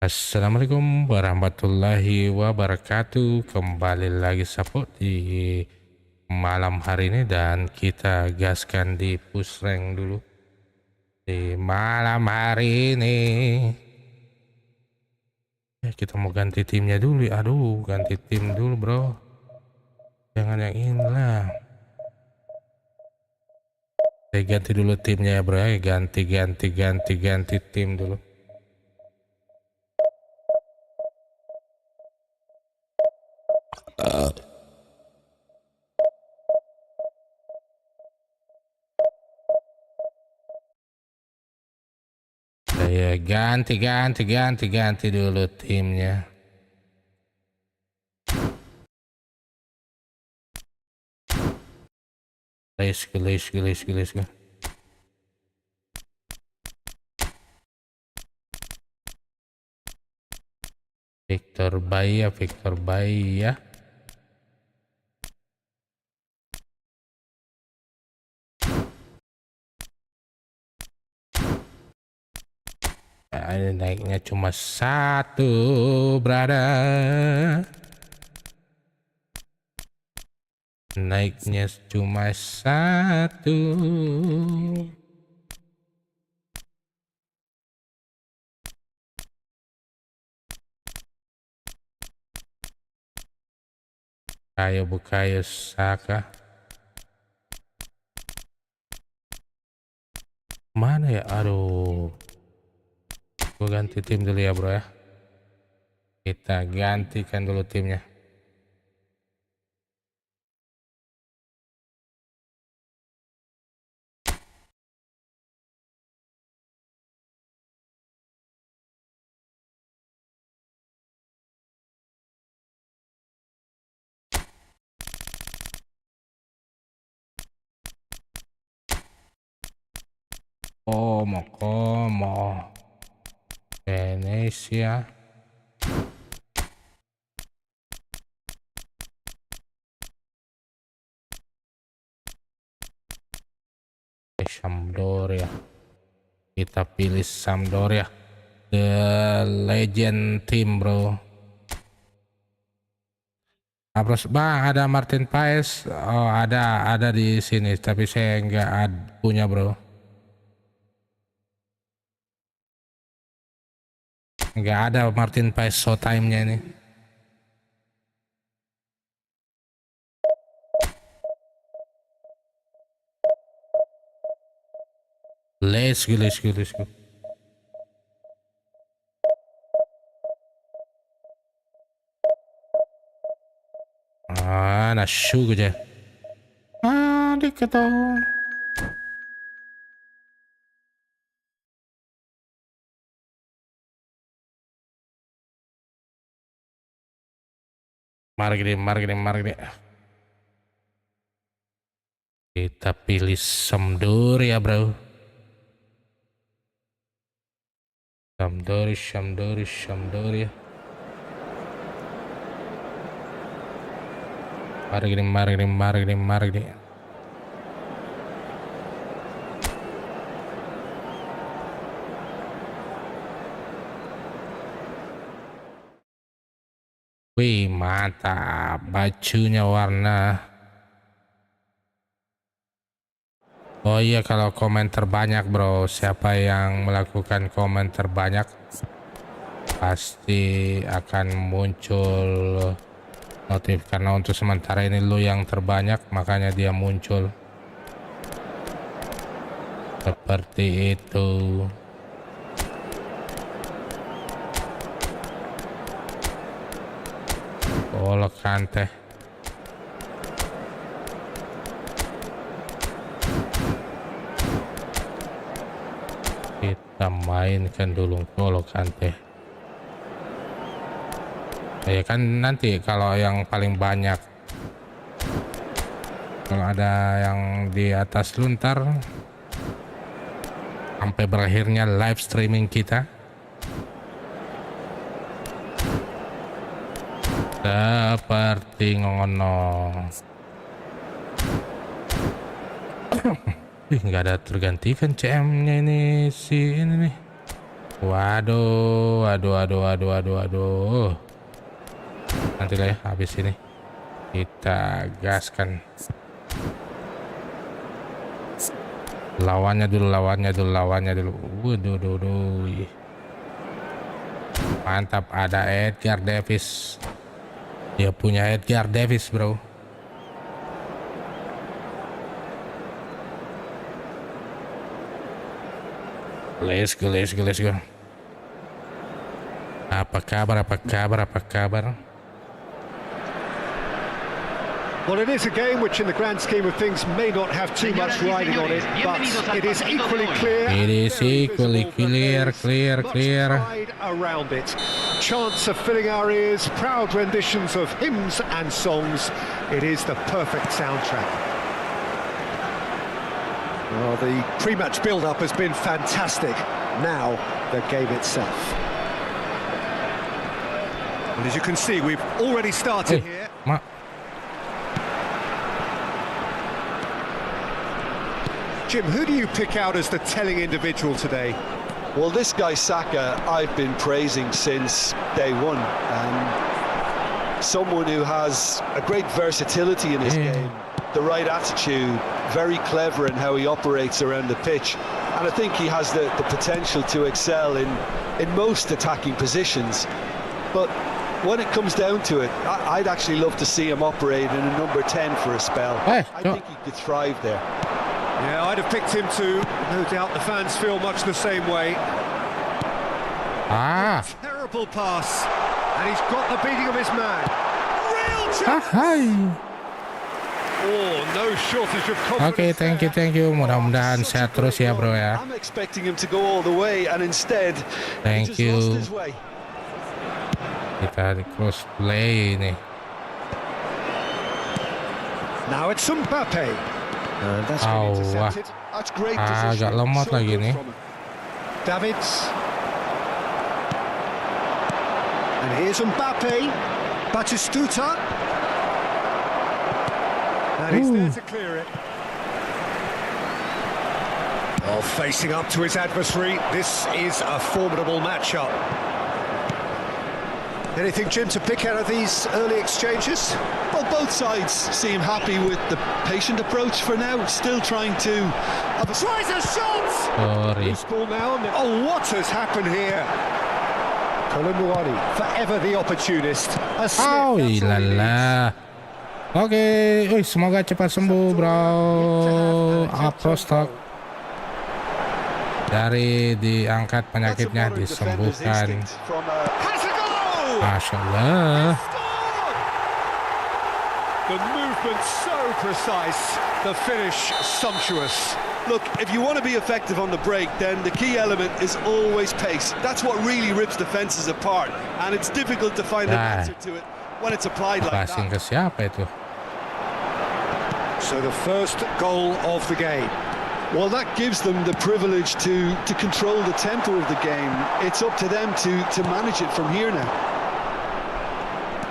Assalamualaikum warahmatullahi wabarakatuh. Kembali lagi support di malam hari ini dan kita gaskan di push rank dulu di malam hari ini. Ya, kita mau ganti timnya dulu. Aduh, ganti tim dulu bro. Jangan yang inilah. Saya ganti dulu timnya ya bro ya. Ganti tim dulu. Saya ganti dulu timnya. Let's go. Victor Bahia. Ini naiknya cuma satu, brother. Naiknya cuma satu. Bukayo Saka. Mana ya? Aduh. Gue ganti tim dulu ya bro ya. Kita gantikan dulu timnya. Como Indonesia. Sampdoria. Kita pilih Sampdoria. The legend team bro. Bang, ada Martin Paes. Oh, ada di sini, tapi saya nggak punya bro. Nggak ada Martin Paes showtime-nya ini. Let's go. Nashugu aja. Dikit dong. Mari. Kita pilih Sampdoria bro. Sampdoria. Mari. Wih, mantap. Bajunya warna. Oh iya, kalau komen terbanyak bro, siapa yang melakukan komen terbanyak pasti akan muncul notif. Karena untuk sementara ini lu yang terbanyak, makanya dia muncul seperti itu. Gol Kante. Kita mainkan dulu Gol Kante. Ya kan nanti kalau yang paling banyak, kalau ada yang di atas luntar sampai berakhirnya live streaming kita, seperti ngono. Nggak ada tergantikan CM-nya ini, si ini nih. Waduh. Nanti lah ya habis ini kita gaskan. Lawannya dulu. Waduh. Mantap, ada Edgar Davis. Dia punya Edgar Davis, bro. Let's go. Apa kabar? Well, it is a game which in the grand scheme of things may not have too much riding on it, but it is equally clear. It is equally clear. Pride around it. Chants of filling our ears, proud renditions of hymns and songs. It is the perfect soundtrack. Well, the pre-match build-up has been fantastic. Now, the game itself. And as you can see, we've already started here. Jim, who do you pick out as the telling individual today? Well, this guy Saka, I've been praising since day one. Someone who has a great versatility in his game, the right attitude, very clever in how he operates around the pitch, and I think he has the potential to excel in most attacking positions. But when it comes down to it, I'd actually love to see him operate in a number 10 for a spell. I think he could thrive there. Yeah, I'd have picked him too. No doubt the fans feel much the same way. Terrible pass, and he's got the beating of his man. Real chance. Oh, no shortage of confidence. Oke, thank you. Mudah-mudahan sehat terus ya, bro ya. I'm expecting him to go all the way, and instead, thank he just lost you. his way. Kita di cross play ini. Now it's Mbappe. That's been intercepted. That's great agak lemot lagi nih. Davids. And here's Mbappe. Batistuta. And he's there to clear it. Oh, facing up to his adversary. This is a formidable matchup. Anything, Jim, to pick out of these early exchanges? Well, both sides seem happy with the patient approach for now. Still trying to tries a shot. Sorry. Ball now. Oh, what has happened here? Konami, forever the opportunist. Lala. Oke, semoga cepat sembuh, bro. Aprostok. Dari diangkat penyakitnya, disembuhkan. Masya Allah. The movement so precise, the finish sumptuous. Look, if you want to be effective on the break, then the key element is always pace. That's what really rips defenses apart, and it's difficult to find an answer to it when it's applied like Passing that. ke siapa itu? So the first goal of the game. Well, that gives them the privilege to control the tempo of the game. It's up to them to manage it from here now.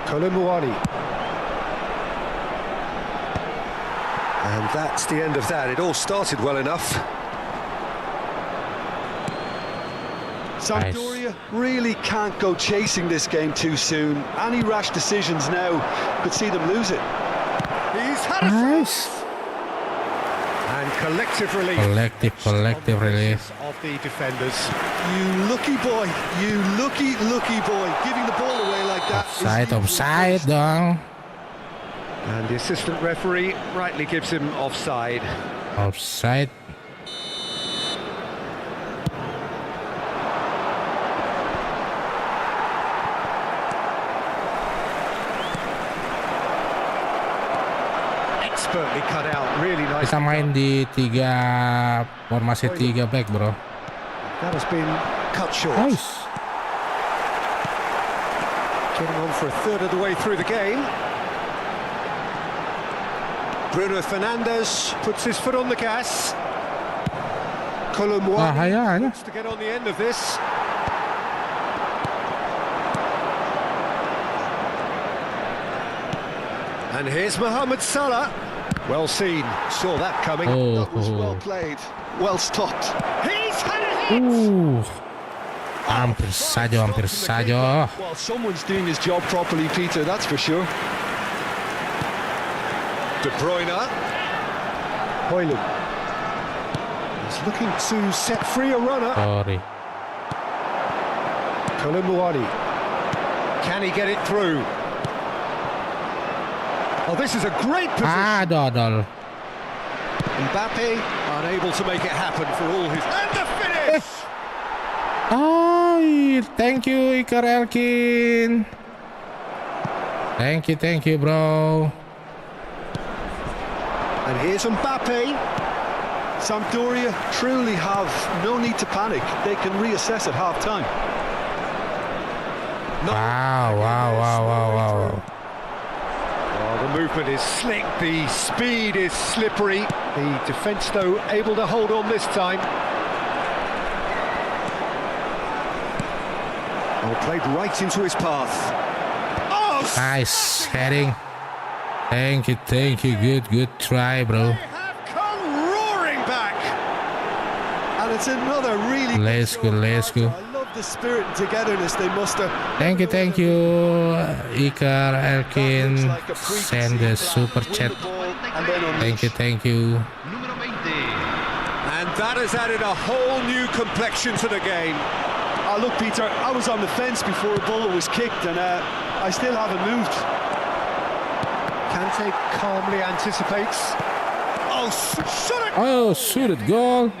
Konami. And that's the end of that. It all started well enough. Sampdoria really can't go chasing this game too soon. Any rash decisions now could see them lose it. He's had a Nice. and collective relief. Collective release of the defenders. You lucky boy, giving the ball away like that. Offside dong. And the assistant referee rightly gives him offside. Offside. Expertly cut out, really nice. Kita main di formasi 3 back, bro. That has been cut short. Nice. Getting on for a third of the way through the game. Bruno Fernandes puts his foot on the gas. Konami wants to get on the end of this. And here's Mohamed Salah. Well seen, saw that coming. That was well played, well stopped. He's had a hit! Ooh. Hampir saja. Well, someone's doing his job properly, Peter, that's for sure. De Bruyne. Højlund. He's looking to set free a runner. Sorry. Kolumuani. Can he get it through? Oh, this is a great position. Dodol. Mbappe unable to make it happen for all his... And the finish! Thank you, Iker Elkin. Thank you, bro. And here's Mbappe. Sampdoria truly have no need to panic. They can reassess at half-time. Wow. Oh, the movement is slick, the speed is slippery. The defence, though, able to hold on this time. Oh, played right into his path. Oh, Nice heading. Thank you. Good try, bro. they have come roaring back. And it's another really Let's go. I love the spirit and togetherness they muster. Thank you, Iker Elkin. Send the super chat. Thank you. And that has added a whole new complexion to the game. Look, Peter, I was on the fence before the ball was kicked, and I still haven't moved. Kante calmly anticipates. Oh, Shoot it, goal.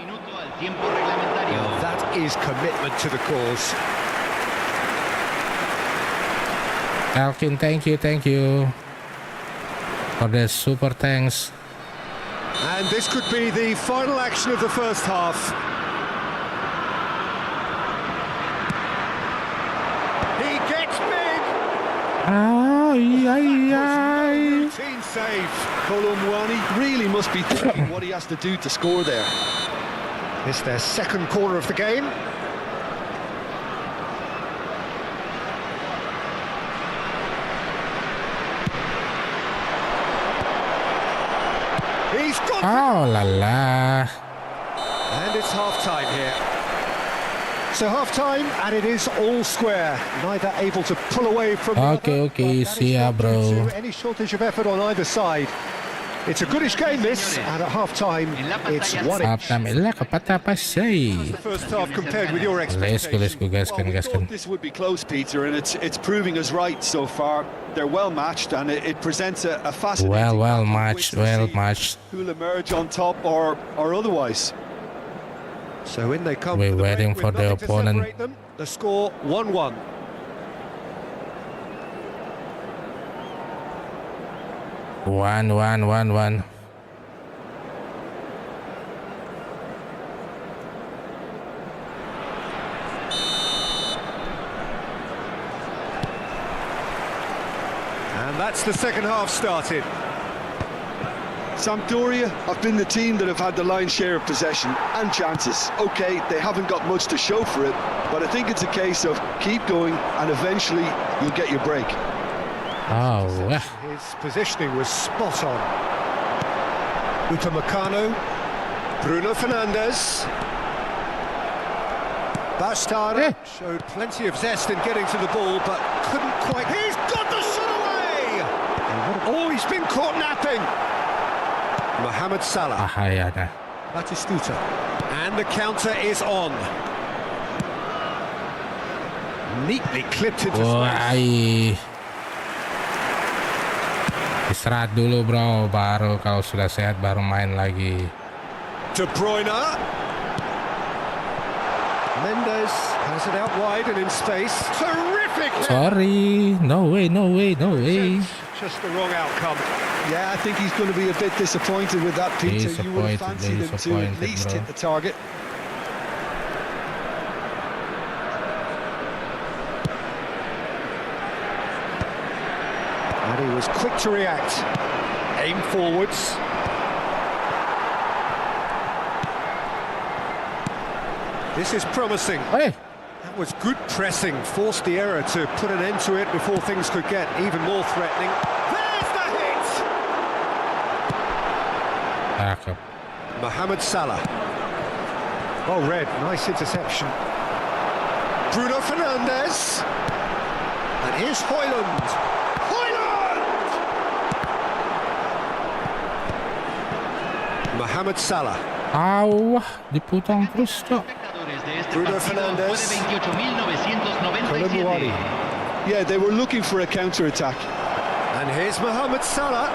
That is commitment to the cause. Elkin, thank you for the super thanks. And this could be the final action of the first half. He gets big. Routine save. Kolumuani really must be thinking what he has to do to score there. It's their second corner of the game. He's got Oh la la. And it's half-time here. So half-time, and it is all square. Neither able to pull away from the Okay, other, but that see is ya, not due bro. to any shortage of effort on either side. It's a goodish game, this, and at half-time, it's 1-1. Halftime illa kapatapasay. The first half compared with your expectations. Let's go, guys. Well, we thought this would be close, Peter, and it's proving us right so far. They're well matched, and it presents a fascinating Well match matched. who'll emerge on top or otherwise. So in they come. We're for the waiting break for with the nothing to opponent. separate them. The score 1-1. One. And that's the second half started. Sampdoria have been the team that have had the lion's share of possession and chances. Okay, they haven't got much to show for it, but I think it's a case of keep going and eventually you'll get your break. Oh, His positioning was spot on. Upamecano, Bruno Fernandes. Bastard showed plenty of zest in getting to the ball, but couldn't quite. He's got the shot away! Oh, he's been caught napping. Mohamed Salah. Ahayana. Batistuta. And the counter is on. Neatly clipped into space. Istirahat dulu, bro. Baru kalau sudah sehat baru main lagi. De Bruyne. Mendes has it out wide and in space. Terrific! Sorry. No way. Just the wrong outcome. Yeah, I think he's going to be a bit disappointed with that, Peter. You would have fancied him to Disappointed, at least bro. hit the target. And he was quick to react. Aim forwards. This is promising. Hey. That was good pressing. Forced the error to put an end to it before things could get even more threatening. There's the hit! Cakep. Mohamed Salah. Oh, red. Nice interception. Bruno Fernandes. And here's Højlund. Højlund! Mohamed Salah. Aw, diputang terus, Cok. Bruno Fernandes. Konami. Yeah, they were looking for a counter-attack. And here's Mohamed Salah.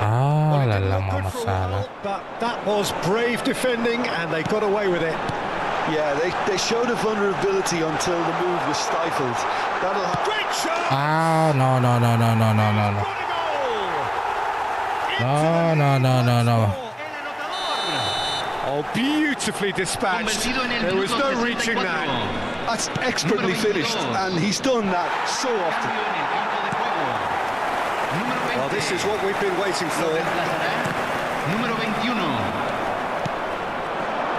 Ah, Well, it didn't lala look good Muhammad for a Salah. while, but that was brave defending, and they got away with it. Yeah, they showed a vulnerability until the move was stifled. That'll happen. Great shot! Ah, no. No. Oh, beautifully dispatched. There was no reaching that. That's expertly finished, and he's done that so often. Well, this is what we've been waiting for. Número 21.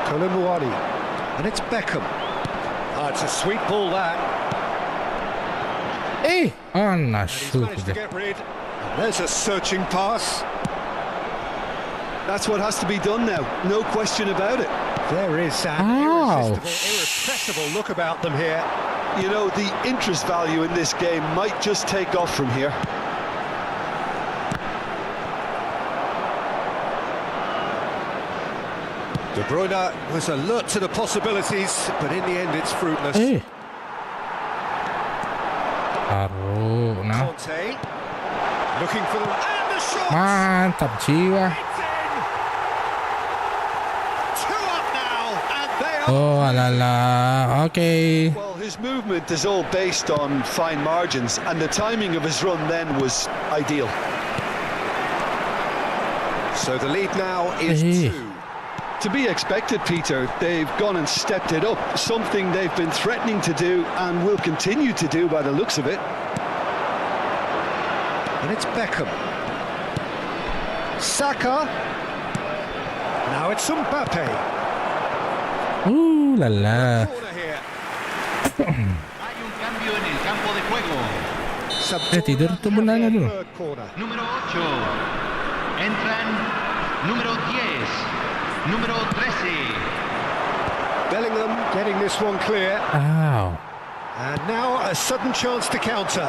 Konami. And it's Beckham. It's a sweet ball, that. Eh, Anna, He's shoot. managed to get rid. There's a searching pass. That's what has to be done now, no question about it. There is an irresistible look about them here. You know, the interest value in this game might just take off from here. De Bruyne was alert to the possibilities, but in the end it's fruitless. Eh. Taruh, nah. Conte looking for the... And the shot! Mantap jiwa. It's in! Two up now, and they are... Oh, alala. Okay. Well, his movement is all based on fine margins, and the timing of his run then was ideal. So the lead now is Eh. 2. To be expected, Peter, they've gone and stepped it up, something they've been threatening to do and will continue to do by the looks of it. And it's Beckham. Saka. Now it's Mbappe. Ooh, lala. Corner here. Hay un cambio en el campo de juego. Tidur tuh benarnya dulu. Third corner. Número 8. Entran número 10. Número 13. Bellingham getting this one clear. Ow. And now a sudden chance to counter.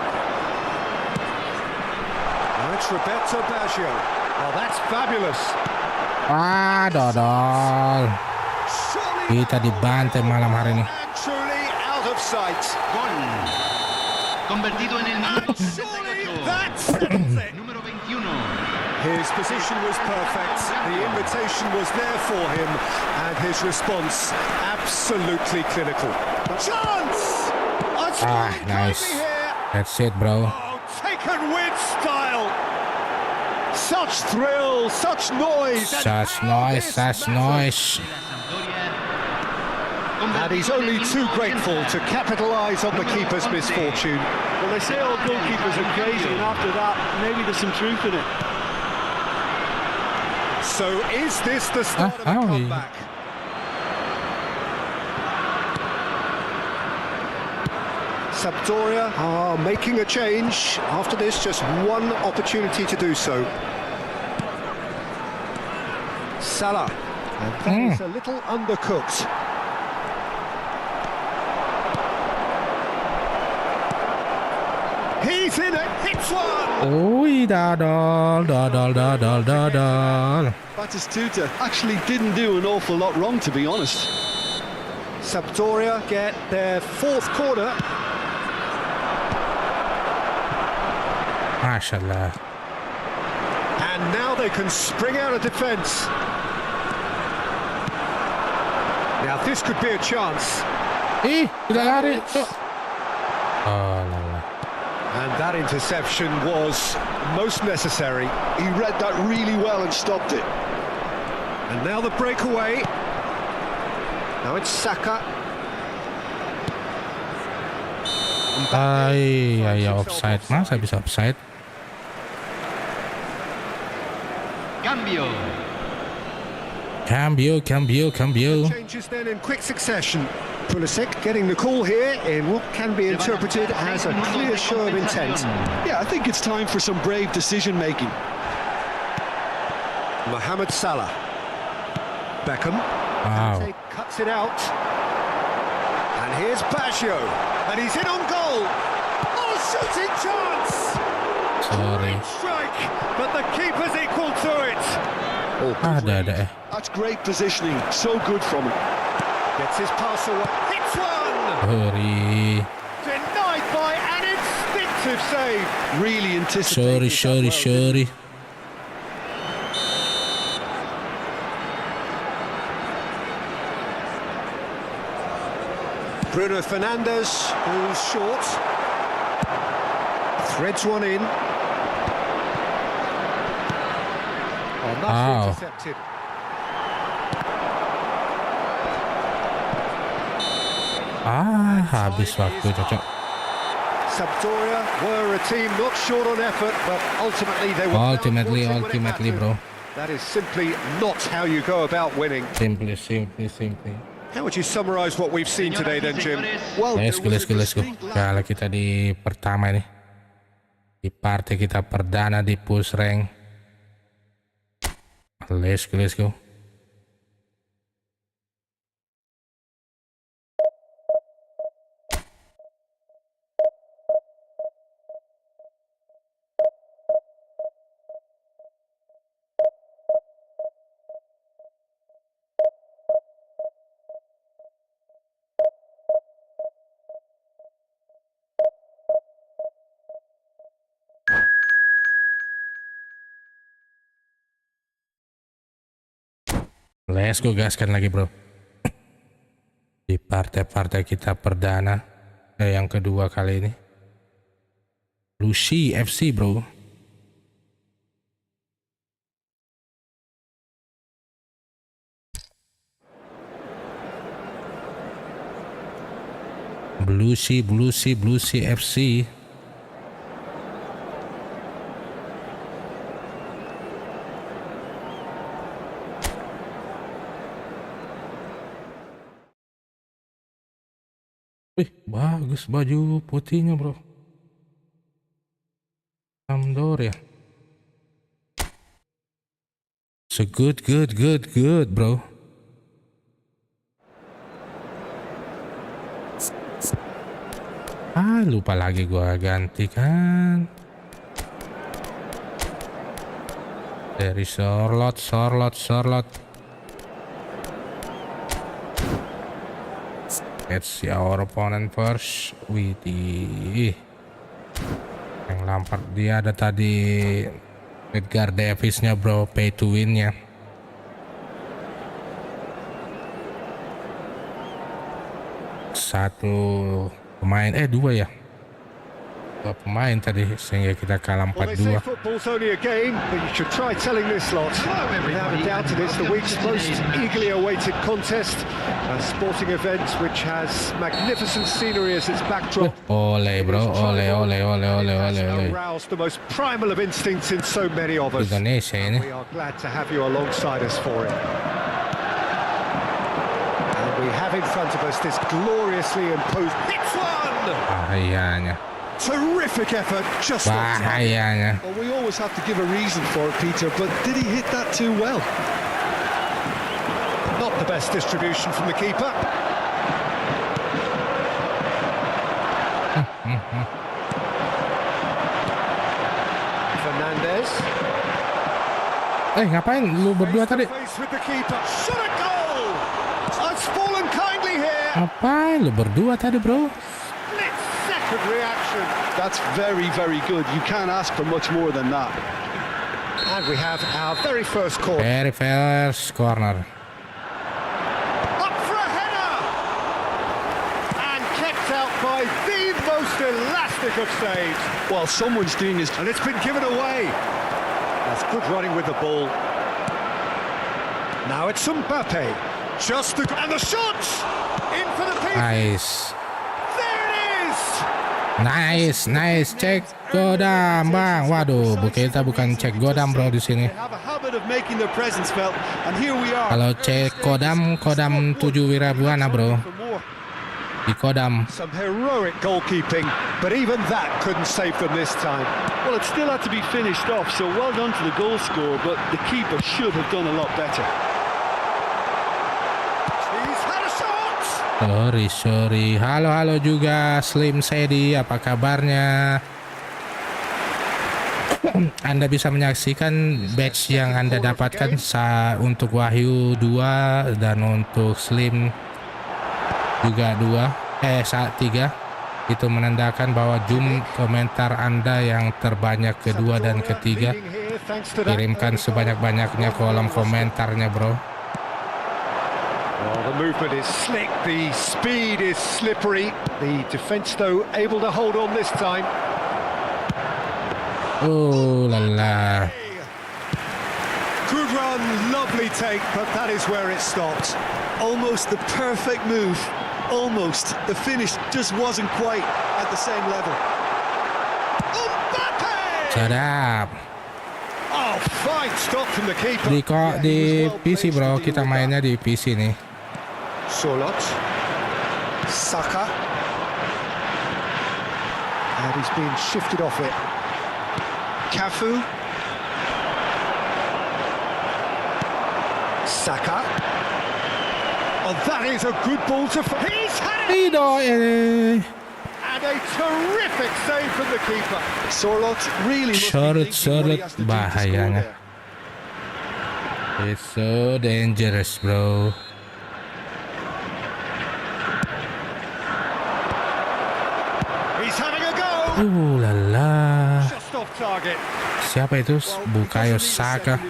Now it's Roberto Baggio. Oh, that's fabulous. Ah, dodol. Surely Kita dibantai malam hari ini. and truly out of sight. Gol. Convertido en el minuto Surely 68. that settles it. Número 21. His position was perfect, the invitation was there for him, and his response absolutely clinical. Chance! Ah, nice. That's it, bro. Oh, taken with style! Such thrill, such noise! Such noise, such noise. And he's only too grateful to capitalise on the keeper's misfortune. Well, they say all goalkeepers are crazy, and after that, maybe there's some truth in it. So is this the start of a comeback? Sampdoria are making a change. After this, just one opportunity to do so. Salah. And that is a little undercooked. He's in it, hits one! Ui, dodol. Batistuta actually didn't do an awful lot wrong, to be honest. Sampdoria get their fourth corner. Mashallah. And now they can spring out of defence. Now this could be a chance. Ih, tidak lari. Cok. Oh, lala. And that interception was most necessary. He read that really well and stopped it. And now the breakaway. Now it's Saka. Ya offside. Masa bisa offside? Cambio. Cambio. Changes then in quick succession. Pulisic getting the call here in what can be interpreted as a clear show of intent. Yeah, I think it's time for some brave decision-making. Mohamed Salah. Beckham. Wow. Kante cuts it out. And And here's Baggio, and he's in on goal. Oh, shooting chance! Sorry. Strike, but the keeper's equal to it. Oh, Ada. That's great positioning, so good from him. gets his pass away. Hits one! Sorry. Denied by an instinctive save. Really anticipated. Sorry. Bruno Fernandes, who's short. Threads one in. Oh, nicely intercepted. Habis waktu cocok. Sampdoria were a team not short on effort, but ultimately they were Ultimately, bro. That is simply not how you go about winning. Simply. How would you summarise what we've seen today then, Jim? Well, Let's go. Kalau kita di pertama ini, di partai kita perdana di push rank. Let's go. Let's go, gaskan lagi bro. Di partai-partai kita perdana yang kedua kali ini. Lucy FC bro. Bluesy FC. Bagus baju putihnya bro. Sampdoria. So good bro. Lupa lagi gua ganti kan. Dari Sorlot. Let's see our opponent first. Widih. Yang Lampard dia ada tadi Edgar Davisnya bro, pay to win-nya. Dua ya. Dua pemain tadi sehingga kita kalah 4-2. Football's only a game, but you should try telling this lot. Without a doubt, it is the week's most eagerly awaited contest, a sporting event which has magnificent scenery as its backdrop. Ole bro, ole. Aroused the most primal of instincts in so many of us. Indonesia ini. We are glad to have you alongside us for it. And we have in front of us this gloriously imposed. Hits one! Bahayanya. Terrific effort, just Bahayanya. Well, we always have to give a reason for it, Peter, but did he hit that too well? not the best distribution from the keeper. Fernandes. Ngapain lu berdua tadi? Face with the keeper. Shot a goal. It's fallen kindly here. Ngapain lu berdua tadi, bro? Split second reaction. That's very, very good. You can't ask for much more than that. And we have our very first corner. Very first corner. Up for a header. And kept out by the most elastic of saves. Well, someone's doing his... And it's been given away. That's good running with the ball. Now it's Mbappe. And the shot! In for the piece. Nice. There it is! Nice. Cek Godam, Bang. Waduh, kita bukan cek Godam, bro, di sini. They have a habit of making their presence felt, and here we are. Kalau cek Kodam 7 Wirabuana, bro. Di Kodam. Some heroic goalkeeping, but even that couldn't save them this time. Well, it still had to be finished off, so well done to the goal scorer, but the keeper should have done a lot better. He's had a shot! Sorry. Halo juga Slim Sedi, apa kabarnya? Anda bisa menyaksikan badge yang Anda dapatkan untuk Wahyu 2 dan untuk Slim juga 3. Itu menandakan bahwa komentar Anda yang terbanyak kedua dan ketiga. Kirimkan sebanyak-banyaknya kolom komentarnya, bro. Well, the movement is slick, the speed is slippery. The defence, though, able to hold on this time. Oh la la. Good run, lovely take, but that is where it stopped. Almost the perfect move. Almost. The finish just wasn't quite at the same level. Sedap. Oh, fine stop from the keeper. Di PC, bro, kita mainnya di PC nih. Sorloth. Saka. And he's being shifted off it. Cafu. Saka. Oh, that is a good ball to... He's had it! And a terrific save from the keeper. Sorloth really must be thinking what he has to do to score there. It's so dangerous, bro. He's having a go. La la. Just off target. Siapa itu? Bukayo Saka.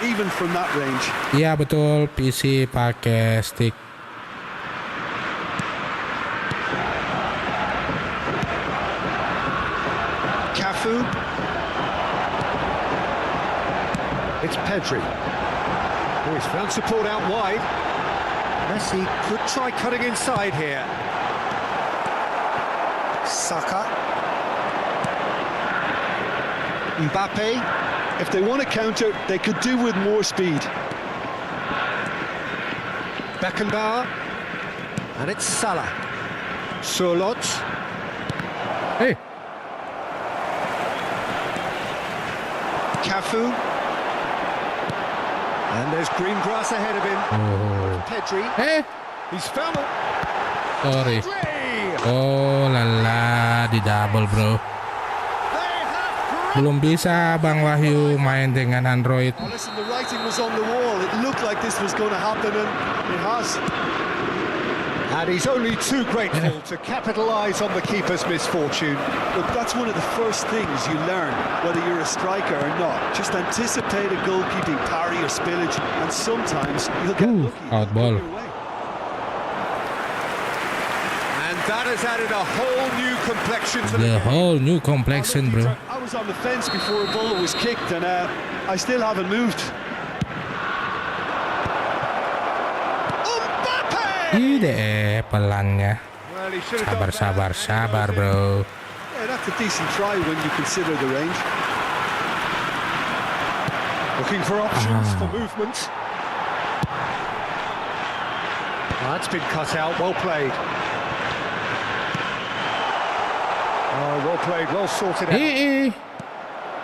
Even from that range. Iya betul, PC pakai stick. Cafu. It's Pedri. Oh, he's found support out wide. Messi could try cutting inside here. Saka. Mbappe, if they want to counter, they could do with more speed. Beckenbauer. And it's Salah. Sorloth. Hey. Cafu. And there's green grass ahead of him. Oh. Pedri. Eh. He's found it. Sorry. Pedri! Oh la la, di double, bro. Belum bisa Bang Wahyu main dengan Android. Oh, listen, the writing was on the wall. It looked like this was going to happen, and it has. And he's only too grateful to capitalise on the keeper's misfortune. Look, that's one of the first things you learn, whether you're a striker or not. Just anticipate a goalkeeping parry or spillage, and sometimes you'll get lucky. Out ball. And that has added a whole new complexion to The the game. whole new complexion, bro. I was on the fence before a ball was kicked, and I still haven't moved. Ide pelannya. Well, he should have done that. Sabar, bro. Yeah, that's a decent try when you consider the range. Looking for options for movement. That's been cut out. Well played. Oh, well played. Well sorted out.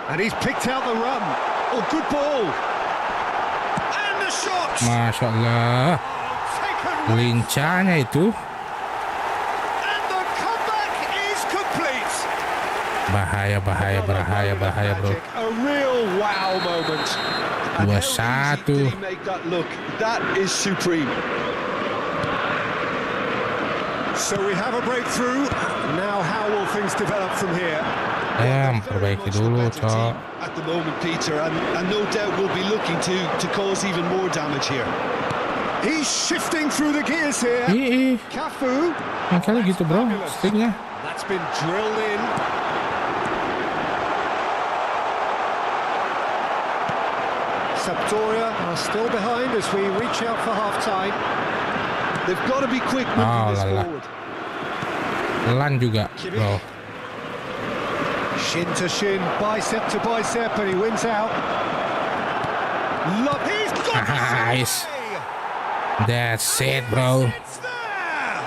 And he's picked out the run. Oh, good ball. And the shot. Masya Allah. Lincahnya itu. And the comeback is complete. Bahaya, bro. A real wow moment. 2-1. Did he make that look? That is supreme. So we have a breakthrough. Now how will things develop from here? Memperbaiki dulu, cok. At the moment, Peter, and no doubt we'll be looking to cause even more damage here. He's shifting through the gears here. Cafu. Kali gitu, bro. Sticknya. That's been drilled in. Sampdoria are still behind as we reach out for half-time. They've got to be quick moving this forward. Pelan juga, bro. Shin to shin, bicep to bicep, and he wins out. He's got Nice. That's it, bro. It's there!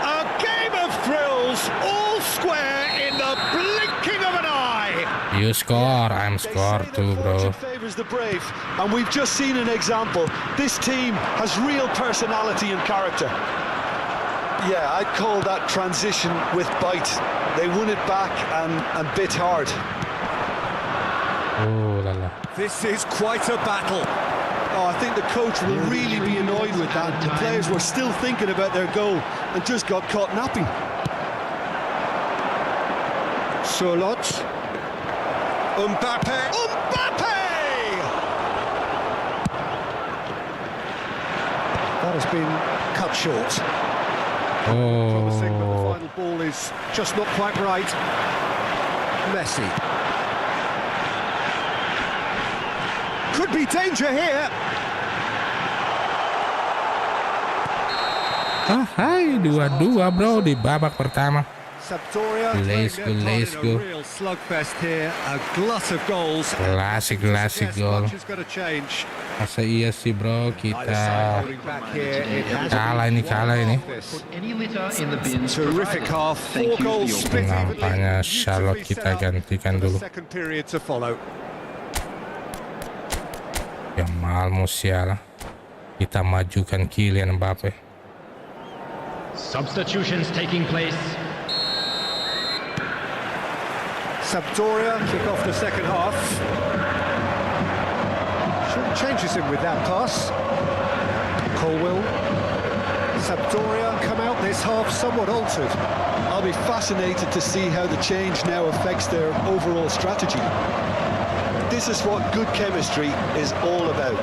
A game of thrills, all square in the blinking of an eye. You score, I'm score too, bro. Favors the brave, and we've just seen an example. This team has real personality and character. Yeah, I'd call that transition with bite. They won it back and bit hard. Oh la la. This is quite a battle. Oh, I think the coach will really be annoyed with that. The players were still thinking about their goal and just got caught napping. Surlot. Mbappe! That has been cut short. Promising, but the final ball is just not quite right. Messi. Could be danger here. Hai, 2-2 bro di babak pertama. Sampdoria Let's go, let's go. a real slugfest here, a glut of goals. Klasik goal. Masa iya sih bro, kita kalah ini. Terrific half, 4 goals split evenly. Nampaknya Charlotte kita gantikan dulu. Second period to follow. Ya mal Musiala. Kita majukan Kylian Mbappe. Substitutions taking place. Sampdoria kick off the second half. Short changes him with that pass. Colwill. Sampdoria come out this half somewhat altered. I'll be fascinated to see how the change now affects their overall strategy. This is what good chemistry is all about.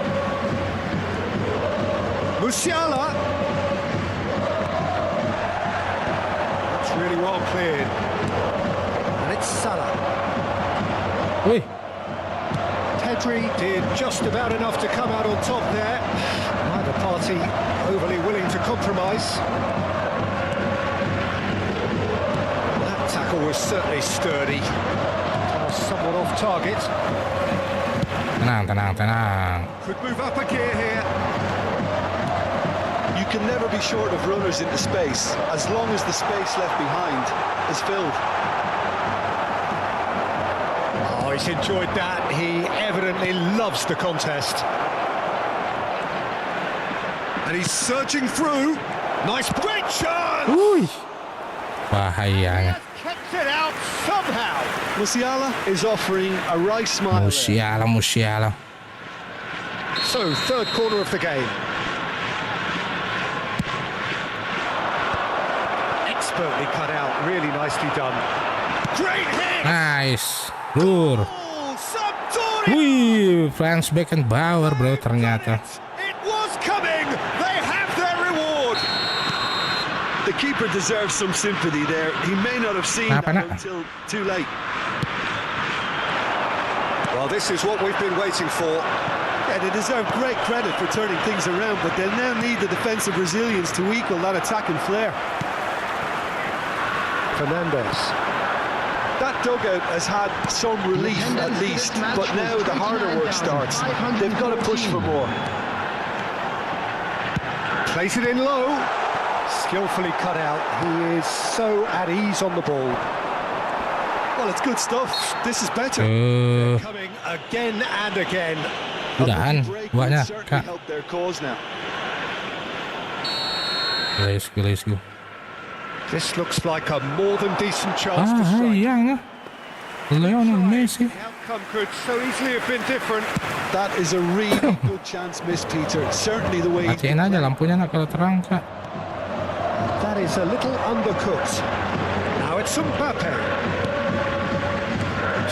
Musiala. It's really well cleared. And it's Salah. Wih, Pedri did just about enough to come out on top there. Neither party overly willing to compromise. That tackle was certainly sturdy. Somewhat off target. tenang. Could move up a gear here. You can never be short of runners into space as long as the space left behind is filled. Oh, he's enjoyed that. He evidently loves the contest. And he's surging through. Nice, great chance! Uy, bahayanya. Kept it out somehow. Musiala is offering a right smile. Musiala. So, third corner of the game. Expertly cut out, really nicely done. Great hit! Nice. Lur. Oh, Sampdoria! Wih, Franz Beckenbauer bro ternyata. It was coming! They have their reward! The keeper deserves some sympathy there. He may not have seen that until too late. Well, this is what we've been waiting for. Yeah, they deserve great credit for turning things around, but they'll now need the defensive resilience to equal that attacking flair. Fernandes. That dugout has had some relief at least, but now the harder work starts. They've got to push for more. Plays it in low. Skillfully cut out. He is so at ease on the ball. Well, it's good stuff. This is better. Coming again and again. Udahan, buahnya, Kak. Help their cause now. Let's go. This looks like a more than decent chance to Ah, strike. iya. Lionel Messi. The outcome could so easily have been different. That is a really good chance, Miss Peter. Certainly the way. Matiin aja lampunya nak kalau terang, Kak. That is a little undercooked. Now it's Mbappe.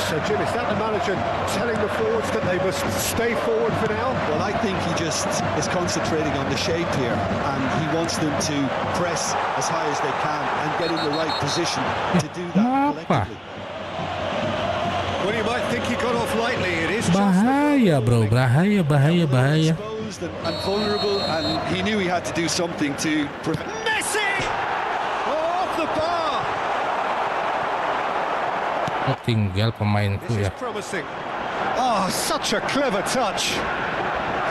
So, Jim, is that the manager telling the forwards that they must stay forward for now? Well, I think he just is concentrating on the shape here, and he wants them to press as high as they can and get in the right position to do that collectively. Well, you might think he got off lightly. It is Bahaya, bro. Bahaya. Exposed and vulnerable, and he knew he had to do something to prevent. Messi! Oh, off the bar! Oh, tinggal pemainku This ya. is promising. Oh, such a clever touch.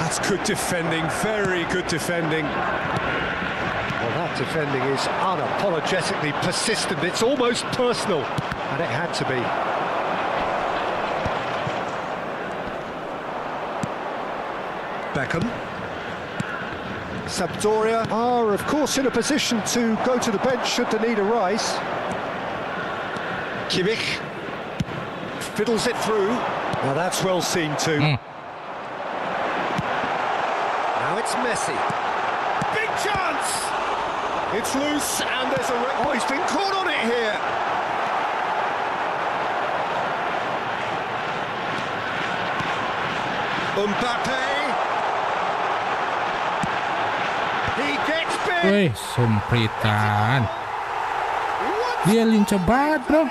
That's good defending, very good defending. Well, that defending is unapologetically persistent. It's almost personal, and it had to be. Beckham. Sampdoria are, of course, in a position to go to the bench should the need arise. Kimmich fiddles it through. Now that's well seen too. Now it's Messi. Big chance! It's loose and there's a... Oh, he's been caught on it here. Mbappe. He gets big. Wih, sumpritan. Dia lincah banget, bro.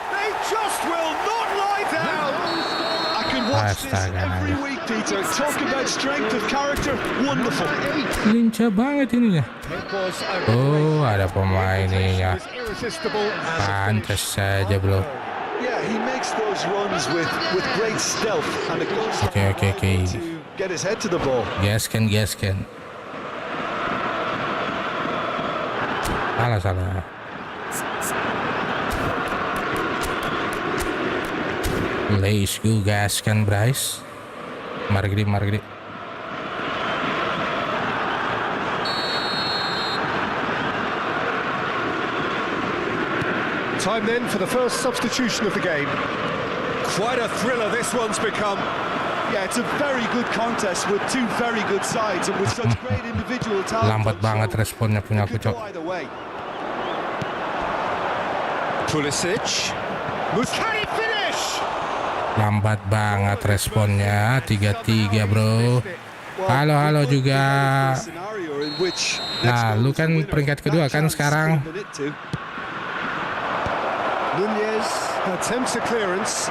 They just will not lie down. I can watch this every week, Peter. Talk about strength of character. Wonderful. Lincah banget ininya. It was a Oh, ada pemain ininya. irresistible and Pantas saja, bro. Yeah, he makes those runs with great stealth and a good Okay. to get his head to the ball. Gaskan. Salah. Let's go, gaskan, Bryce. Mari. time then for the first substitution of the game. Quite a thriller this one's become. Yeah, it's a very good contest with two very good sides and with such great individual talent. Lambat banget responnya punya aku, Cok. Pulisic. Can he finish? Lambat banget responnya. 3-3, bro. Halo juga. Nah, lu kan peringkat kedua kan sekarang. Nunez attempts a clearance.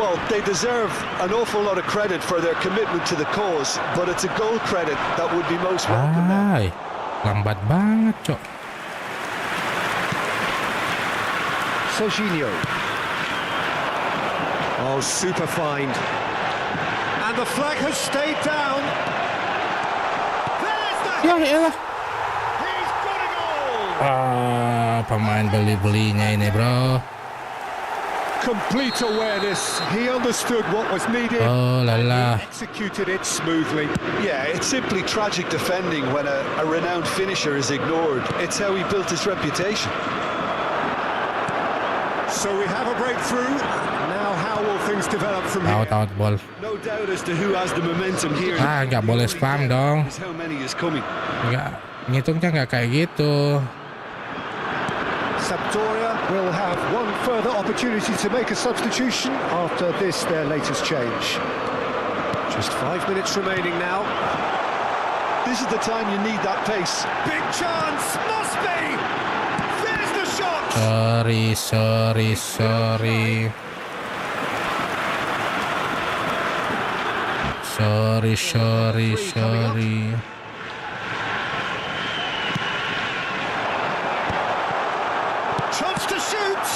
Well, they deserve an awful lot of credit for their commitment to the cause, but it's a goal credit that would be most welcome now. Ay, lambat banget, Cok. Jorginho. Oh, super find. And the flag has stayed down. There's the... Ya elah. He's got it all! Pemain beli-belinya ini, bro. Complete awareness. He understood what was needed. Oh lala. Executed it smoothly. Yeah, it's simply tragic defending when a renowned finisher is ignored. It's how he built his reputation. So we have a breakthrough. Now how will things develop from here? Out ball. No doubt as to who has the momentum here. Nggak boleh spam dong. Is how many is coming. Nggak, ngitungnya nggak kayak gitu. Sampdoria will have one further opportunity to make a substitution after this, their latest change. Just 5 minutes remaining now. This is the time you need that pace. Big chance, must be! There's the shot! Sorry. Chance to shoot!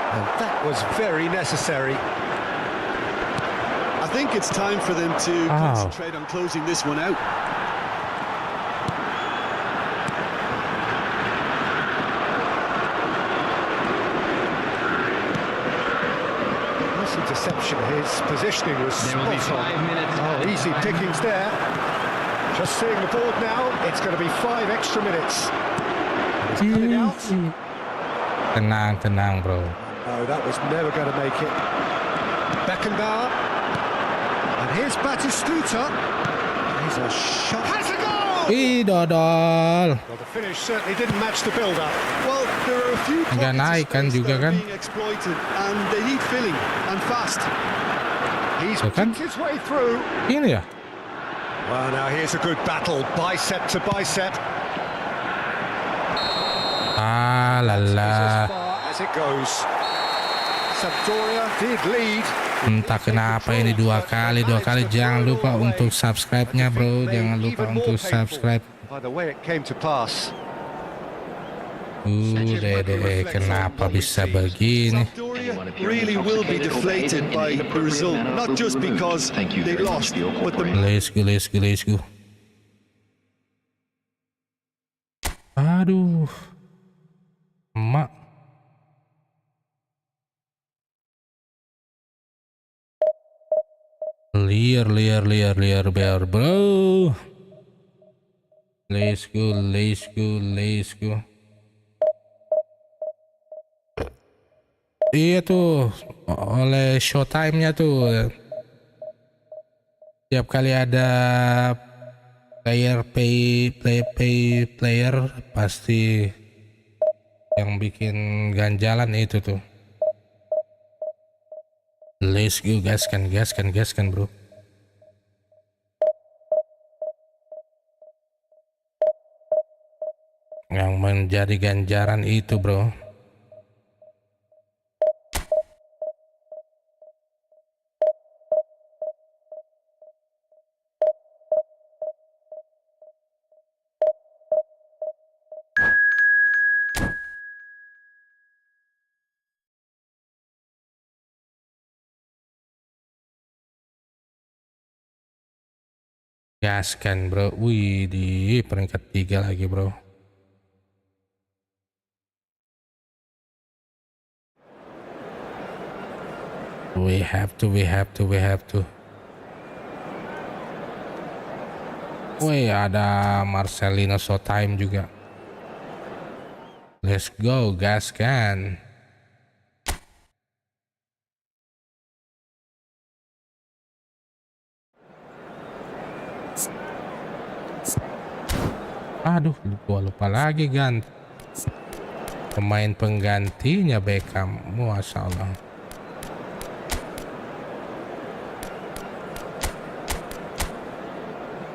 And that was very necessary. I think it's time for them to concentrate on closing this one out. Nice interception. His positioning was spot on. Easy pickings there. Just seeing the board now, it's going to be 5 extra minutes. He's coming out. Tenang, bro. No, that was never going to make it. Beckenbauer. And here's Batistuta. Here's a shot. Has a goal! Dodol. Well, the finish certainly didn't match the build-up. Well, there are a few Nggak naik kan pockets of juga space that kan? are being exploited and they need filling and fast. He's Tuh kan? picked his way through. Ini ya. Well, now here's a good battle, bicep to bicep. Lala. As far as it goes. Sampdoria did lead. Entah kenapa ini dua kali. Jangan lupa untuk subscribe-nya, bro. Jangan lupa untuk subscribe. By the way it came to pass. Deh, kenapa bisa begini? Sampdoria really will be deflated by the result, not just because they lost, but the... Let's go. Aduh. Emak. Liar, bear, bro. Let's go. Iya tuh, oleh showtime-nya tuh. Tiap kali ada player pasti yang bikin ganjalan itu tuh. Let's go, gaskan bro. Yang menjadi ganjaran itu bro. Gaskan bro. Wih, di peringkat 3 lagi bro. We have to. Wih, ada Marcelino showtime juga. Let's go, gaskan. Aduh, gua lupa lagi ganti. Pemain penggantinya Beckham. Masya Allah.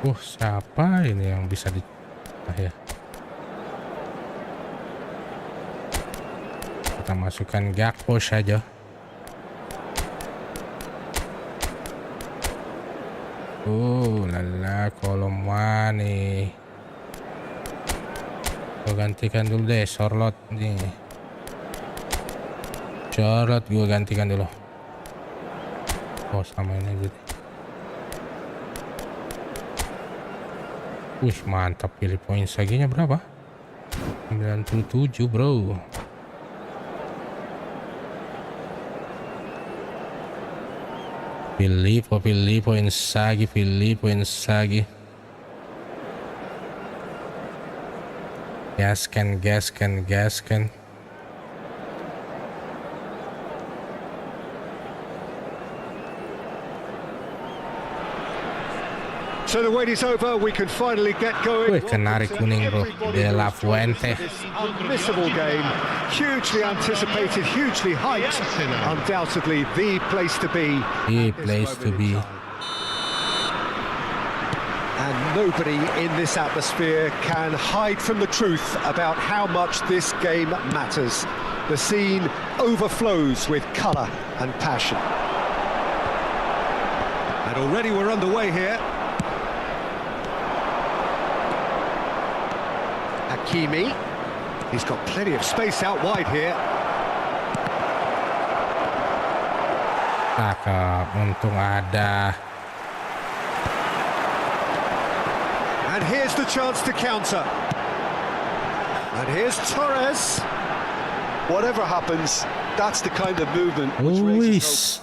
Siapa ini yang bisa di ya? Kita masukkan Gakpo saja. Lala, Kolomani. Gue gantikan dulu deh, Sorlot nih. Sorlot gue gantikan dulu. Sama ini aja deh. Mantap, pilih poin saginya berapa? 97 bro. Filippo Inzaghi. Gaskan. So the wait is over, we can finally get going. Kenari kuning bro, De La Fuente. Unmissable game, hugely anticipated, hugely hyped, undoubtedly the place to be. And nobody in this atmosphere can hide from the truth about how much this game matters. The scene overflows with colour and passion. And already we're underway here. Hakimi, he's got plenty of space out wide here. Cakep, untung ada. And here's the chance to counter. And here's Torres. Whatever happens, that's the kind of movement which raises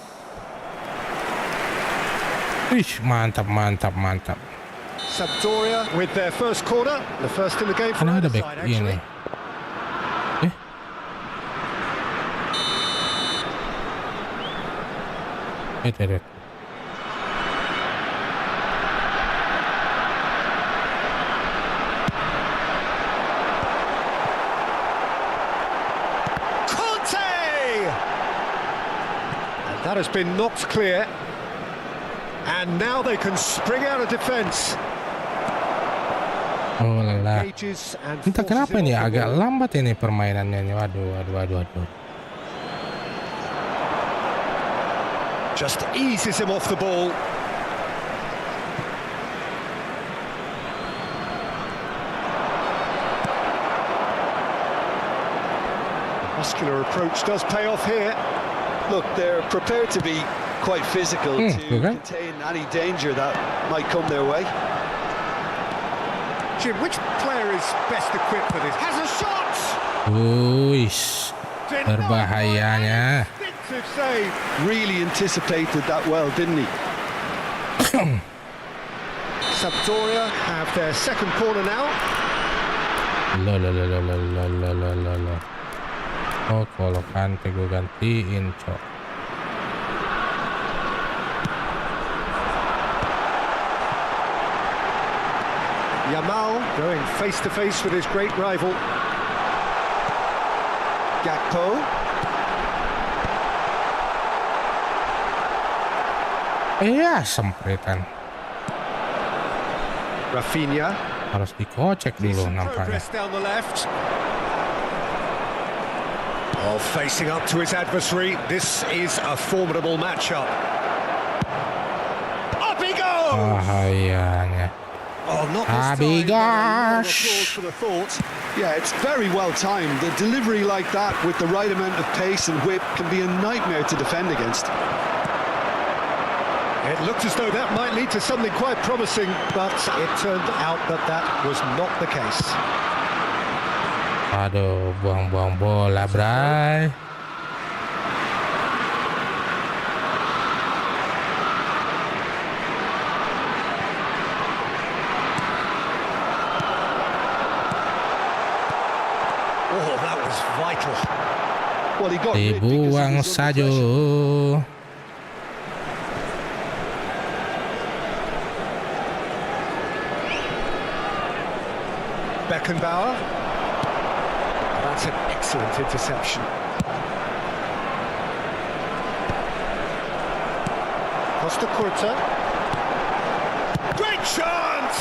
hope. Mantap. Sampdoria with their first corner, the first in the game for Ada either back side, actually. Itu. That has been knocked clear, and now they can spring out of defence. Lelah. Entah kenapa ini agak lambat ini permainannya nih. Waduh. Just eases him off the ball. The muscular approach does pay off here. Look, they're prepared to be quite physical to contain any danger that might come their way. Jim, which player is best equipped for this? Has a shot! Berbahayanya. Instinctive save. Really anticipated that well, didn't he? Sampdoria have their second corner now. Lo. Oh, kalau Kante gue gantiin, cok. Yamal going face to face with his great rival. Gakpo. Iya, sempritan. Rafinha. Harus dikocek dulu nampaknya. Progress down the left. Oh, facing up to his adversary. This is a formidable matchup. Up he goes! Bahayanya. Oh, not Happy this time. gosh! For the thought. Yeah, it's very well timed. The delivery like that with the right amount of pace and whip can be a nightmare to defend against. It looked as though that might lead to something quite promising, but it turned out that that was not the case. Aduh, buang-buang bola, Bray. Oh, that was vital. Well, he got rid because he Dibuang was under saja. pressure. Beckenbauer. That's an excellent interception. Costa Curta. Great chance!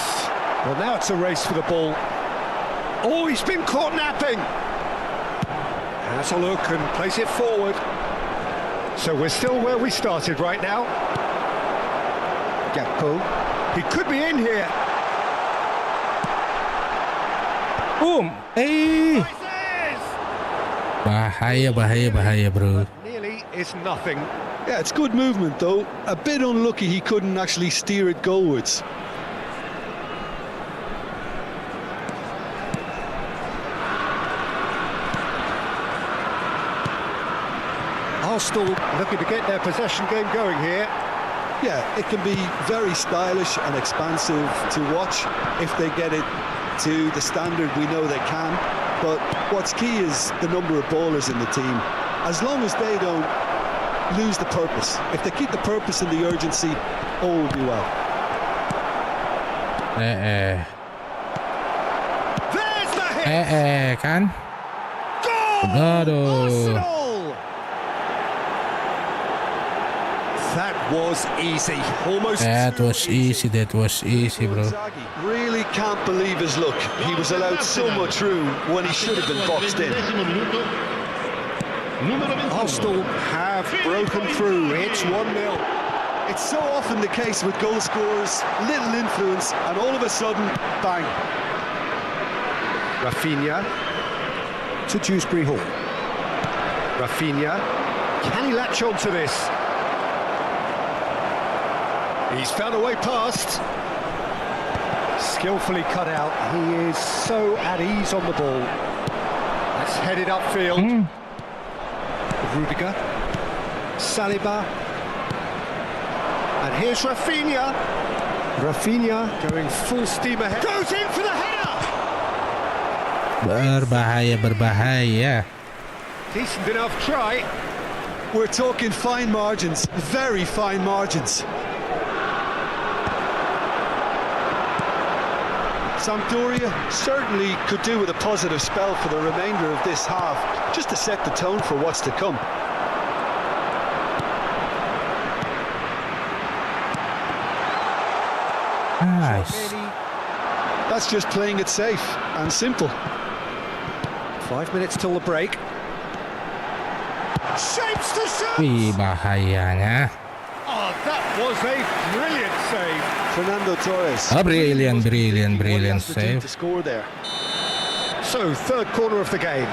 Well, now it's a race for the ball. Oh, he's been caught napping. Has a look and plays it forward. So we're still where we started right now. Gakpo. He could be in here. Boom. Bahaya, bro. Nearly is nothing. Yeah, it's good movement though. A bit unlucky he couldn't actually steer it goalwards. Arsenal looking to get their possession game going here. Yeah, it can be very stylish and expansive to watch if they get it to the standard we know they can. But what's key is the number of ballers in the team. As long as they don't lose the purpose, if they keep the purpose and the urgency, all will be well. There's the hit! Kan? Goal! Aduh. Arsenal! That was easy. Almost. That was easy, bro. Inzaghi really can't believe his luck. He was allowed so much room when he should have been boxed in. Arsenal have broken through. It's 1-0. It's so often the case with goal scorers, little influence, and all of a sudden, bang. Rafinha to Dewsbury Hall. Rafinha. Can he latch on to this? He's found a way past. Skillfully cut out. He is so at ease on the ball. That's headed upfield. Rudiger. Saliba. And here's Rafinha. Rafinha going full steam ahead. Goes in for the header! Berbahaya. Decent enough try. We're talking fine margins, very fine margins. Sampdoria certainly could do with a positive spell for the remainder of this half, just to set the tone for what's to come. Nice. That's just playing it safe and simple. 5 minutes till the break. Shapes to shoot! Wih, bahayanya. Oh, that was a brilliant save. Fernando Torres. A brilliant What he has to do save. to score there. So, third corner of the game.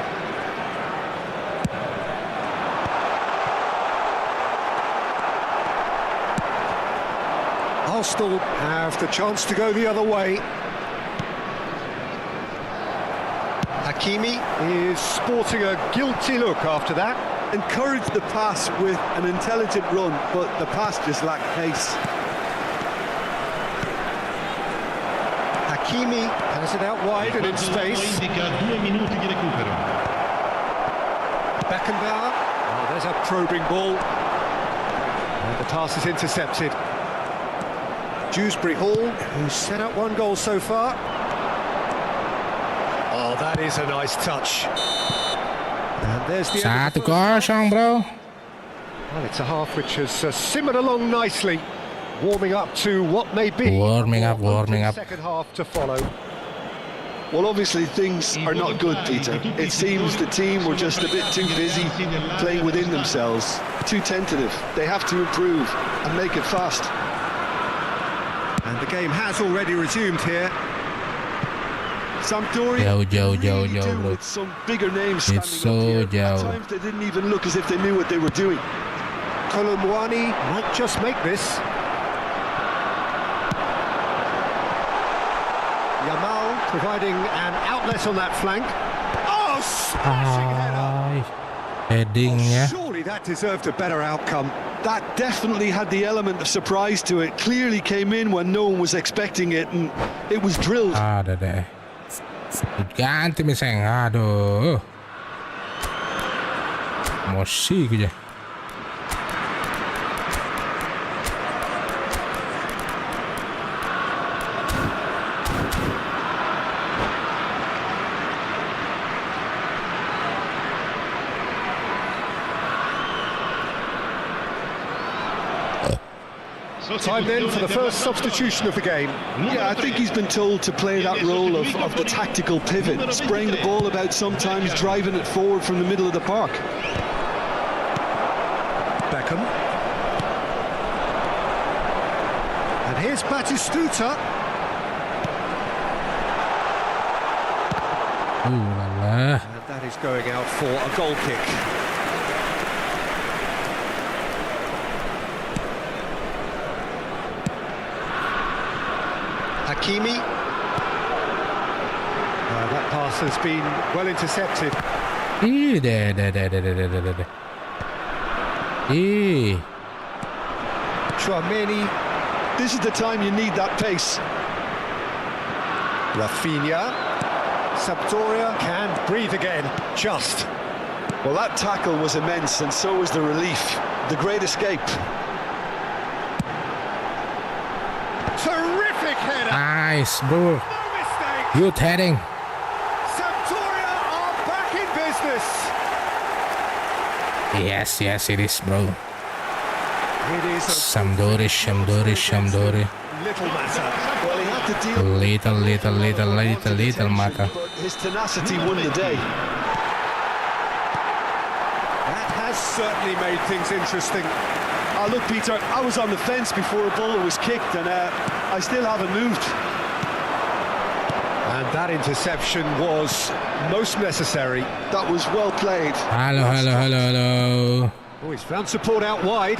Arsenal have the chance to go the other way. Hakimi is sporting a guilty look after that. Encourage the pass with an intelligent run, but the pass just lacked pace. Hakimi has it out wide and in space. Beckenbauer. Oh, there's a probing ball. And the pass is intercepted. Dewsbury Hall, who's set up one goal so far. Oh, that is a nice touch. And there's the end of the first half. 1-0 bro. Well, it's a half which has simmered along nicely, warming up to what may be Warming up. second half to follow. Well, obviously things are not good, Peter. It seems the team were just a bit too busy playing within themselves, too tentative. They have to improve and make it fast. And the game has already resumed here. Sampdoria Jauh, bro. with some bigger names standing It's so up here. At jauh. times they didn't even look as if they knew what they were doing. Kolomwani might just make this. Yamal providing an outlet on that flank. Oh, smashing header! Headingnya. Surely that deserved a better outcome. That definitely had the element of surprise to it. Clearly came in when no one was expecting it, and it was drilled. Ada deh. Ganti miseng. Aduh. Emosi aja. Time then for the first substitution of the game. Yeah, I think he's been told to play that role of the tactical pivot, spraying the ball about sometimes, driving it forward from the middle of the park. Beckham. And here's Batistuta. Ooh la la. And that is going out for a goal kick. Hakimi. That pass has been well intercepted. Deh. Chouameni. This is the time you need that pace. Rafinha. Sampdoria can breathe again. Just. Well, that tackle was immense, and so was the relief. The great escape. Terrific header. Nice, bro. No mistake. Good heading. Sampdoria are back in business. Yes, it is, bro. It is a Sampdoria. little matter. Well, he had to deal Little matter. but his tenacity won the day. That has certainly made things interesting. Look, Peter, I was on the fence before a ball was kicked, and I still haven't moved. And that interception was most necessary. That was well played. Hello. Oh, he's found support out wide.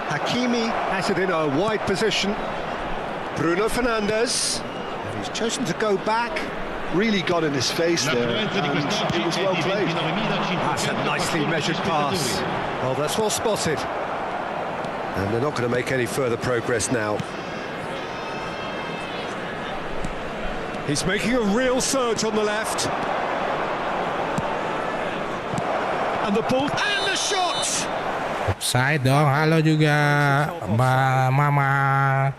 Hakimi has it in a wide position. Bruno Fernandes. And he's chosen to go back. Really got in his face there, and it was well played. That's a nicely measured pass. Oh, that's well spotted. And they're not going to make any further progress now. He's making a real surge on the left. And the ball and the shot! Offside dong. Halo juga, Mbak Mama.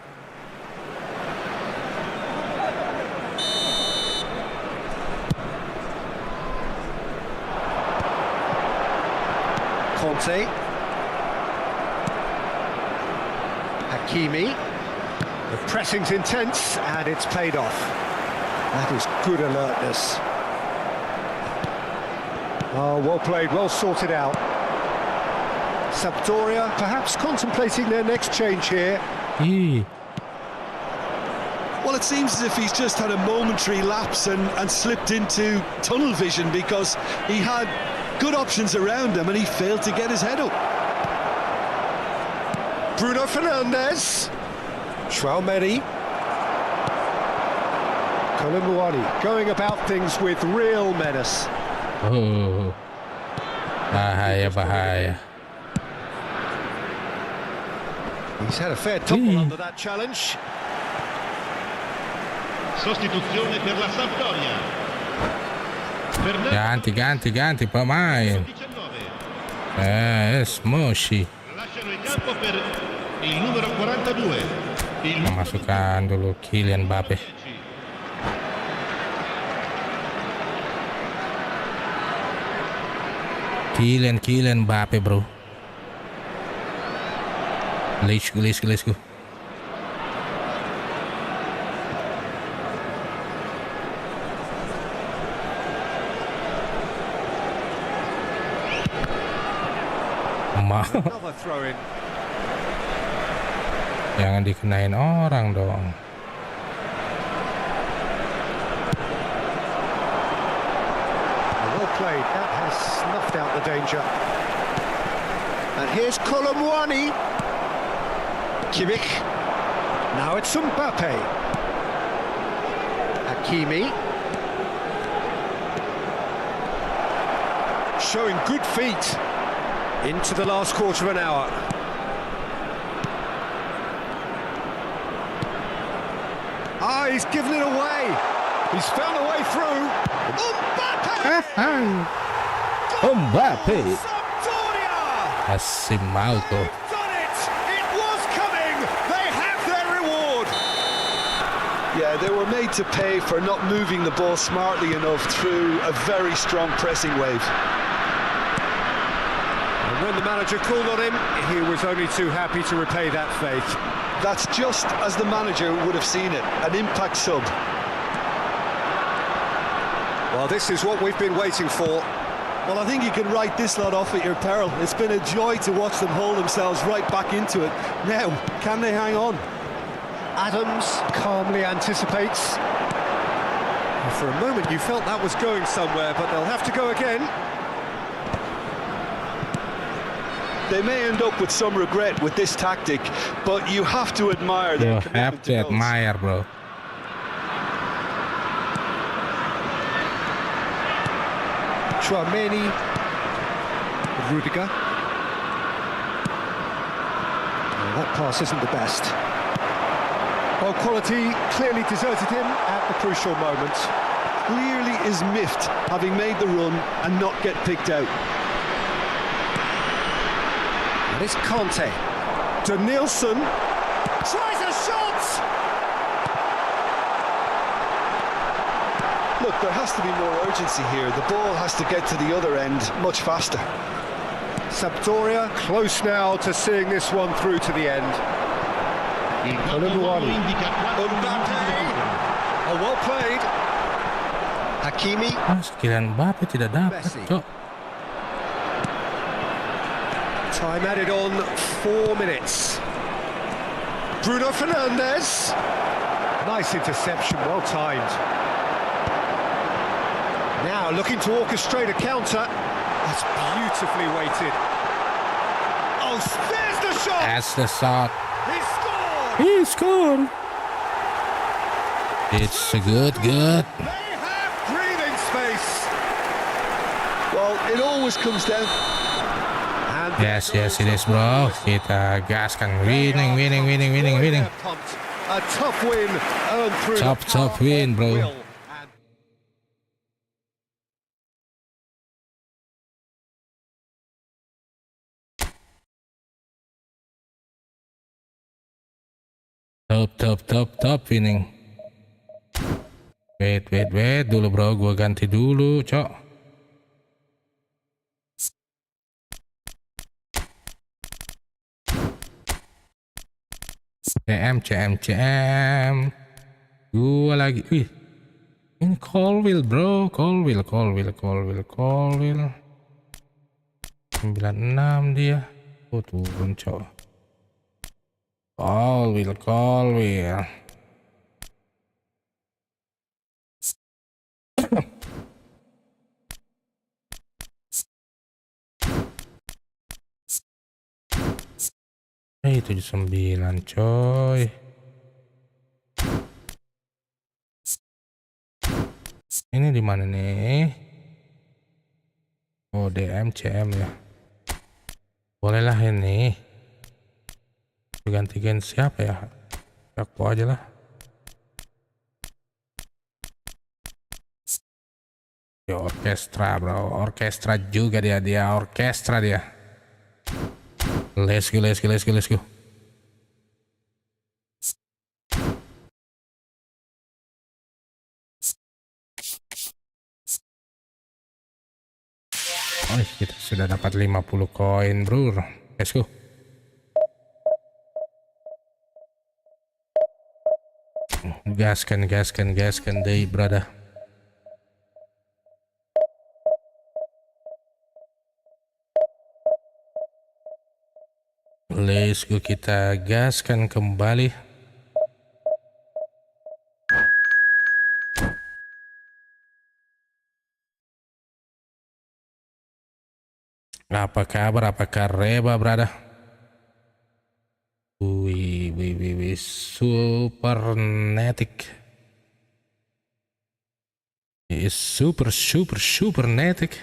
Conte. Hakimi. The pressing's intense and it's paid off. That is good alertness. Oh, well played, well sorted out. Sampdoria perhaps contemplating their next change here. Well, it seems as if he's just had a momentary lapse and slipped into tunnel vision, because he had good options around him and he failed to get his head up. Bruno Fernandes. Chouameni. Kolomwani going about things with real menace. Oh. Bahaya. He's had a fair tumble under that challenge. Sostituzione per la Sampdoria. Ganti pemain. Smoshi. Lasciano il campo per il numero 42. Masukkan dulu Kylian Mbappe. Kylian Mbappe, bro. Let's go. Another throw in. Jangan dikenain orang dong. Well played. That has snuffed out the danger. And here's Kolomwani. Kimmich. Now it's Mbappe. Hakimi. Showing good feet into the last quarter of an hour. He's given it away. He's found a way through. Mbappe. Sampdoria! Asimalco. Done it! It was coming! They have their reward! Yeah, they were made to pay for not moving the ball smartly enough through a very strong pressing wave. And when the manager called on him, he was only too happy to repay that faith. That's just as the manager would have seen it, an impact sub. Well, this is what we've been waiting for. Well, I think you can write this lot off at your peril. It's been a joy to watch them hold themselves right back into it. Now, can they hang on? Adams calmly anticipates. For a moment you felt that was going somewhere, but they'll have to go again. They may end up with some regret with this tactic, but you have to admire You their have commitment to to goals. admire, bro. Chouameni, Rudiger. Well, that pass isn't the best. Well, quality clearly deserted him at the crucial moment. Clearly is miffed, having made the run and not get picked out. And it's Conte. Danielson tries a shot! Look, there has to be more urgency here. The ball has to get to the other end much faster. Sampdoria close now to seeing this one through to the end. Kolomwani. Mbappe. Oh, well played. Hakimi. Kylian Mbappe tidak dapat, Messi. cok. Time added on 4 minutes. Bruno Fernandes. Nice interception, well timed. Now looking to orchestrate a counter. That's beautifully weighted. Oh, there's the shot! That's the shot. He scored! He scored. It's good. They have breathing space. Well, it always comes down. And Yes, it is, bro. Kita gaskan. Winning. they're pumped. A tough win earned through Tough the power win, of bro. will. Top winning. Wait dulu, bro. Gua ganti dulu, cok. CM. Gua lagi. Wih. Ini Colville, bro. Colville. 96 dia. Oh, turun, cok. Colville. Hey, 79, coy. Ini di mana nih? Oh, DM CM ya. Bolehlah ini. Gantikan siapa ya? Aku aja lah. Yo, orkestra bro, orkestra juga dia orkestra dia. Let's go. Oh, kita sudah dapat 50 koin bro. Let's go. Gaskan deh brother. Let's go, kita gaskan kembali. Apa kabar? Apakah reba brother? Wih, supernetic. Is super netic.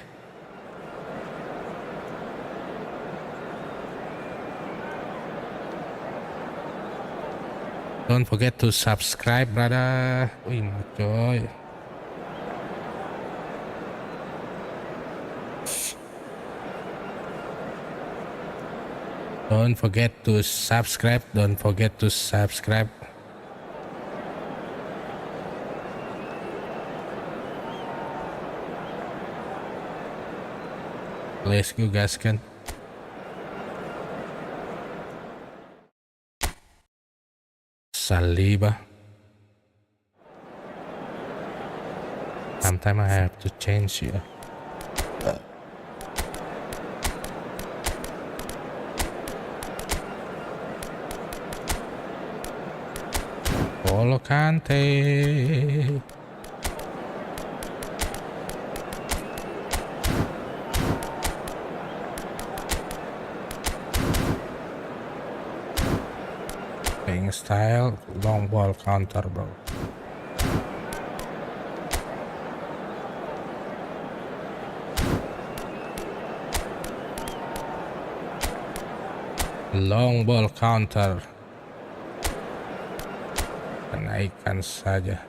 Don't forget to subscribe brother. Wih coy. Don't forget to subscribe. Let's go gaskan. Saliba. Sometimes I have to change you. Polo Kante. Playing style, long ball counter bro. Long ball counter. Naikkan saja.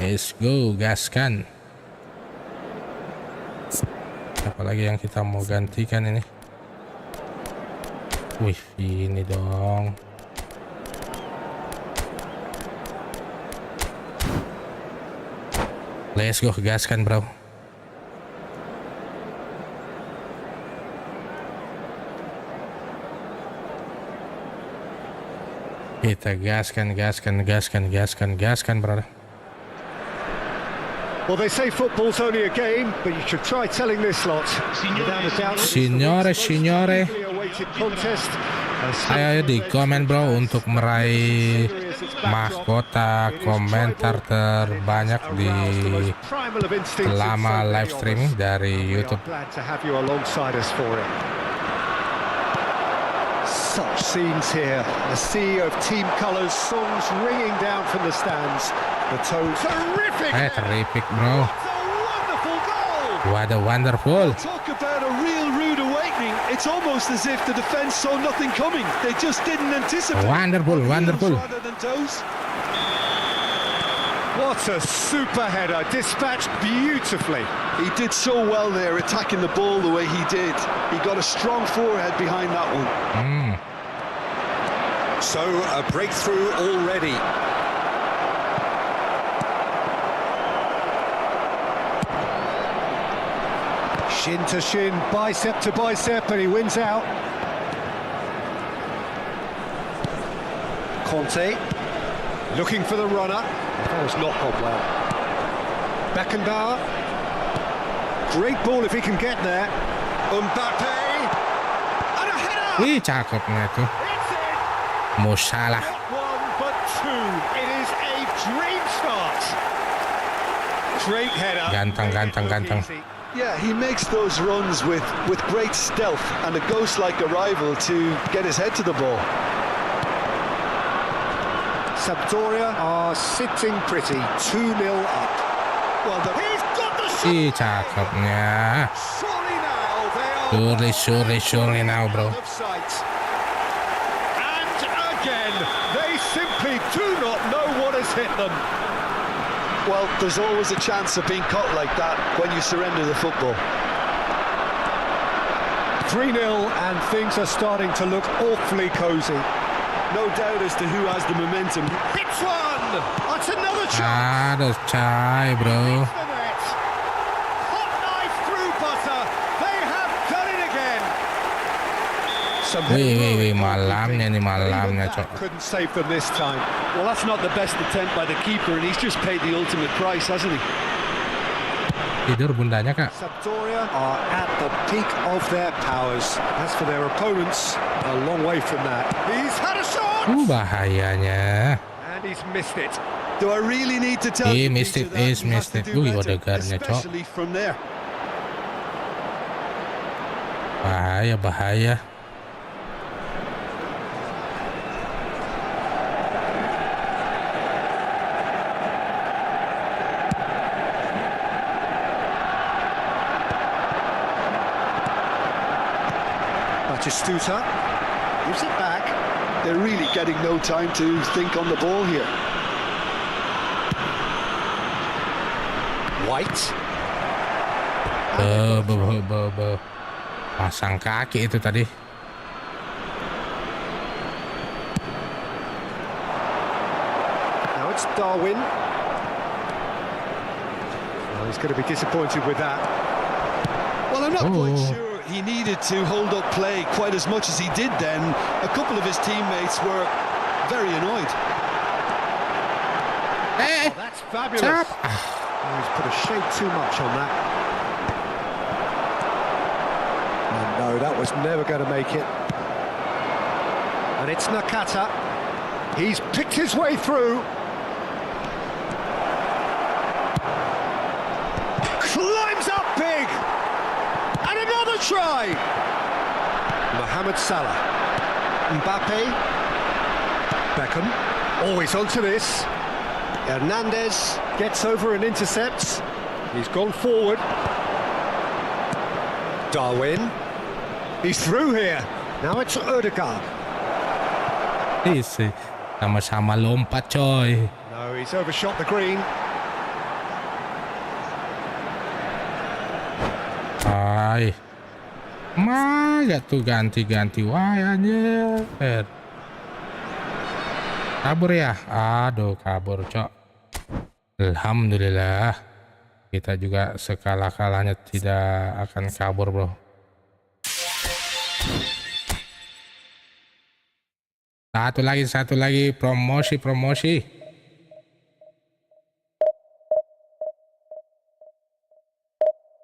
Let's go, gaskan. Apalagi yang kita mau gantikan ini? Wih, ini dong. Let's go, gaskan bro. Kita gaskan brother. Well, they say football's only a game, but you should try telling this lot. Without a doubt, Signore, ayo di komen bro untuk meraih mahkota komentar terbanyak di selama live streaming dari YouTube. Such scenes here, a sea of team colours, songs ringing down from the stands. The tone terrific. Terrific bro. Wonderful goal. What a wonderful. Talk about a real rude awakening. It's almost as if the defence saw nothing coming. They just didn't anticipate. Wonderful. Rather than toes. What a super header, dispatched beautifully. He did so well there, attacking the ball the way he did. He got a strong forehead behind that one. So a breakthrough already. Shin to shin, bicep to bicep, and he wins out. Conte looking for the runner. That was not gone well. Beckenbauer. Great ball if he can get there. Mbappe. And a header! Wih, cakepnya tuh. It's in! Musalah. Not one, but two. It is a dream start. Great header. Ganteng. Yeah, he makes those runs with great stealth and a ghost-like arrival to get his head to the ball. Sampdoria are sitting pretty, 2-0 up. Well, he's got the shot! Ih, cakepnya. Surely now Surely now, bro. Out of sight. And again, they simply do not know what has hit them. Well, there's always a chance of being caught like that when you surrender the football. 3-0 and things are starting to look awfully cosy. No doubt as to who has the momentum. Hits one! That's another chance! Ada cai, bro. The net. Hot knife through butter. They have done it again. Some Wih, heroic malamnya nih, goalkeeping, but malamnya, even Cok. that couldn't save them this time. Well, that's not the best attempt by the keeper, and he's just paid the ultimate price, hasn't he? Tidur bundanya, Kak. Sampdoria are at the peak of their powers. As for their opponents, a long way from that. He's had a shot! Bahayanya. And he's missed it. Do I really need to tell He you missed Peter, it, that he's he has missed to it. do Wih, better, Odegaardnya, Cok. especially from there. Bahaya. Batistuta gives it back. They're really getting no time to think on the ball here. White. Pasang kaki itu tadi. Now it's Darwin. Well, he's going to be disappointed with that. Well, I'm not quite Oh. sure he needed to hold up play quite as much as he did then. A couple of his teammates were very annoyed. Eh, Oh, that's fabulous. Chap. Oh, he's put a shade too much on that. And no, that was never going to make it. And it's Nakata. He's picked his way through. Climbs up big. And another try. Mohamed Salah. Mbappe. Beckham. Always onto this. Hernandez gets over and intercepts. He's gone forward. Darwin. He's through here. Now it's Odegaard. Sama-sama lompat, coy. No, he's overshot the green. Ay. Gak tuh ganti-ganti wayanya. Kabur ya? Aduh, kabur, Cok. Alhamdulillah. Kita juga sekalah-kalahnya tidak akan kabur, bro. Satu lagi. Promosi.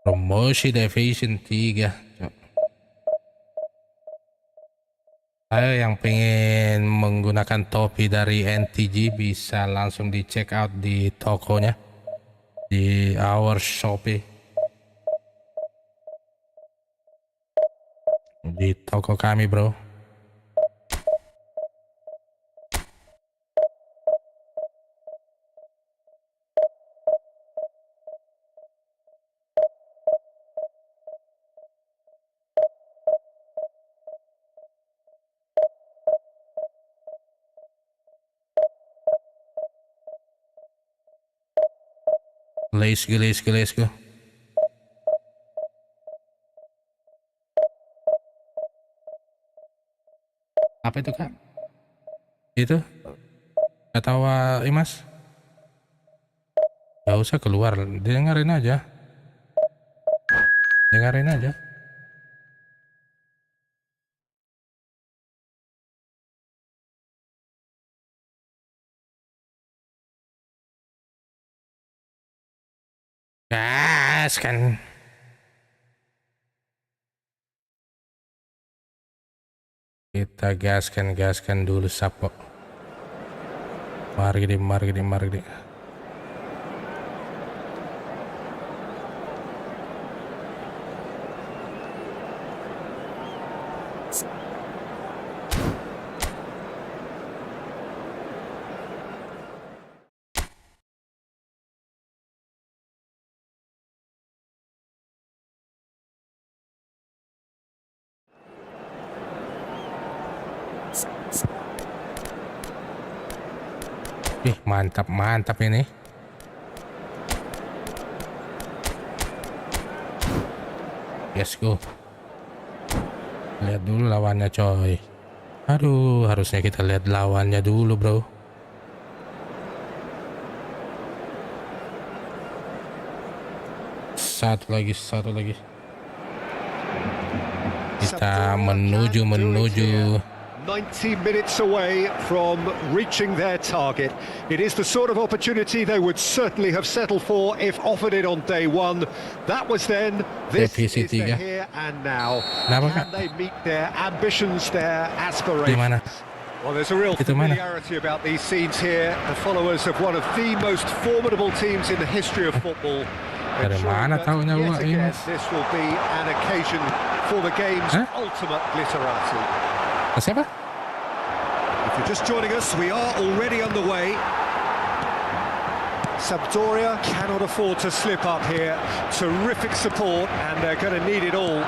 Promosi Division 3. Cok. Ayo yang pengen menggunakan topi dari NTG bisa langsung di check out di tokonya, di our Shopee, di toko kami, bro. Let's go. Apa itu, Kak? Itu? Ketawa Imas? Gak usah keluar, dengerin aja. Gas kan. Kita gaskan dulu, Sapo. Mari deh. Mantap ini. Let's go. Lihat dulu lawannya coy. Aduh, harusnya kita lihat lawannya dulu bro. Satu lagi. Kita menuju 90 minutes away from reaching their target. It is the sort of opportunity they would certainly have settled for if offered it on day one. That was then. This is the here and now. Can they meet their ambitions, their aspirations? Well, there's a real familiarity about these scenes here. The followers of one of the most formidable teams in the history of football. Dari mana taunya gua ini? This will be an occasion for the game's ultimate glitterati. Siapa? If you're just joining us, we are already underway. Sampdoria cannot afford to slip up here. Terrific support, and they're going to need it all.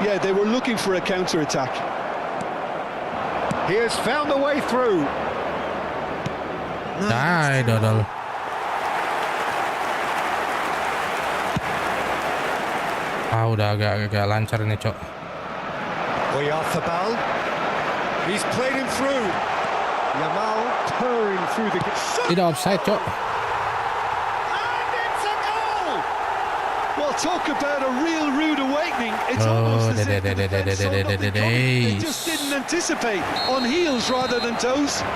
Yeah, they were looking for a counter-attack. He has found a way through. Die, Dodol. Udah agak lancar ini, Cok. Oyarzabal. He's played him through. Yamal purring through the... Tidak offside, Cok. And it's a goal! Well, talk about a real rude awakening. It's almost as if they just didn't anticipate, on heels rather than toes.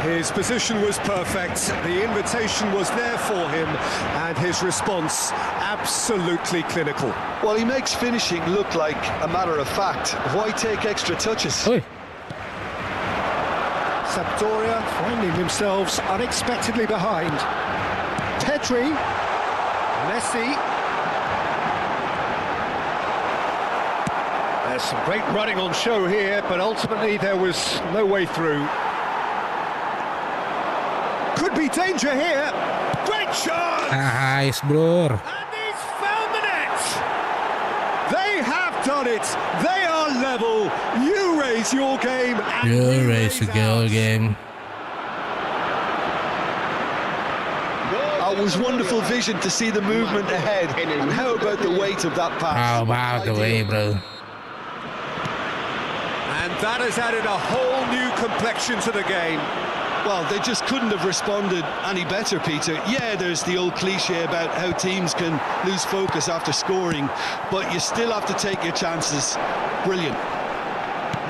His position was perfect, the invitation was there for him, and his response absolutely clinical. Well, he makes finishing look like a matter of fact. Why take extra touches? Oi. Sampdoria finding themselves unexpectedly behind. Pedri, Messi. There's some great running on show here, but ultimately there was no way through. Could be danger here. Great shot! Nice, bro. And he's found the net. They have done it. They are level. You raise your game. And you raise the goal game. It was wonderful vision to see the movement ahead. And how about the weight of that pass? How about the way, bro? And that has added a whole new complexion to the game. Well, they just couldn't have responded any better, Peter. Yeah, there's the old cliche about how teams can lose focus after scoring, but you still have to take your chances. Brilliant.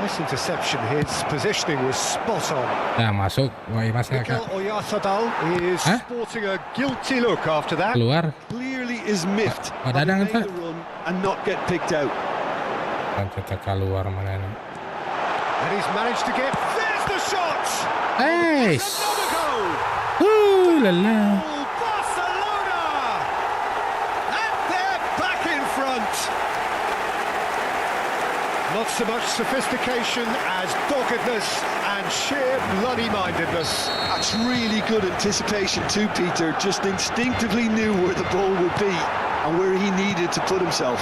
Nice interception. His positioning was spot on. Nah, masuk. Wah, masnya Mikel Oyarzabal is sporting a guilty look after that. Keluar. Clearly is miffed. Dadang the run and not get picked out. Kita keluar mana ini? And he's managed to get. There's the shot. Nice. Ooh la la. Barcelona. And they're back in front. Not so much sophistication as doggedness and sheer bloody-mindedness. That's really good anticipation too, Peter. Just instinctively knew where the ball would be and where he needed to put himself.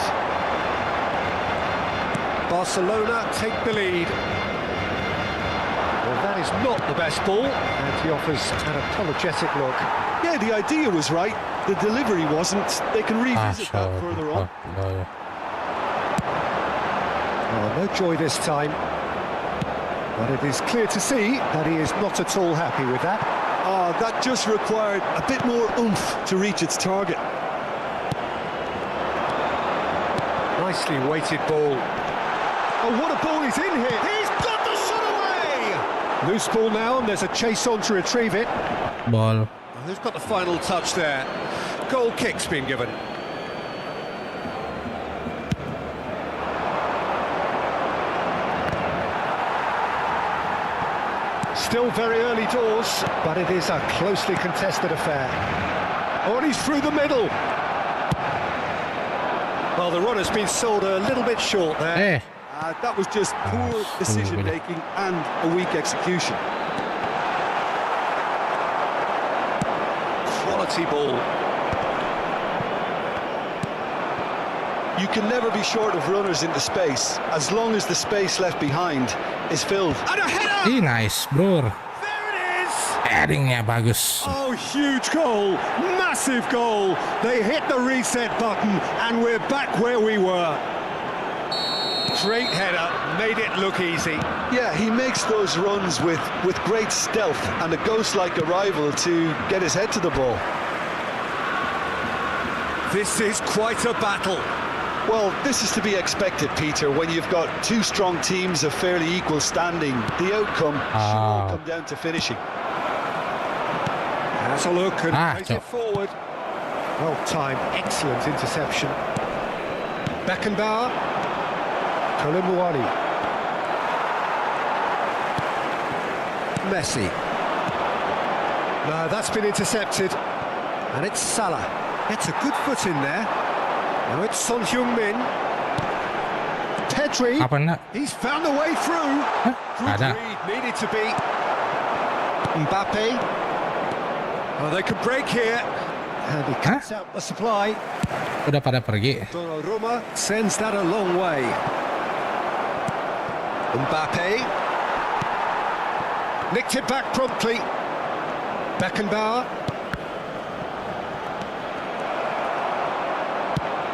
Barcelona take the lead. Well, that is not the best ball, and he offers an apologetic look. Yeah, the idea was right. The delivery wasn't. They can revisit that further on. Oh, no joy this time. But it is clear to see that he is not at all happy with that. That just required a bit more oomph to reach its target. Nicely weighted ball. Oh, what a ball he's in here! He's got the shot away! Loose ball now, and there's a chase on to retrieve it. Ball. Who's got the final touch there? Goal kick's been given. Still very early doors, but it is a closely contested affair. Oh, and he's through the middle. Well, the run has been sold a little bit short there. That was just poor decision-making and a weak execution. Quality ball. You can never be short of runners into space, as long as the space left behind is filled. And a header! Nice, bro. There it is! Headingnya bagus. Oh, huge goal! Massive goal! They hit the reset button and we're back where we were. Great header, made it look easy. Yeah, he makes those runs with great stealth and a ghost-like arrival to get his head to the ball. This is quite a battle. Well, this is to be expected, Peter, when you've got two strong teams of fairly equal standing. The outcome should all come down to finishing. Has a look and plays so. it forward. Well timed, excellent interception. Beckenbauer. Kolimuani. Messi. No, that's been intercepted. And it's Salah. Gets a good foot in there. Now it's Son Heung-min. Pedri. Apa nak? He's found a way through. Good Ada. read, needed to be. Mbappe. Oh, they could break here. And he cuts out the supply. Udah pada pergi. Donnarumma sends that a long way. Mbappe. Nicked it back promptly. Beckenbauer.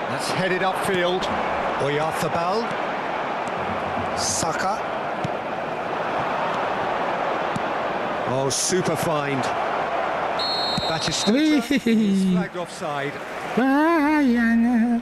That's headed upfield. Oyarzabal. Saka. Oh, super find. Batistuta is flagged offside. Bahayanya.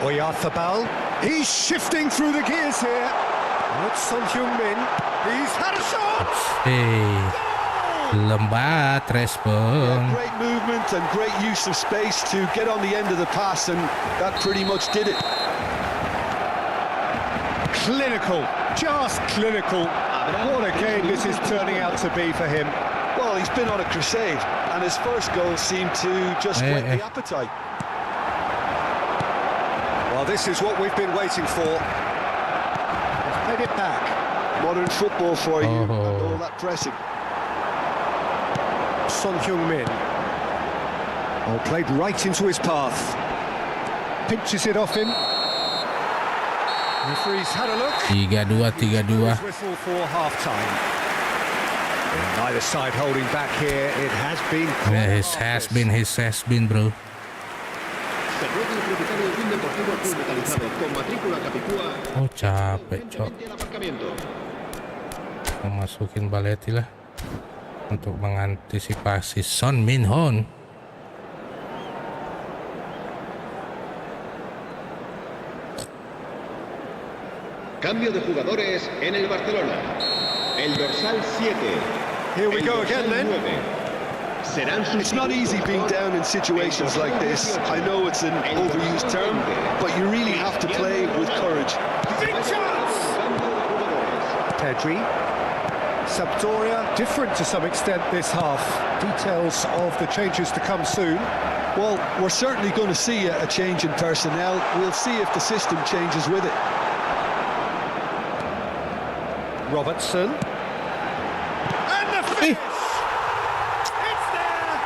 Oyarzabal. He's shifting through the gears here. It's Son Heung-min. He's had a shot. Lembat respon. Great movement and great use of space to get on the end of the pass, and that pretty much did it. Clinical, just clinical. What a game this is turning out to be for him. Well, he's been on a crusade, and his first goal seemed to just whet the appetite. Well, this is what we've been waiting for. He's played it back. Modern football for you, and all that pressing. Son Heung-min. Oh, played right into his path. Pinches it off him. Referee's had a look. 3-2. Whistle for half-time. Neither side holding back here. It has been. His has been, bro. Oh, capek, cok. Masukin Baleti lah untuk mengantisipasi Son Min-hoon. Cambio de jugadores en el Barcelona. El dorsal 7. Here we go again then. It's not easy being down in situations like this. I know it's an overused term, but you really have to play with courage. Big chance! Pedri. Sampdoria, different to some extent this half. Details of the changes to come soon. Well, we're certainly going to see a change in personnel. We'll see if the system changes with it. Robertson. And the finish! It's there!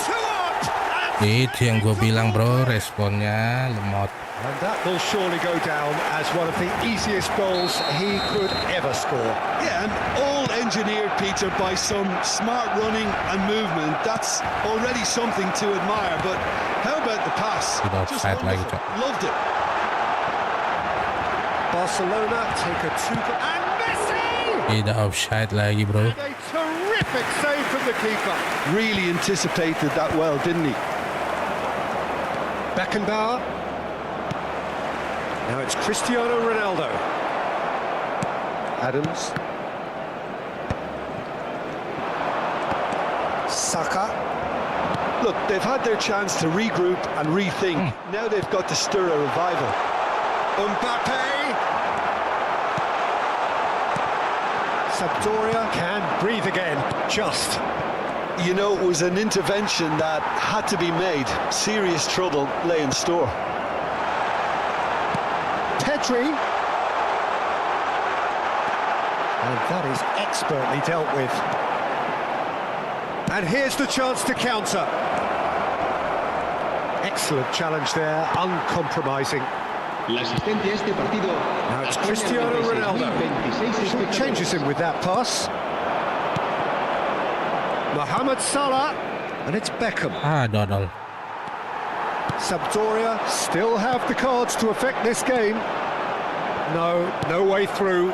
2 up! Itu yang gue bilang, bro, responnya lemot. And that will surely go down as one of the easiest goals he could ever score. Yeah, and all engineered, Peter, by some smart running and movement. That's already something to admire, but how about the pass? Just wonderful. Loved it. Barcelona take a 2-goal. And Messi! Tidak offside lagi, bro. And a terrific save from the keeper. Really anticipated that well, didn't he? Beckenbauer. Now it's Cristiano Ronaldo. Adams. Saka. Look, they've had their chance to regroup and rethink. Now they've got to stir a revival. Mbappe. Sampdoria can breathe again, just. You know, it was an intervention that had to be made. Serious trouble lay in store. Pedri. And that is expertly dealt with. And here's the chance to counter. Excellent challenge there, uncompromising. La asistente a este partido. Now it's Cristiano Ronaldo. He changes him with that pass. Mohamed Salah, and it's Beckham. Dodol. Sampdoria still have the cards to affect this game. No way through.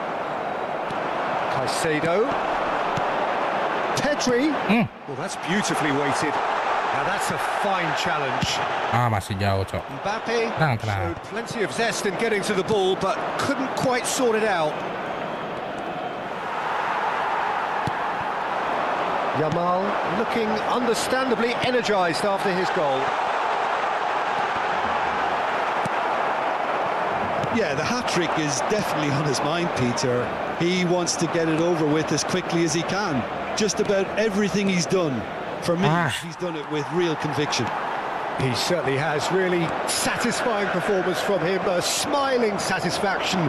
Caicedo. Pedri. Well, that's beautifully weighted. Now that's a fine challenge. Masih jauh, Cok. Mbappe Tenang. showed plenty of zest in getting to the ball, but couldn't quite sort it out. Yamal looking understandably energised after his goal. Yeah, the hat-trick is definitely on his mind, Peter. He wants to get it over with as quickly as he can. Just about everything he's done. For me, he's done it with real conviction. He certainly has. Really satisfying performance from him. A smiling satisfaction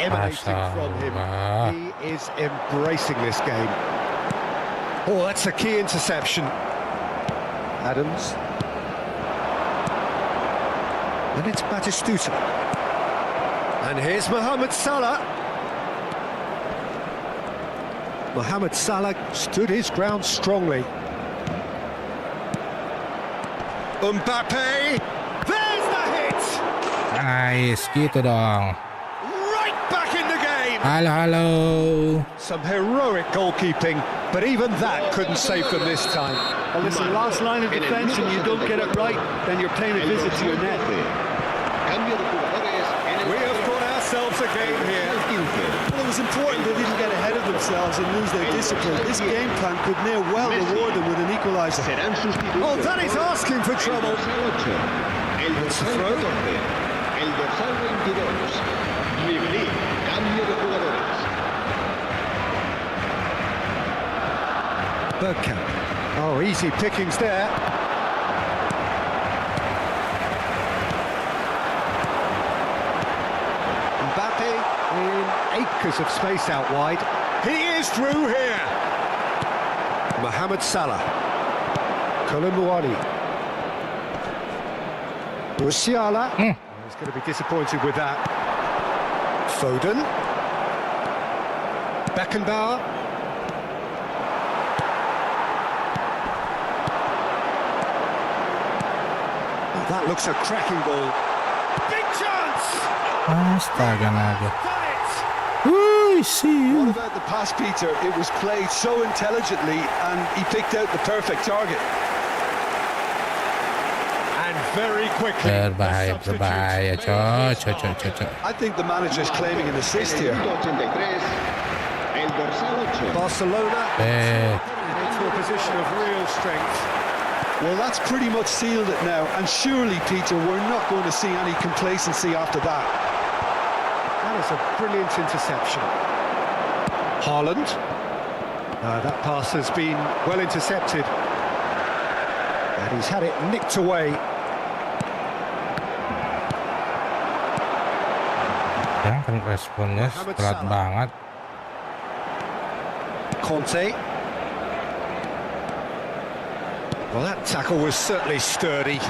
emanating from him. He is embracing this game. Oh, that's a key interception. Adams. And it's Batistuta. And here's Mohamed Salah. Mohamed Salah stood his ground strongly. Mbappe, there's the hit! Nice, gitu dong. Right back in the game! Halo. Some heroic goalkeeping, but even that couldn't save them this time. Well, listen, last line of defence and you don't get it right, then you're paying a visit to your net. Cambio de jugadores en el We have got ourselves a game here. Well, it was important they didn't get ahead of themselves and lose their discipline. This game plan could near well reward them with an equaliser. serán sustituidos. Oh, that is asking for El trouble. dorsal 8, el dorsal 14, el dorsal 22. Ribery, cambio de jugadores. Bergkamp. Oh, easy pickings there. Mbappe in acres of space out wide. He is through here. Mohamed Salah. Kolumbuani. Musiala. He's going to be disappointed with that. Foden. Beckenbauer. Oh, that looks a cracking ball. Big chance! Astaga naga. Done it! Woo, see What you. about the pass, Peter? It was played so intelligently and he picked out the perfect target. And very quickly. Berbahaya, berbahaya, Cok. I think the manager's claiming an assist here. Minuto 83, el dorsal 8. Barcelona into a position of real strength. Well, that's pretty much sealed it now, and surely, Peter, we're not going to see any complacency after that. That is a brilliant interception. Haaland. That pass has been well intercepted. And he's had it nicked away. Ya kan responnya telat banget. Conte. Well, that tackle was certainly sturdy.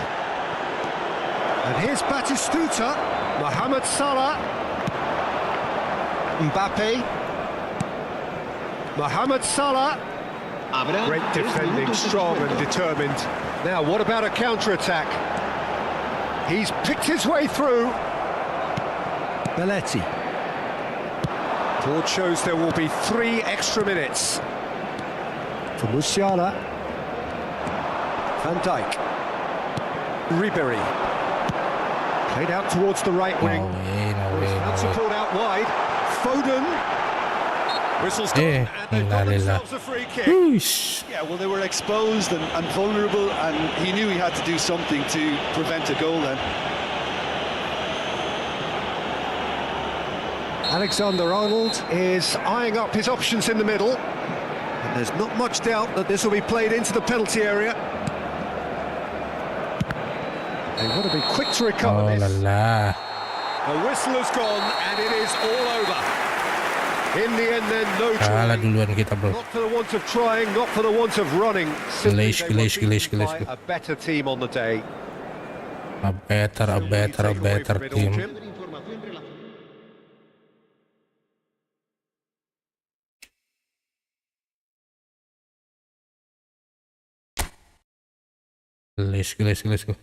And here's Batistuta. Mohamed Salah. Mbappe. Mohamed Salah. Great defending, strong and determined. Now, what about a counter-attack? He's picked his way through. Belletti. Board shows there will be 3 extra minutes. For Musiala. Van Dijk. Ribery. Played out towards the right wing. No way. Support out wide. Foden. Whistles gone, and they've got themselves a free kick. Whoosh. Yeah, well, they were exposed and vulnerable, and he knew he had to do something to prevent a goal then. Alexander-Arnold is eyeing up his options in the middle. And There's not much doubt that this will be played into the penalty area. They want to be quick to recover Oh this. la la. The whistle has gone and it is all over. In the end then, no Kalah try. duluan kita, bro. Not for the want of trying, not for the want of running. Simply they were beaten Gilis. by a better team on the day. A better team. Gilis go.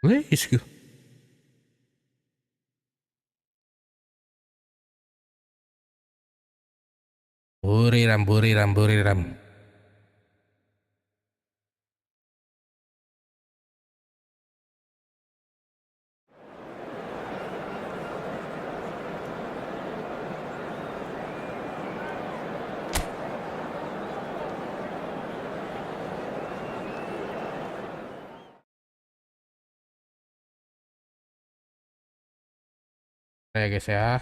Let's go. Buriram. Ya guys ya.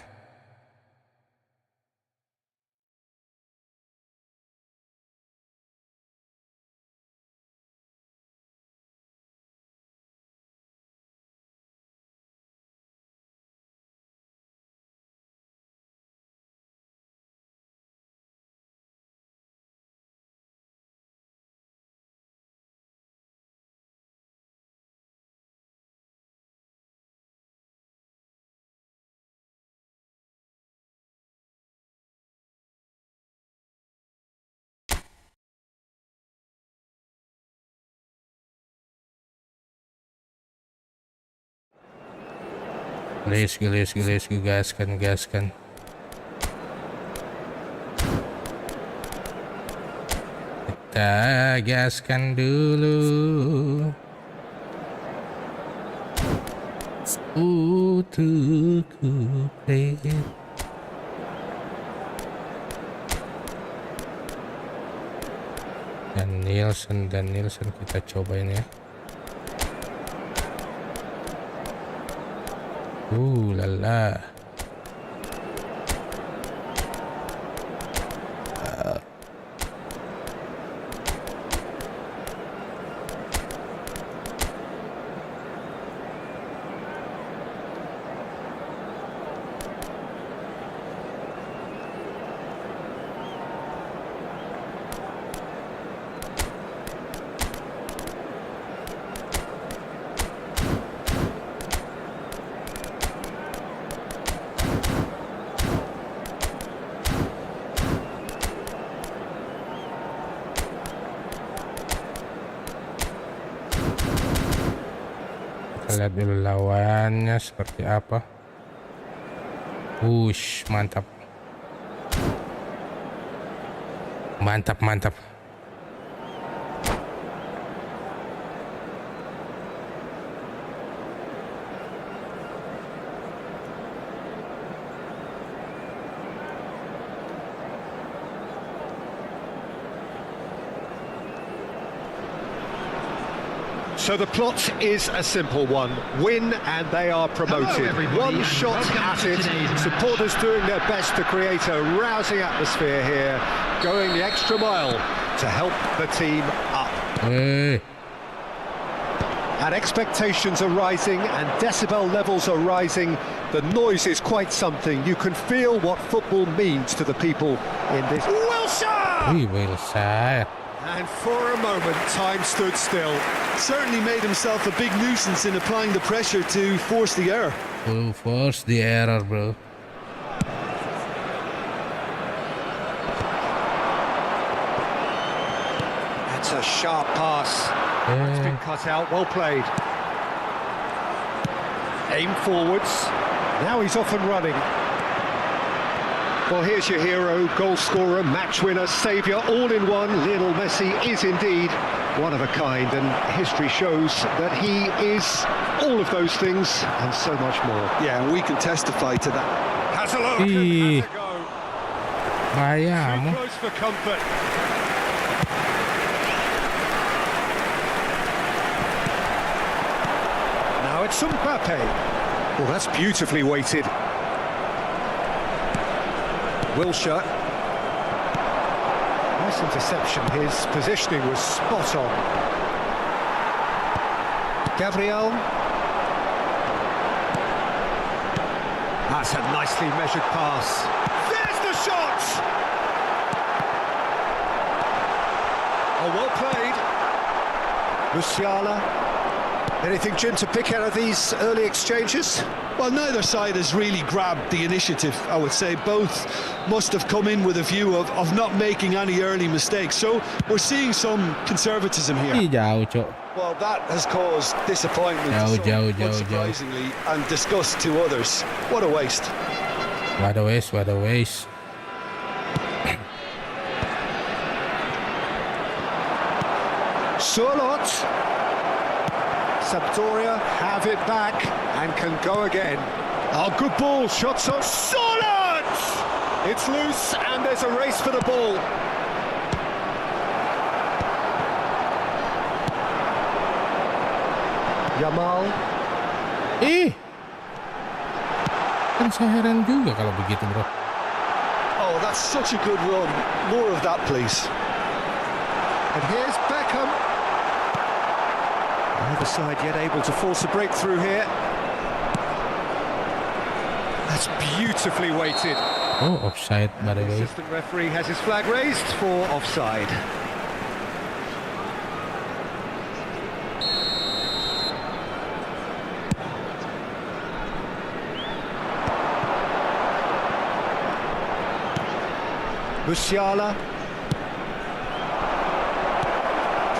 Let's go, gaskan. Kita gaskan dulu. Untukku play. Dan Nielsen kita cobain ya. Lala. Kita lihat dulu lawannya seperti apa. Wush, mantap. So the plot is a simple one. Win and they are promoted. One shot at it. Supporters doing their best to create a rousing atmosphere here, going the extra mile to help the team up. Hey. And expectations are rising and decibel levels are rising. The noise is quite something. You can feel what football means to the people in this. Wilson! Wilson. And for a moment, time stood still. Certainly made himself a big nuisance in applying the pressure to force the error. Force the error, bro. That's a sharp pass. It's been cut out, well played. Aim forwards. Now he's off and running. Well, here's your hero, goal scorer, match winner, saviour, all in one. Lionel Messi is indeed one of a kind, and history shows that he is all of those things and so much more. Yeah, and we can testify to that. Has a look. Ih. Has a go. Bahaya Too mo. close for comfort. Now it's Mbappe. Well, that's beautifully weighted. Wilshere. Nice interception. His positioning was spot on. Gabriel. That's a nicely measured pass. There's the shot! Oh, well played. Musiala. Anything, Jim, to pick out of these early exchanges? Well, neither side has really grabbed the initiative, I would say. Both must have come in with a view of not making any early mistakes. So we're seeing some conservatism here. Ih, jauh, Cok. Well, that has caused disappointment to some, unsurprisingly, and disgust to others. What a waste. What a waste, what a waste. Surlot. Sampdoria have it back and can go again. Oh, good ball, shots on Surlot! It's loose and there's a race for the ball. Yamal. Kan saya heran juga kalau begitu, bro. Oh, that's such a good run. More of that, please. And here's Beckham. Neither side yet able to force a breakthrough here. That's beautifully weighted. Oh, offside, by the The way. assistant referee has his flag raised for offside. Musiala.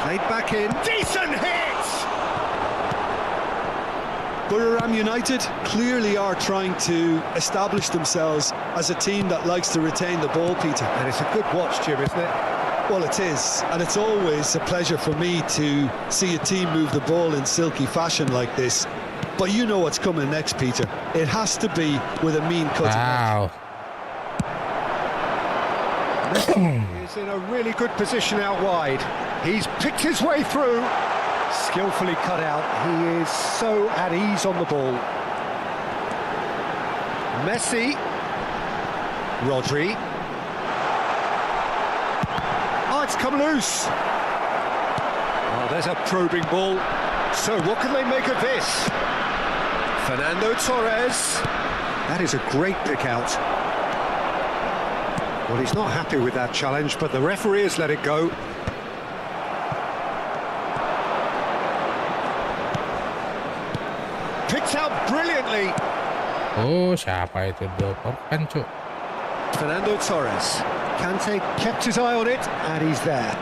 Played back in. Decent hit! Buriram United clearly are trying to establish themselves as a team that likes to retain the ball, Peter. And it's a good watch, Jim, isn't it? Well, it is, and it's always a pleasure for me to see a team move the ball in silky fashion like this. But you know what's coming next, Peter. It has to be with a mean cutting edge. Wow. He's in a really good position out wide. He's picked his way through. Skillfully cut out. He is so at ease on the ball. Messi. Rodri. Oh, it's come loose. Oh, there's a probing ball. So what can they make of this? Fernando Torres. That is a great pick out. Well, he's not happy with that challenge, but the referee has let it go. Picked out brilliantly. Oh, siapa itu? Kan, Cok. Fernando Torres. Kante kept his eye on it, and he's there.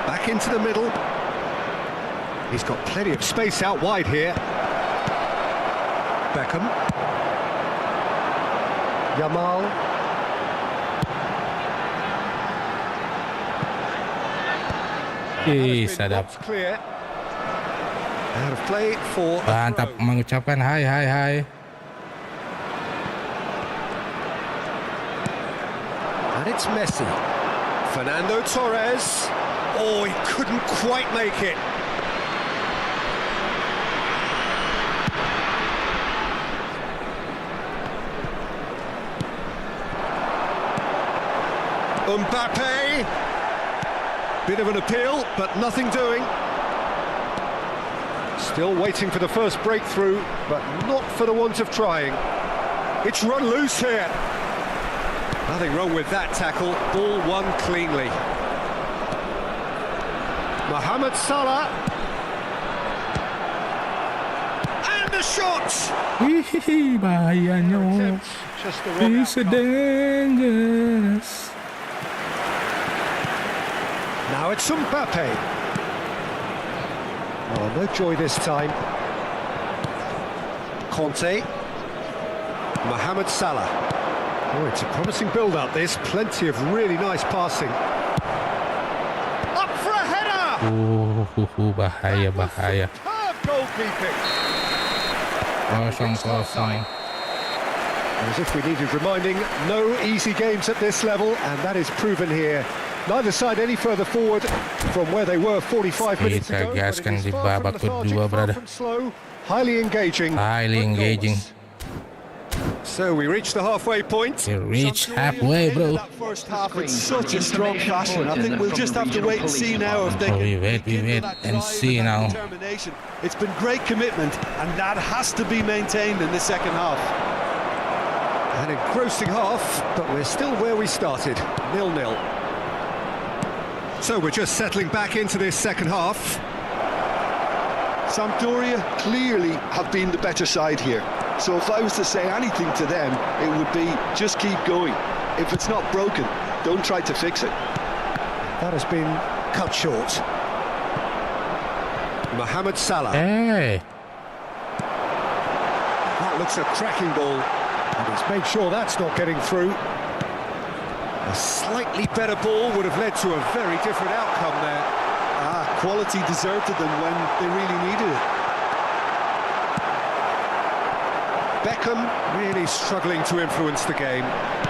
Back into the middle. He's got plenty of space out wide here. Beckham. Yamal. Ih, sadap. Clear. Out of play for a Mantap throw. mengucapkan hai. And it's Messi. Fernando Torres. Oh, he couldn't quite make it. Mbappe. Bit of an appeal, but nothing doing. Still waiting for the first breakthrough, but not for the want of trying. It's run loose here. Nothing wrong with that tackle. Ball won cleanly. Mohamed Salah. And the shot! Hihihi, bahayanya. Just the wrong It's outcome. dangerous. Now it's Mbappe. Oh, no joy this time. Conte. Mohamed Salah. Oh, it's a promising build-up, this. Plenty of really nice passing. Bahaya. Superb goalkeeping. Kosong. As if we needed reminding, no easy games at this level, and that is proven here. Neither side any further forward from where they were 45 minutes Kita ago. But it gaskan is di far from babak lethargic, kedua, far brother. from slow, highly engaging. Highly but engaging. goalless. So we reached the halfway point. We reach halfway, bro. That first half, it's such a strong passion. I think we'll just have to wait and see now if they Oh, can we wait rekindle that and drive see that now. determination. It's been great commitment, and that has to be maintained in the second half. An engrossing half, but we're still where we started, 0-0. So we're just settling back into this second half. Sampdoria clearly have been the better side here. So if I was to say anything to them, it would be just keep going. If it's not broken, don't try to fix it. That has been cut short. Mohamed Salah. Hey, That looks a cracking ball. And he's made sure that's not getting through. A slightly better ball would have led to a very different outcome there. Quality deserted them when they really needed it. Beckham really struggling to influence the game.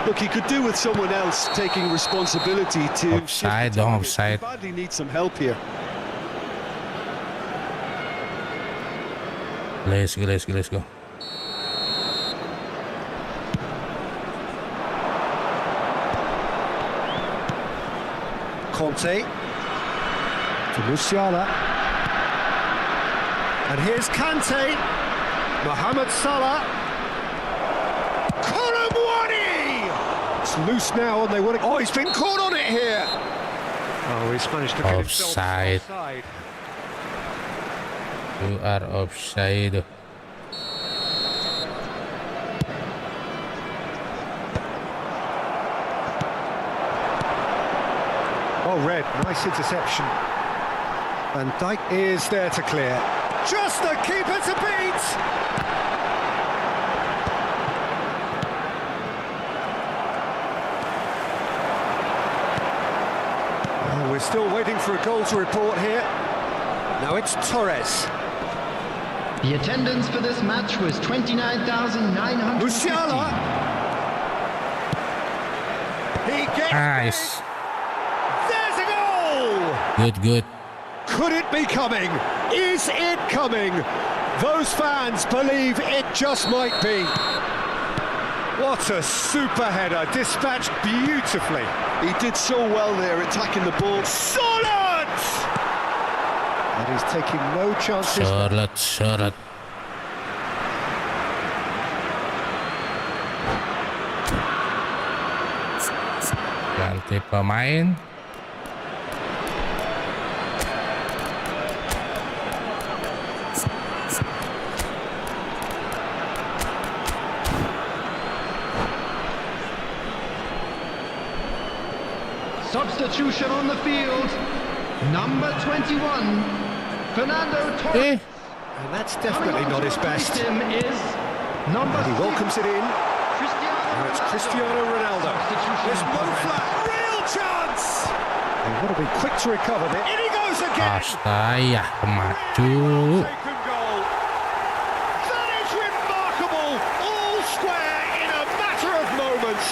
Look, he could do with someone else taking responsibility to... Offside, don't offside. He badly needs some help here. let's go. Conte to Musiala, and here's Kante, Mohamed Salah, Konami! It's loose now, and they want to. Oh, he's been caught on it here. Oh, he's managed to get himself Offside. offside. You are offside. Oh, red, nice interception. Van Dijk is there to clear. Just the keeper to beat! Oh, we're still waiting for a goal to report here. Now it's Torres. The attendance for this match was 29,950. Musiala! He gets Nice. it. There's a goal! Good. Could it be coming? Is it coming? Those fans believe it just might be. What a super header, dispatched beautifully. He did so well there, attacking the ball. Solid! And he's taking no chances. Sorot. Ganti pemain. Substitution on the field. Number 21, Fernando Torres. And that's definitely not his best. Him is number And he welcomes it in. And it's Cristiano Ronaldo. There's one flat. Real chance! They want to be quick to recover there. In he goes again! Astaga, maju. Taken goal. That is remarkable. All square in a matter of moments.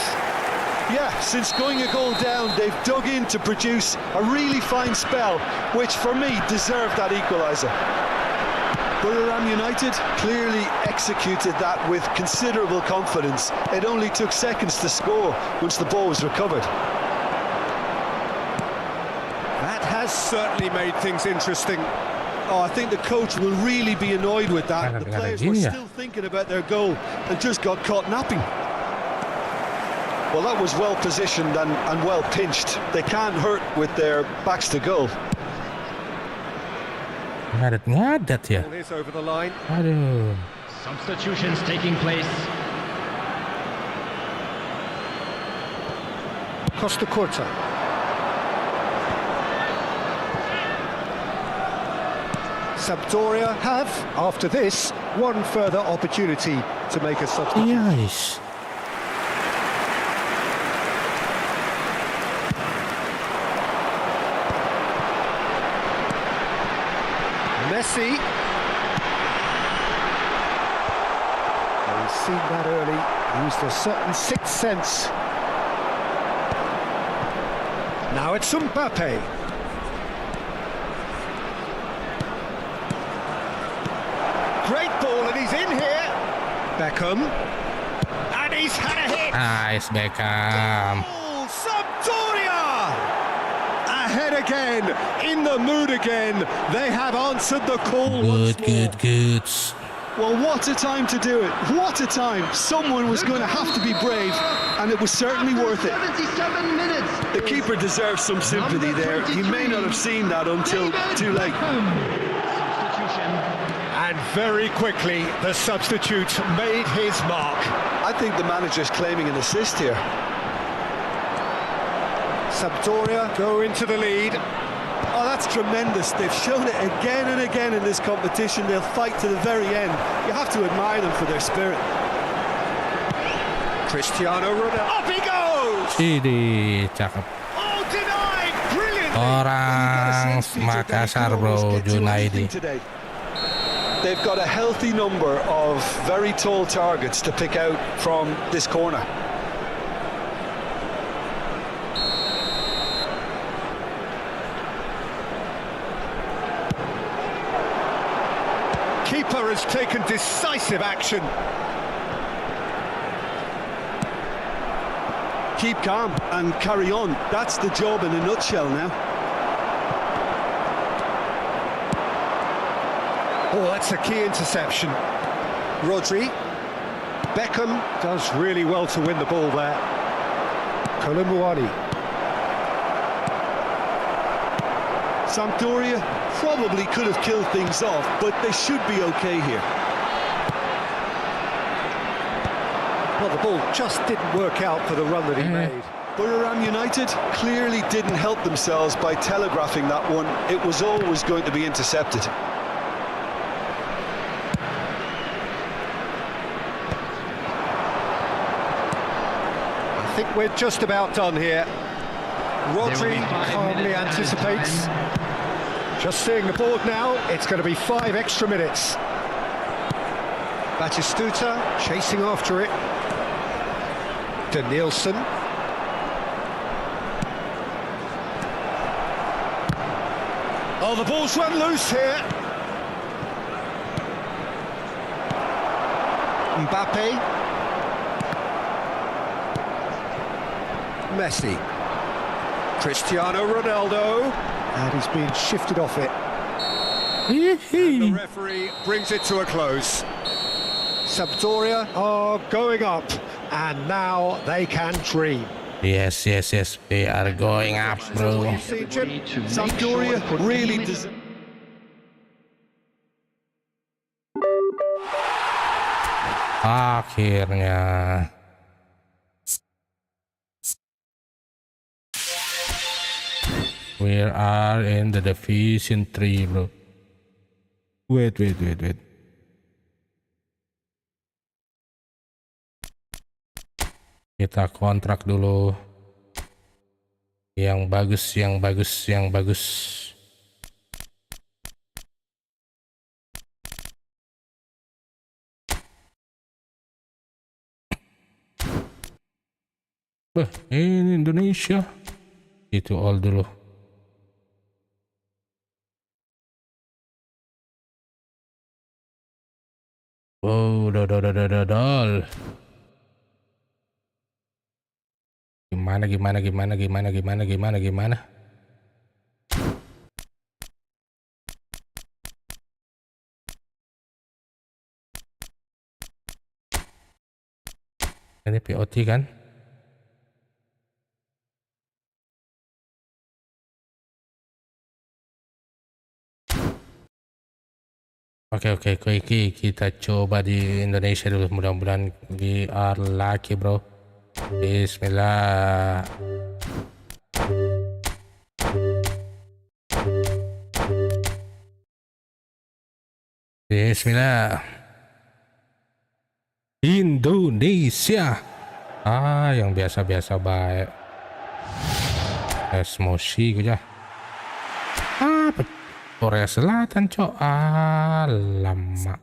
Yeah, since going a goal down, they've dug in to produce a really fine spell, which for me deserved that equaliser. Buriram United clearly executed that with considerable confidence. It only took seconds to score once the ball was recovered. That has certainly made things interesting. Oh, I think the coach will really be annoyed with that. The players were still thinking about their goal and just got caught napping. Well, that was well positioned and well pinched. They can't hurt with their backs to goal. Ngadat ya. Ball is over the line. Aduh. Substitutions taking place. Costa Curta. Sampdoria have, after this, one further opportunity to make a substitution. Yes. Messi. Well, he's seen that early, used a certain sixth sense. Now it's Mbappe. Great ball, and he's in here. Beckham. And he's had a hit. Nice Beckham. Oh, Sampdoria! Ahead again, in the mood again. They have answered the call once more. Good. Well, what a time to do it. What a time. Someone was going to have to be brave, and it was certainly worth it. 77 minutes. The keeper deserves some sympathy there. He may not have seen that until too late. Substitution. And very quickly, the substitute made his mark. I think the manager's claiming an assist here. Sampdoria go into the lead. Oh, that's tremendous. They've shown it again and again in this competition. They'll fight to the very end. You have to admire them for their spirit. Cristiano Ronaldo. Off he goes! Ini cakep. Oh, denied! Brilliantly! Orang Makassar bro, Junaidi. They've got a healthy number of very tall targets to pick out from this corner. Keeper has taken decisive action. Keep calm and carry on. That's the job in a nutshell now. Oh, that's a key interception. Rodri. Beckham does really well to win the ball there. Kolumuani. Sampdoria probably could have killed things off, but they should be okay here. Well, the ball just didn't work out for the run that he made. Buriram United clearly didn't help themselves by telegraphing that one. It was always going to be intercepted. I think we're just about done here. Rodri calmly anticipates. Just seeing the board now, it's going to be 5 extra minutes. Batistuta chasing after it. Danielson. Oh, the ball's run loose here. Mbappe. Messi. Cristiano Ronaldo. And he's been shifted off it. And the referee brings it to a close. Sampdoria are going up, and now they can dream. Yes. They are going up, bro. Sampdoria really deserve. Akhirnya. We are in the Division 3, bro. Wait. Kita kontrak dulu. Yang bagus. Ini Indonesia. Itu all dulu. Oh, dol. Gimana? Ini POT kan? Oke, kita coba di Indonesia dulu, mudah-mudahan we are lucky, bro. Bismillah. Indonesia. Yang biasa-biasa baik. Esmosi aja. Korea Selatan, cok. Alamak.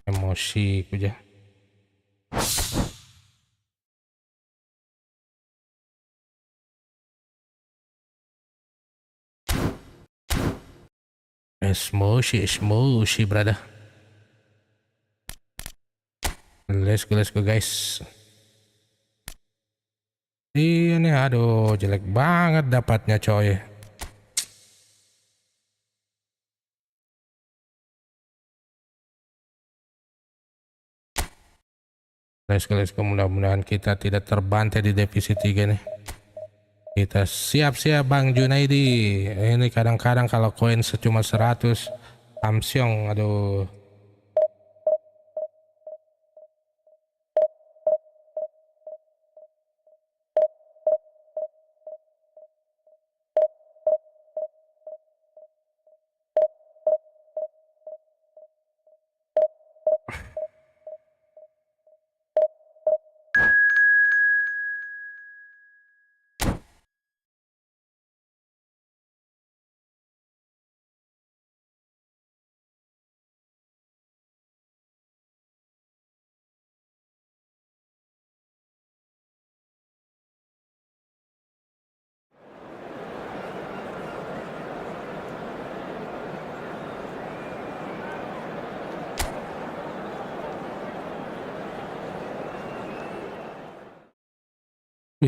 Emosi aja. Emosi, brother. Let's go, guys. Ini aduh, jelek banget dapatnya, coy. Let's go. Mudah-mudahan kita tidak terbantai di divisi 3 nih. Kita siap-siap Bang Junaidi. Ini kadang-kadang kalau koin cuma 100 Samsyong, aduh.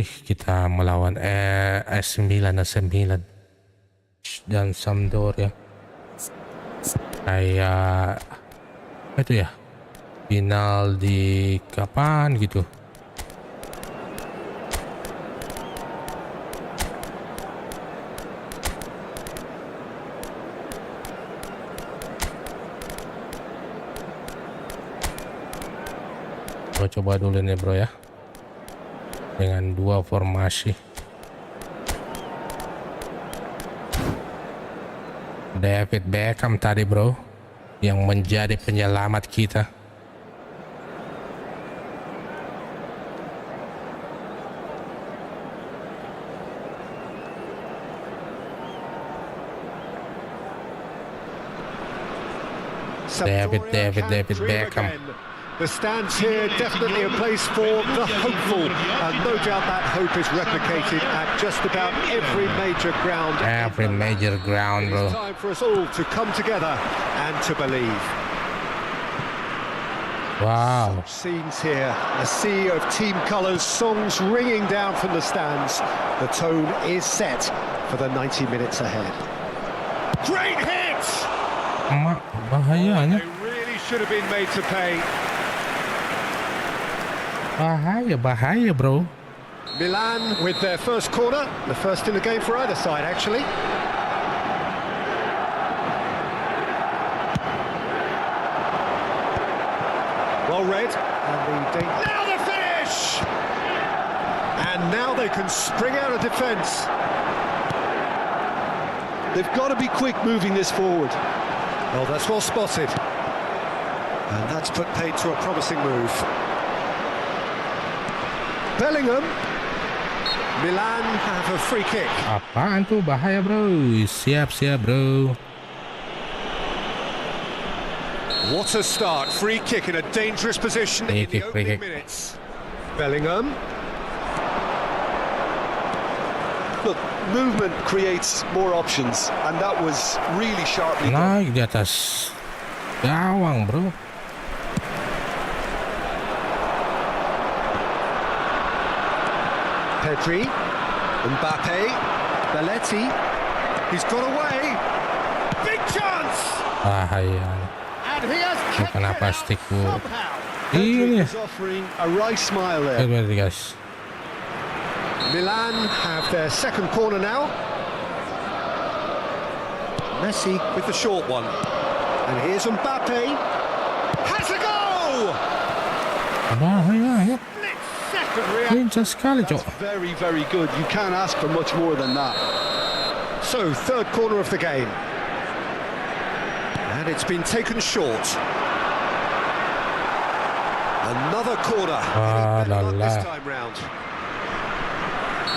Kita melawan S9 dan Sampdoria. Kayak itu ya, final di kapan gitu. Coba dulu nih bro ya, dengan 2 formasi. David Beckham tadi bro, yang menjadi penyelamat kita. David Beckham. The stands here definitely a place for the hopeful, and no doubt that hope is replicated at just about every major ground. Every major ground, bro. It's time for us all to come together and to believe. Wow. Scenes here, a sea of team colours, songs ringing down from the stands. The tone is set for the 90 minutes ahead. Great hit! Bahayanya. They really should have been made to pay. Bahaya bro. Milan with their first corner, the first in the game for either side actually. Well read, and now the finish! And now they can spring out of defence. They've got to be quick moving this forward. Well, that's well spotted. And that's put paid to a promising move. Bellingham. Milan have a free kick. Apaan tuh, bahaya bro. Siap bro. What a start. Free kick in a dangerous position in the opening minutes. Bellingham. Look, movement creates more options, and that was really sharply done. Naik di atas gawang bro. Pedri, Mbappe, Belletti, he's got away, big chance! Bahaya. And he has kept it Kenapa out stickku? somehow. Iya. Is offering a right smile there. Guys. Milan have their second corner now. Messi with the short one. And here's Mbappe. Has a goal! Bahaya ya. Second reaction. Lincah sekali cok. Very, very good. You can't ask for much more than that. So, third corner of the game. And it's been taken short. Another corner. This time round.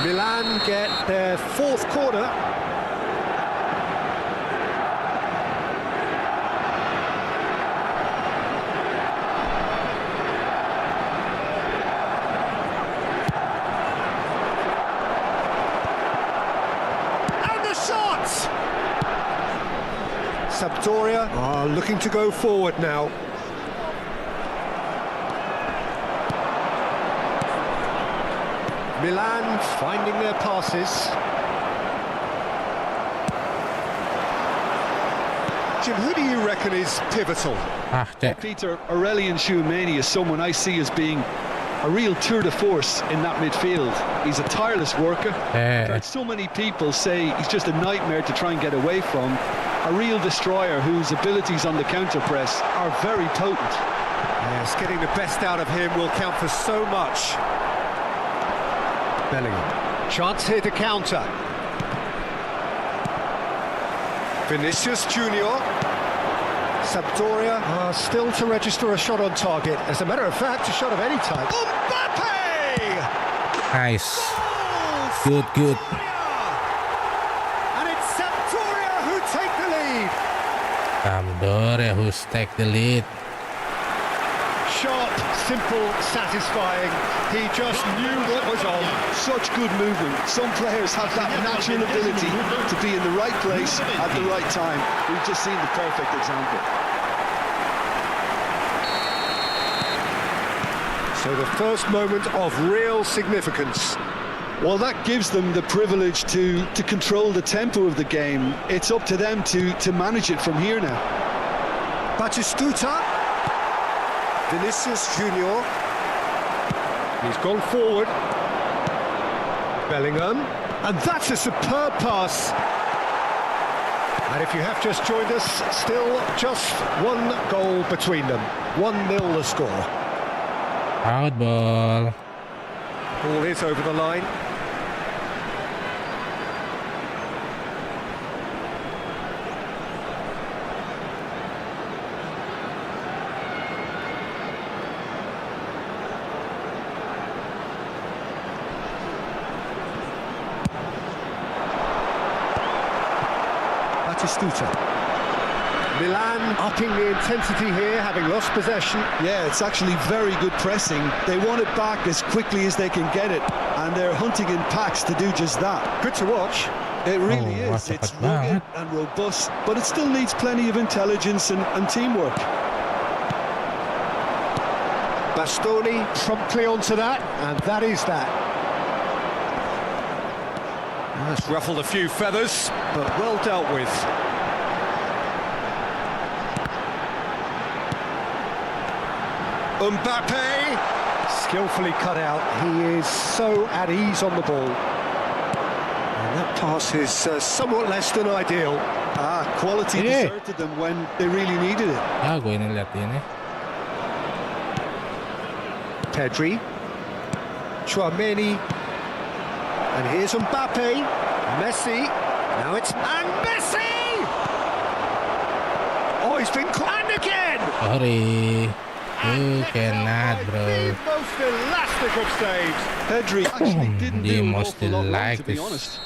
Milan get their fourth corner. Sampdoria are looking to go forward now. Milan finding their passes. Jim, who do you reckon is pivotal? Peter, Aurelian Tchouameni is someone I see as being a real tour de force in that midfield. He's a tireless worker. So many people say he's just a nightmare to try and get away from. A real destroyer whose abilities on the counter press are very potent. Yes, getting the best out of him will count for so much. Bellingham. Chance here to counter. Vinicius Junior. Sampdoria are still to register a shot on target. As a matter of fact, a shot of any type. Mbappe! Nice. Good. And it's Sampdoria who take the lead. Sampdoria who's take the lead. Sharp, simple, satisfying. He just knew what was on. Such good movement. Some players have that natural ability to be in the right place at the right time. We've just seen the perfect example. So the first moment of real significance. Well, that gives them the privilege to control the tempo of the game. It's up to them to manage it from here now. Batistuta. Vinicius Junior. He's gone forward. Bellingham. And that's a superb pass. And if you have just joined us, still just one goal between them. 1-0 the score. Out ball. Ball is over the line. Batistuta. Milan upping the intensity here, having lost possession. Yeah, it's actually very good pressing. They want it back as quickly as they can get it, and they're hunting in packs to do just that. Good to watch. It really is. It's rugged and robust, but it still needs plenty of intelligence and teamwork. Bastoni promptly onto that, and that is that. That's ruffled a few feathers, but well dealt with. Mbappe, skillfully cut out. He is so at ease on the ball. And that pass is somewhat less than ideal. Quality deserted them when they really needed it. Gue ini lihat ini. Pedri. Tchouameni. And here's Mbappe. Messi. Now it's... And Messi! Oh, he's been... And again! Sorry. You cannot, bro. The most elastic of saves. Pedri actually didn't do an must awful lot wrong, like to be this. honest.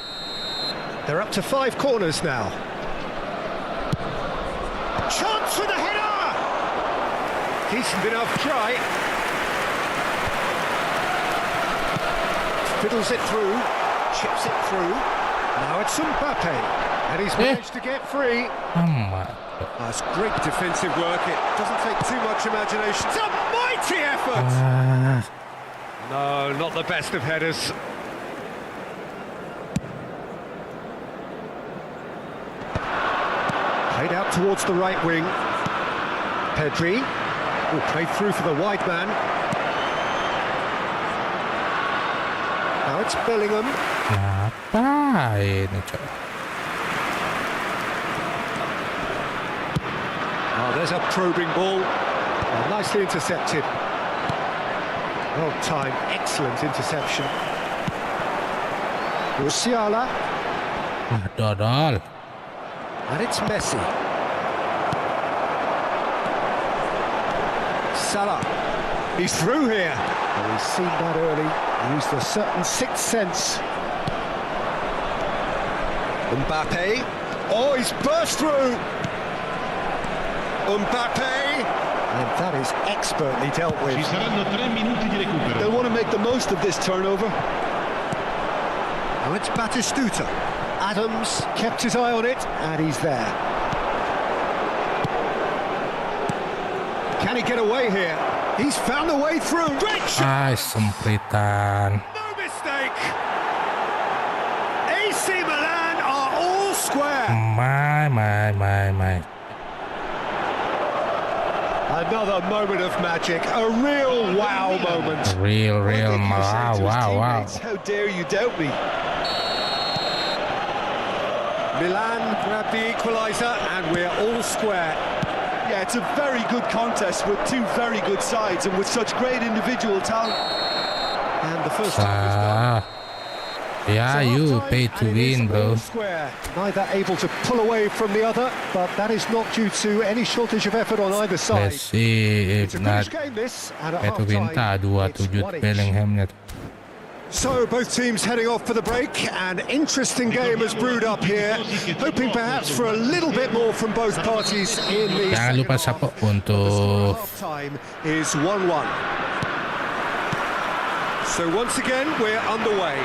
They're up to 5 corners now. Chance for the header! Decent enough try. Fiddles it through, chips it through. Now it's Mbappe, and he's managed to get free. That's great defensive work. It doesn't take too much imagination. It's a mighty effort! No, not the best of headers. Played out towards the right wing. Pedri. Played through for the wide man. Now it's Bellingham. Ngapain coy? There's a probing ball. Nicely intercepted. Well timed, excellent interception. Musiala. Dodol. And it's Messi. Salah. He's through here. Well, he's seen that early. He used a certain sixth sense. Mbappe. Oh, he's burst through. Mbappe. And that is expertly dealt with. They'll want to make the most of this turnover. Now it's Batistuta. Adams kept his eye on it, and he's there. Can he get away here? He's found a way through. Great shot! Ay, sempritan. No mistake! AC Milan are all square. My. Another moment of magic, a real wow moment. Real, I think he was saying to his wow. teammates, how dare you doubt me? Milan grab the equaliser and we're all square. Yeah, it's a very good contest with two very good sides and with such great individual talent. And the first time is done. Yeah, So you half-time, pay to and it is win, bro. all square. Neither able to pull away from the other, but that is not due to any shortage of effort on either side. Let's see It's if a not. British game this, and at Ito binta, half-time, it's 2-7 1 each. Bellingham net. So both teams heading off for the break. An interesting game has brewed up here, hoping perhaps for a little bit more from both parties in the Jangan second lupa half. support The score untuk at half-time is 1-1. So once again, we're underway.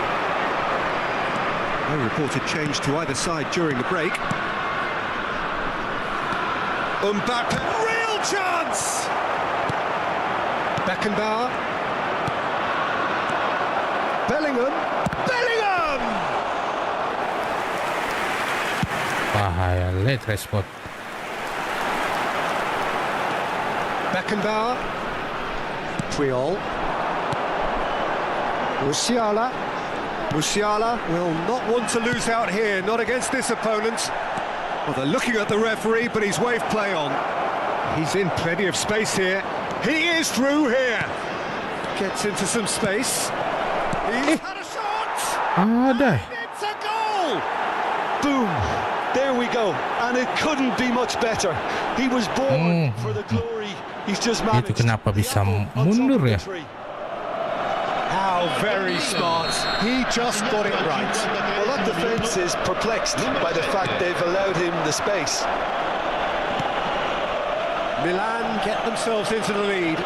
No reported change to either side during the break. Mbappe, real chance! Beckenbauer. Bellingham! bahaya late respon. Beckenbauer. Puyol. Musiala will not want to lose out here, not against this opponent. Well, they're looking at the referee, but he's waved play on. He's in plenty of space here. He is through here. Gets into some space. He's had a shot! Ada. It's a goal! Boom! There we go. And it couldn't be much better. He was born for the glory. He's just managed. Itu kenapa bisa the apple on top mundur of the ya? tree. How very smart. He just got it right. Well, that defence is perplexed by the fact they've allowed him the space. Milan get themselves into the lead.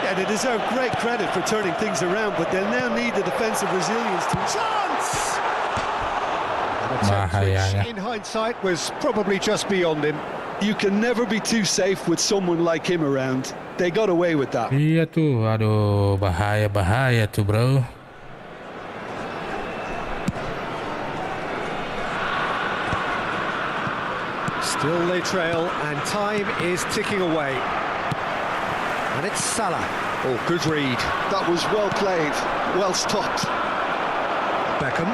Yeah, they deserve great credit for turning things around, but they'll now need the defensive resilience to... Chance! Bahayanya. In hindsight was probably just beyond him. You can never be too safe with someone like him around. They got away with that. Iya tuh, aduh bahaya tuh bro. Still they trail and time is ticking away. And it's Salah. Oh, good read. That was well played, well stopped. Beckham.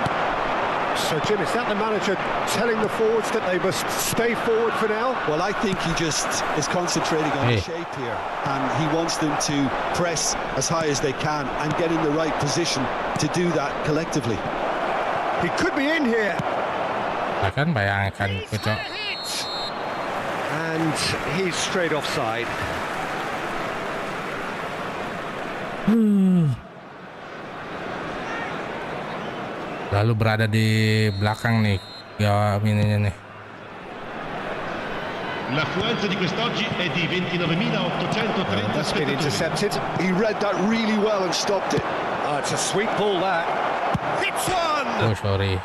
So, Jim, is that the manager telling the forwards that they must stay forward for now? Well, I think he just is concentrating on the shape here, and he wants them to press as high as they can and get in the right position to do that collectively. He could be in here. Akan bayangkan kocok. And he's straight offside. Lalu berada di belakang nih ya ininya nih. L'affluenza di quest'oggi è di 29.830 That's been intercepted. He read that really well and stopped it. Oh, it's a sweet ball, that. Hits one! Oh sorry.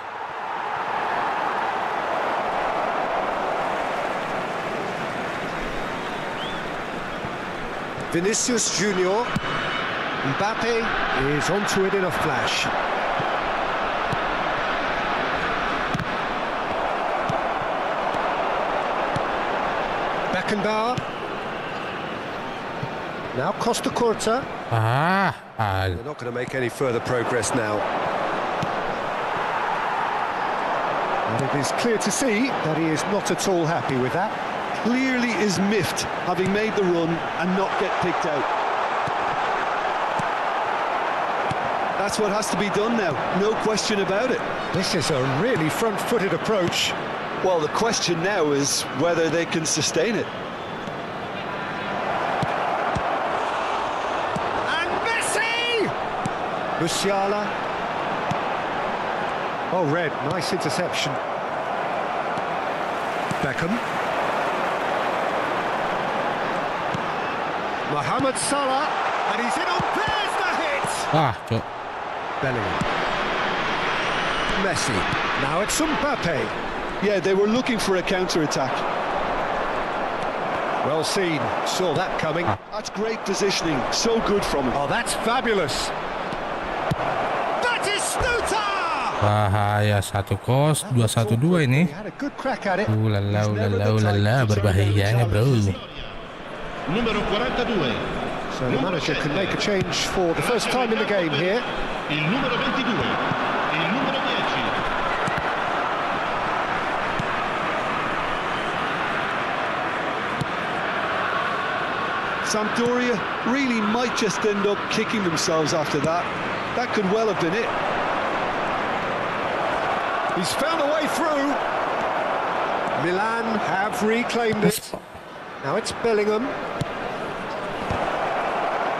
Vinicius Junior. Mbappe is onto it in a flash. Beckenbauer. Now Costa Curta. They're not going to make any further progress now. And it is clear to see that he is not at all happy with that. Clearly is miffed, having made the run and not get picked out. That's what has to be done now, no question about it. This is a really front-footed approach. Well, the question now is whether they can sustain it. And Messi! Musiala. Oh, red, nice interception. Beckham. Mohamed Salah, and he's in on there's the hit! Cok. Bellingham. Messi. Now it's Mbappe. Yeah, they were looking for a counter-attack. Well seen, saw that coming. That's great positioning, so good from him. Oh, that's fabulous. That is Stuta! Bahaya 1-2 2-1-2 ini. He had a good crack at it. Ulala, berbahayanya bro. Numero 42. So the manager can make a change for the first time in the game here. Il numero 22. Il numero 10. Sampdoria really might just end up kicking themselves after that. That could well have been it. He's found a way through. Milan have reclaimed it. Now it's Bellingham.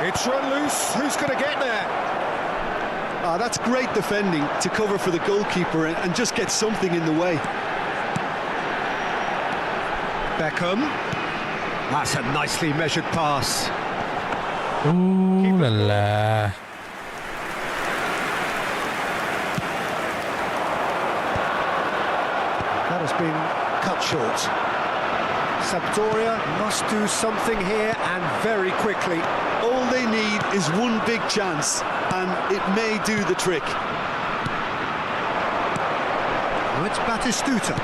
It's run loose. Who's going to get there? Ah, that's great defending to cover for the goalkeeper and just get something in the way. Beckham. That's a nicely measured pass. Ooh la la. That has been cut short. Sampdoria must do something here and very quickly. All they need is one big chance, and it may do the trick. Now it's Batistuta.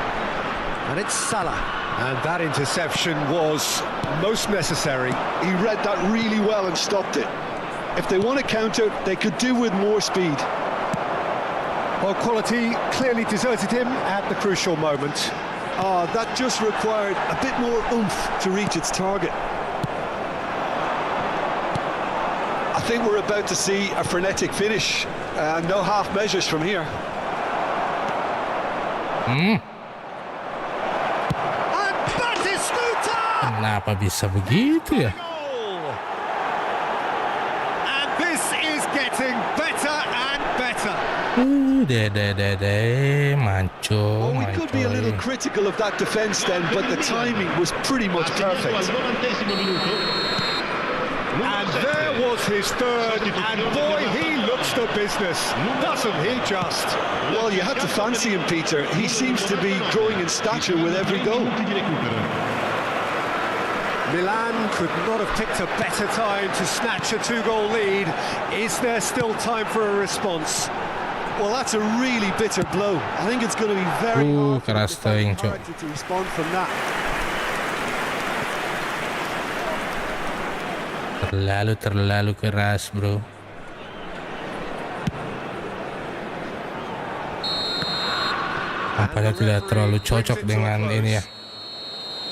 And it's Salah. And that interception was most necessary. He read that really well and stopped it. If they want to counter, they could do with more speed. Well, quality clearly deserted him at the crucial moment. That just required a bit more oomph to reach its target. I think we're about to see a frenetic finish. No half measures from here. And Batistuta! Kenapa bisa begitu ya? And this is getting better and better. Manco. We could be a little critical of that defence then, but the timing was pretty much perfect. And there was his third, and boy, he looks the business, doesn't he just? Well, you had to fancy him, Peter. He seems to be growing in stature with every goal. Milan could not have picked a better time to snatch a two-goal lead. Is there still time for a response? Well, that's a really bitter blow. I think it's going to be very hard for the keras teing, Cok. character to respond from that. Terlalu keras, bro. Nampaknya tidak terlalu cocok dengan ini ya.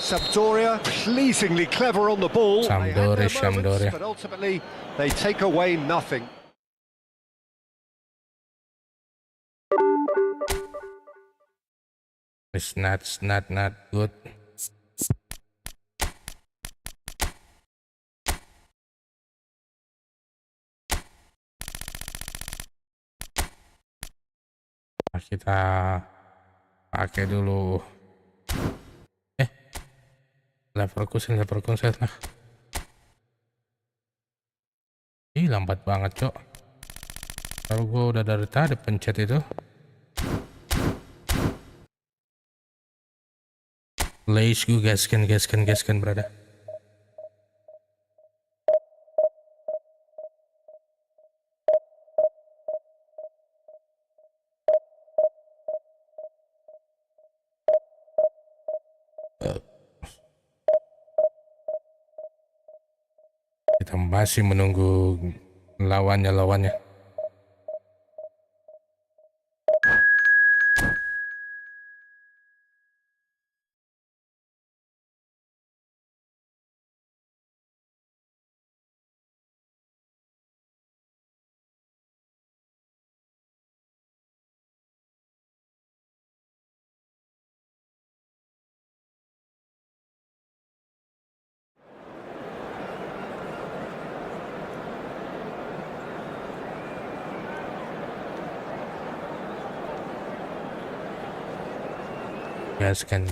Sampdoria pleasingly clever on the ball. Sampdoria. But ultimately they take away nothing. It's not good. Kita pakai dulu. Leverkusen lah. Ih, lambat banget, Cok. Kalau gue udah dari tadi pencet itu. Let's go, gaskan, brother. Kita masih menunggu lawannya. Gaskan.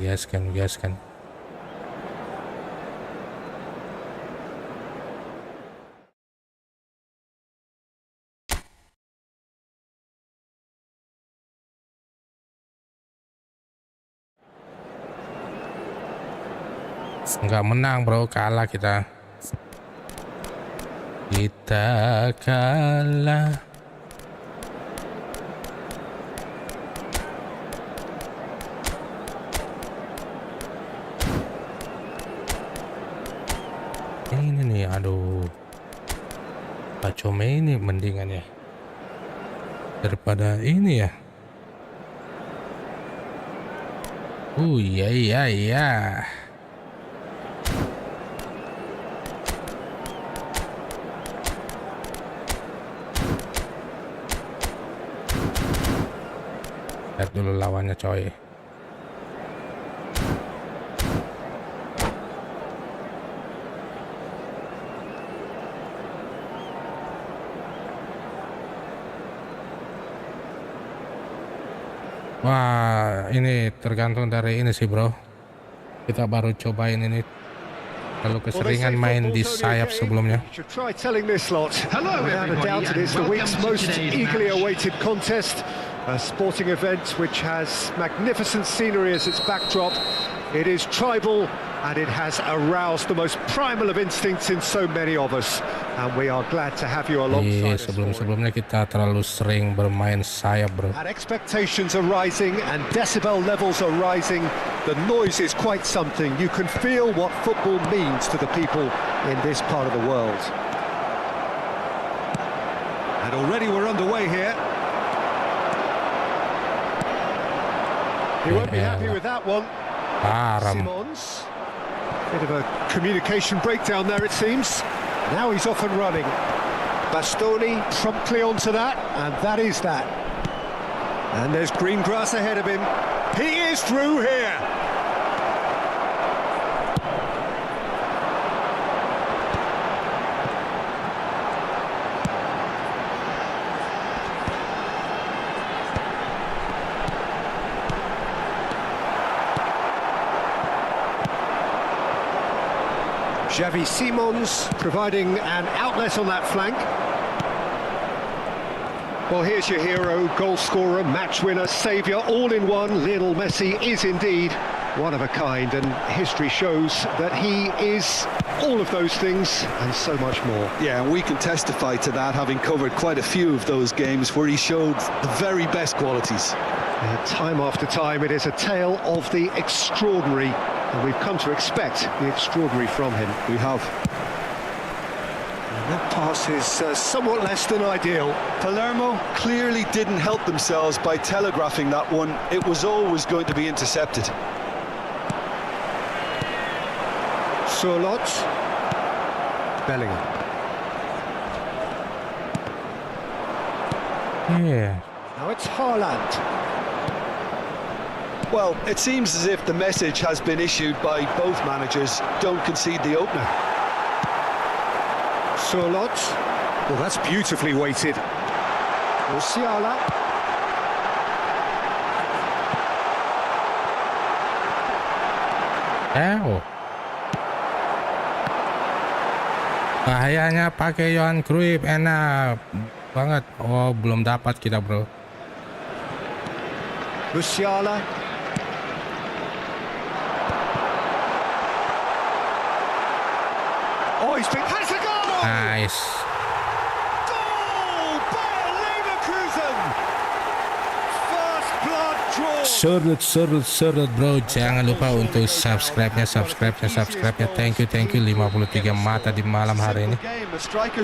Nggak menang bro, kalah kita. Kita kalah. Ini nih, aduh. Pacome ini mendingan ya. Daripada ini ya. Iya iya iya. Lihat dulu lawannya coy. Wah, ini tergantung dari ini sih bro. Kita baru cobain ini. Kalau keseringan main di sayap sebelumnya. You should try telling this lot. Hello, Without a everybody, doubt, it and is the welcome week's to most today's eagerly match. awaited contest. A sporting event which has magnificent scenery as its backdrop. It is tribal and it has aroused the most primal of instincts in so many of us. And we are glad to have you alongside us. Sebelum-sebelumnya kita terlalu sering bermain sayap bro. And expectations are rising and decibel levels are rising. The noise is quite something. You can feel what football means to the people in this part of the world. And already we're underway here. He won't be happy with that one. Parah. Simons. Bit of a communication breakdown there, it seems. Now he's off and running. Bastoni promptly onto that, and that is that. And there's green grass ahead of him. He is through here. Xavi Simons providing an outlet on that flank. Well, here's your hero, goal scorer, match winner, saviour, all in one. Lionel Messi is indeed one of a kind, and history shows that he is all of those things and so much more. Yeah, and we can testify to that, having covered quite a few of those games where he showed the very best qualities. Time after time, it is a tale of the extraordinary, and we've come to expect the extraordinary from him. We have. And that pass is somewhat less than ideal. Palermo clearly didn't help themselves by telegraphing that one. It was always going to be intercepted. Surlot. Bellingham. Yeah. Now it's Haaland. Well, it seems as if the message has been issued by both managers. Don't concede the opener. Surlot. Well, that's beautifully weighted. Musiala. Oh. Bahayanya pakai Johan Cruyff, enak banget. Oh, belum dapat kita bro. Musiala. Oh, he's been... Has a goal! Nice. Goal by Leverkusen! First blood draw. Surut bro. Jangan lupa untuk subscribe-nya. Thank you 53 mata di malam hari ini.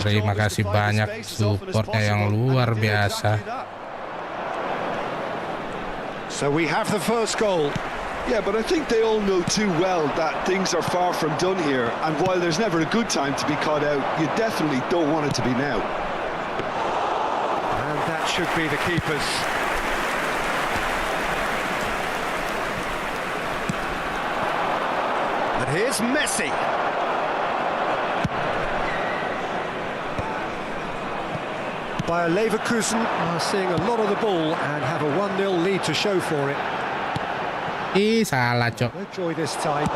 Terima kasih banyak supportnya yang luar biasa. So we have the first goal. Yeah, but I think they all know too well that things are far from done here, and while there's never a good time to be caught out, you definitely don't want it to be now. And that should be the keepers. And here's Messi. Bayer Leverkusen are seeing a lot of the ball and have a 1-0 lead to show for it. Salah cok. No joy this time.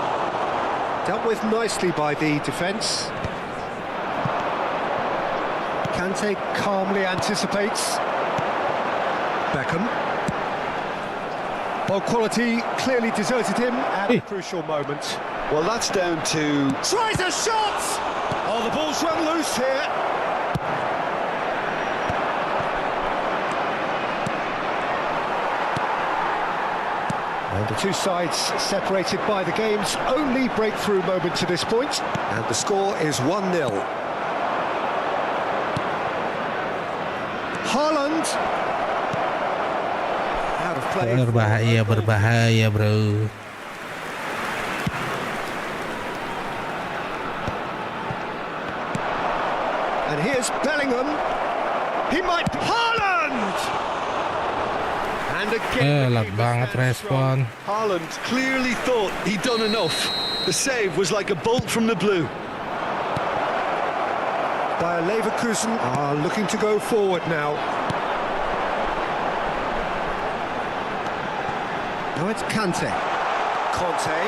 Dealt with nicely by the defence. Kante calmly anticipates. Beckham. Ball quality clearly deserted him at a crucial moment. Well, that's down to... Tries a shot! Oh, the ball's run loose here. And the two sides separated by the game's only breakthrough moment to this point. And the score is 1-0. Haaland. Out of play. Berbahaya bro. And here's Bellingham. He might... Haaland! And again... Elak banget respon. Haaland clearly thought he'd done enough. The save was like a bolt from the blue. Bayer Leverkusen are looking to go forward now. Now it's Kante. Conte.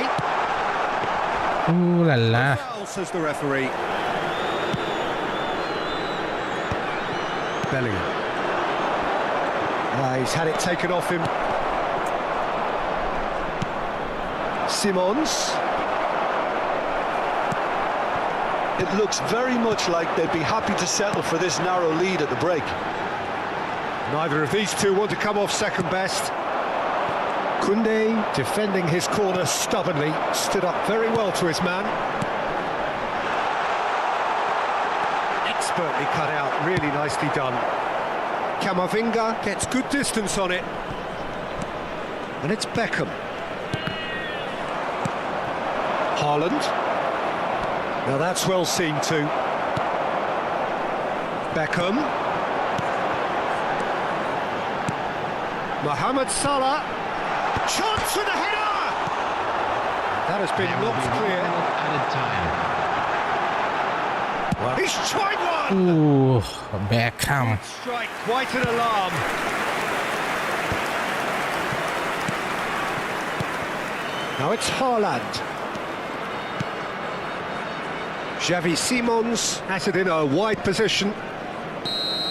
Ooh la la. Foul, says the referee. Bellingham. He's had it taken off him. Simons. It looks very much like they'd be happy to settle for this narrow lead at the break. Neither of these two want to come off second best. Koundé, defending his corner stubbornly, stood up very well to his man. Expertly cut out, really nicely done. Camavinga gets good distance on it. And it's Beckham. Haaland. Now that's well seen too. Beckham. Mohamed Salah. Chance for the header! That has been knocked clear. Well, he's tried one! Ooh, Beckham. Strike, quite an alarm. Now it's Haaland. Xavi Simons has it in a wide position.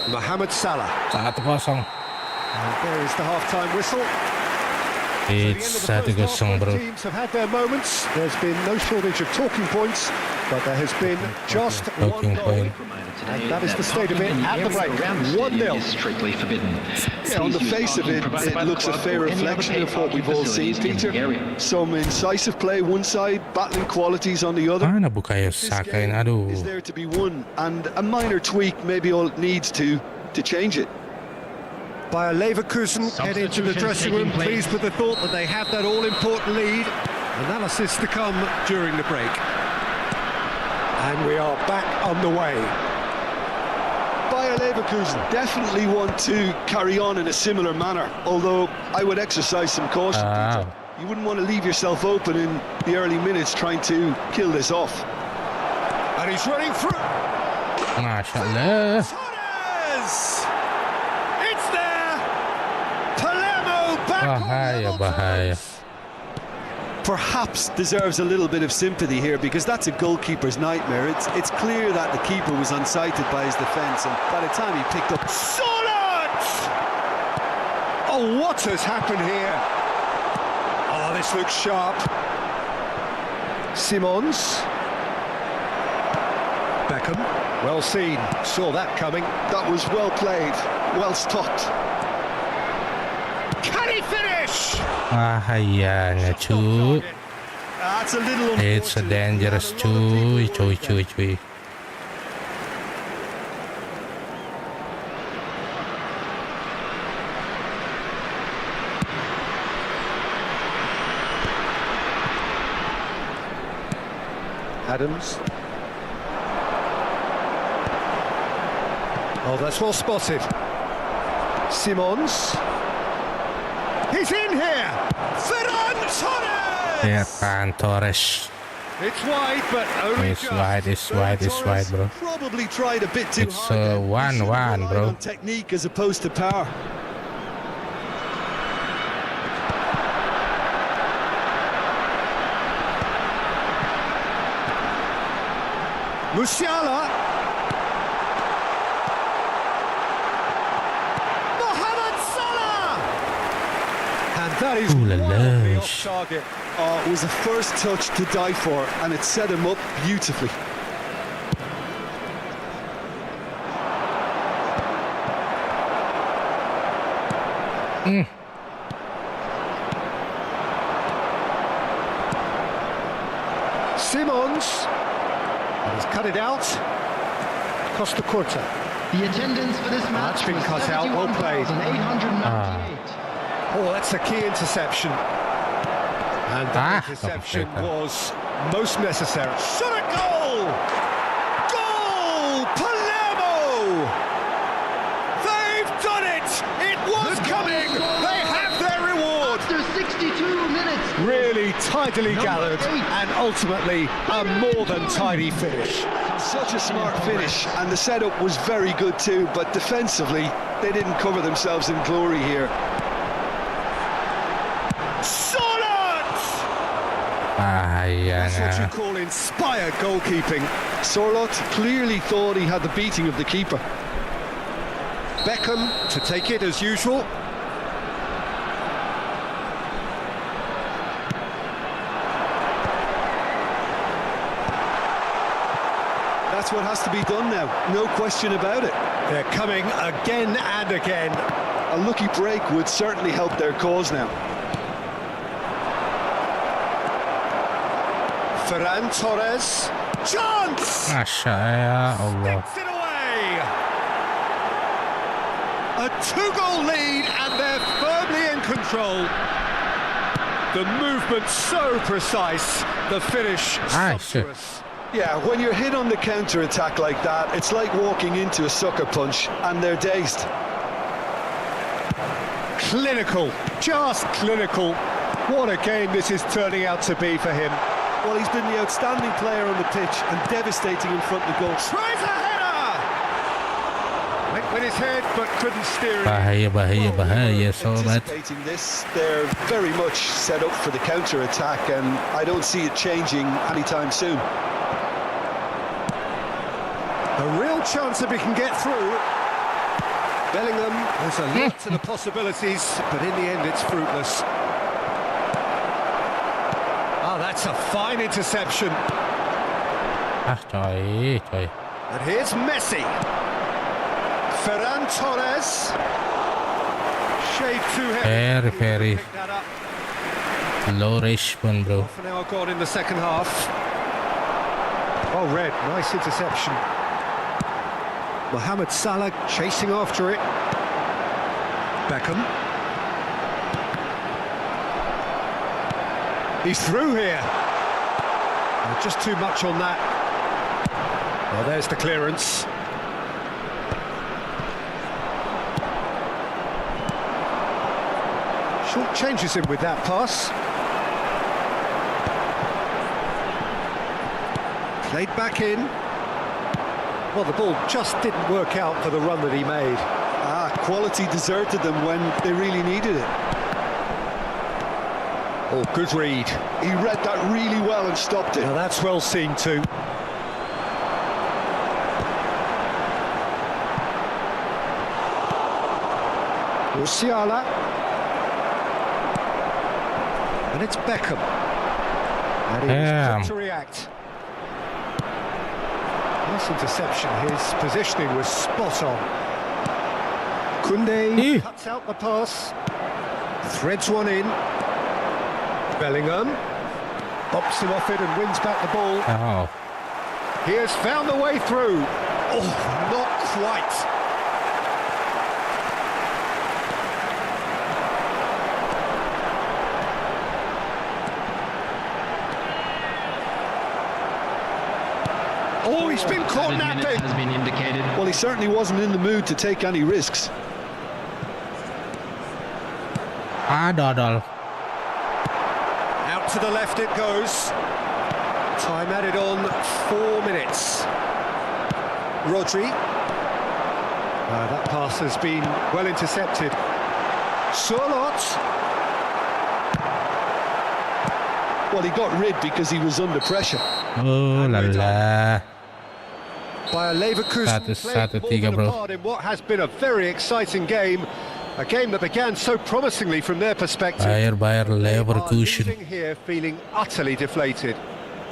Mohamed Salah. 1-0. And there is the half-time whistle. It's 1-0 bro. Teams have had their moments. There's been no shortage of talking points, but there has been just one Talking goal. point. And that is the state of it at the break. 1-0. Strictly forbidden. Yeah, on the face of it, it looks a fair reflection of what we've all seen, Peter. Some incisive play one side, battling qualities on the other. Mana Bukayo This Saka game ini? Aduh. is there to be won, and a minor tweak maybe all it needs to change it. Bayer Leverkusen head into the dressing room, pleased with the thought that they have that all-important lead. Analysis to come during the break. And we are back on the way. Bayer Leverkusen definitely want to carry on in a similar manner, although I would exercise some caution, Peter. You wouldn't want to leave yourself open in the early minutes trying to kill this off. And he's running through. Masya Allah. Torres! It's there! Palermo back on the Bahaya, level bahaya. terms. Perhaps deserves a little bit of sympathy here, because that's a goalkeeper's nightmare. It's clear that the keeper was unsighted by his defence, and by the time he picked up... Solid! Oh, what has happened here? Oh, this looks sharp. Simons. Beckham. Well seen. Saw that coming. That was well played, well stopped. Can he finish? Bahayanya cu. That's a little It's a unfortunate. dangerous cuy. Adams. Oh, that's well spotted. Simons. He's in here! Ferran Torres! Ferran Torres. It's wide, but only It's just. wide, it's wide, it's wide, bro. Probably tried a bit too It's hard. there. He 1-1, should have relied bro. on technique as opposed to power. Musiala. Mohamed Salah! And That is Ooh la la. wildly off target. Oh, it was a first touch to die for, and it set him up beautifully. Simons. He's cut it out. Costa Corta. The attendance for this match been was cut out, well played. 71,898. Oh, that's a key interception. And that interception was most necessary. Shot a goal! Goal! Palermo! They've done it! It was coming! They have their reward! After 62 minutes. Really tidily gathered and ultimately a more than tidy finish. Such a smart finish, and the setup was very good too, but defensively, they didn't cover themselves in glory here. That's what you call inspired goalkeeping. Sorloth clearly thought he had the beating of the keeper. Beckham to take it as usual. That's what has to be done now, no question about it. They're coming again and again. A lucky break would certainly help their cause now. Ferran Torres. Chance! Masya Allah. Sticks it away! A two-goal lead and they're firmly in control. The movement so precise, the finish sumptuous. Yeah, when you're hit on the counter-attack like that, it's like walking into a sucker punch and they're dazed. Clinical, just clinical. What a game this is turning out to be for him. Well, he's been the outstanding player on the pitch and devastating in front of the goal. Tries a header! Went with his head, but couldn't steer it. Bahaya sobat. Anticipating this, they're very much set up for the counter-attack, and I don't see it changing anytime soon. A real chance if he can get through. Bellingham, there's a lot to the possibilities, but in the end it's fruitless. Oh, that's a fine interception. Coy. And here's Messi. Ferran Torres. Shade too heavy. Very Pick that up. low Richmond, bro. Half an hour gone in the second half. Oh, Red, nice interception. Mohamed Salah chasing after it. Beckham. He's through here. Oh, just too much on that. Well, there's the clearance. Short changes him with that pass. Played back in. Well, the ball just didn't work out for the run that he made. Quality deserted them when they really needed it. Oh, good read. He read that really well and stopped it. Now that's well seen too. Musiala. And it's Beckham. And he was quick to react. Nice interception. His positioning was spot on. Koundé cuts out the pass. Threads one in. Bellingham bops him off it and wins back the ball. Oh. He has found the way through. Oh, not quite. Oh, he's been caught napping. Has been indicated. Well, he certainly wasn't in the mood to take any risks. Dodol. Out to the left it goes. Time added on 4 minutes. Rodri. That pass has been well intercepted. Sorloth. Well, he got rid because he was under pressure. Oh la la. By a Leverkusen Satu, playing more tiga, than a bro. part in what has been a very exciting game. A game that began so promisingly from their perspective. Bayer Leverkusen. Sitting here feeling utterly deflated.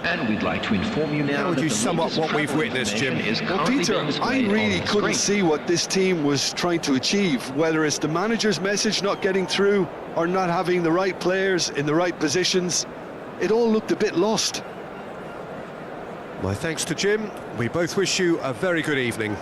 And we'd like to inform you now. How would you sum up what we've witnessed, Jim? Well, Peter, I really couldn't see what this team was trying to achieve, whether it's the manager's message not getting through or not having the right players in the right positions. It all looked a bit lost. My thanks to Jim. We both wish you a very good evening.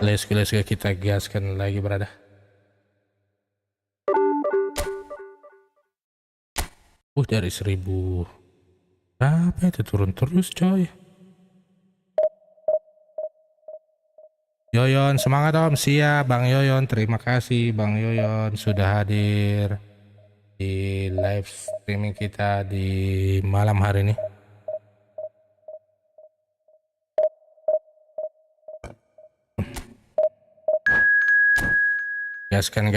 Let's go, kita gaskan lagi, berada. Dari 1000 berapa itu turun terus, coy. Yoyon, semangat Om. Siap Bang Yoyon, terima kasih Bang Yoyon sudah hadir di live streaming kita di malam hari ini. Gaskan.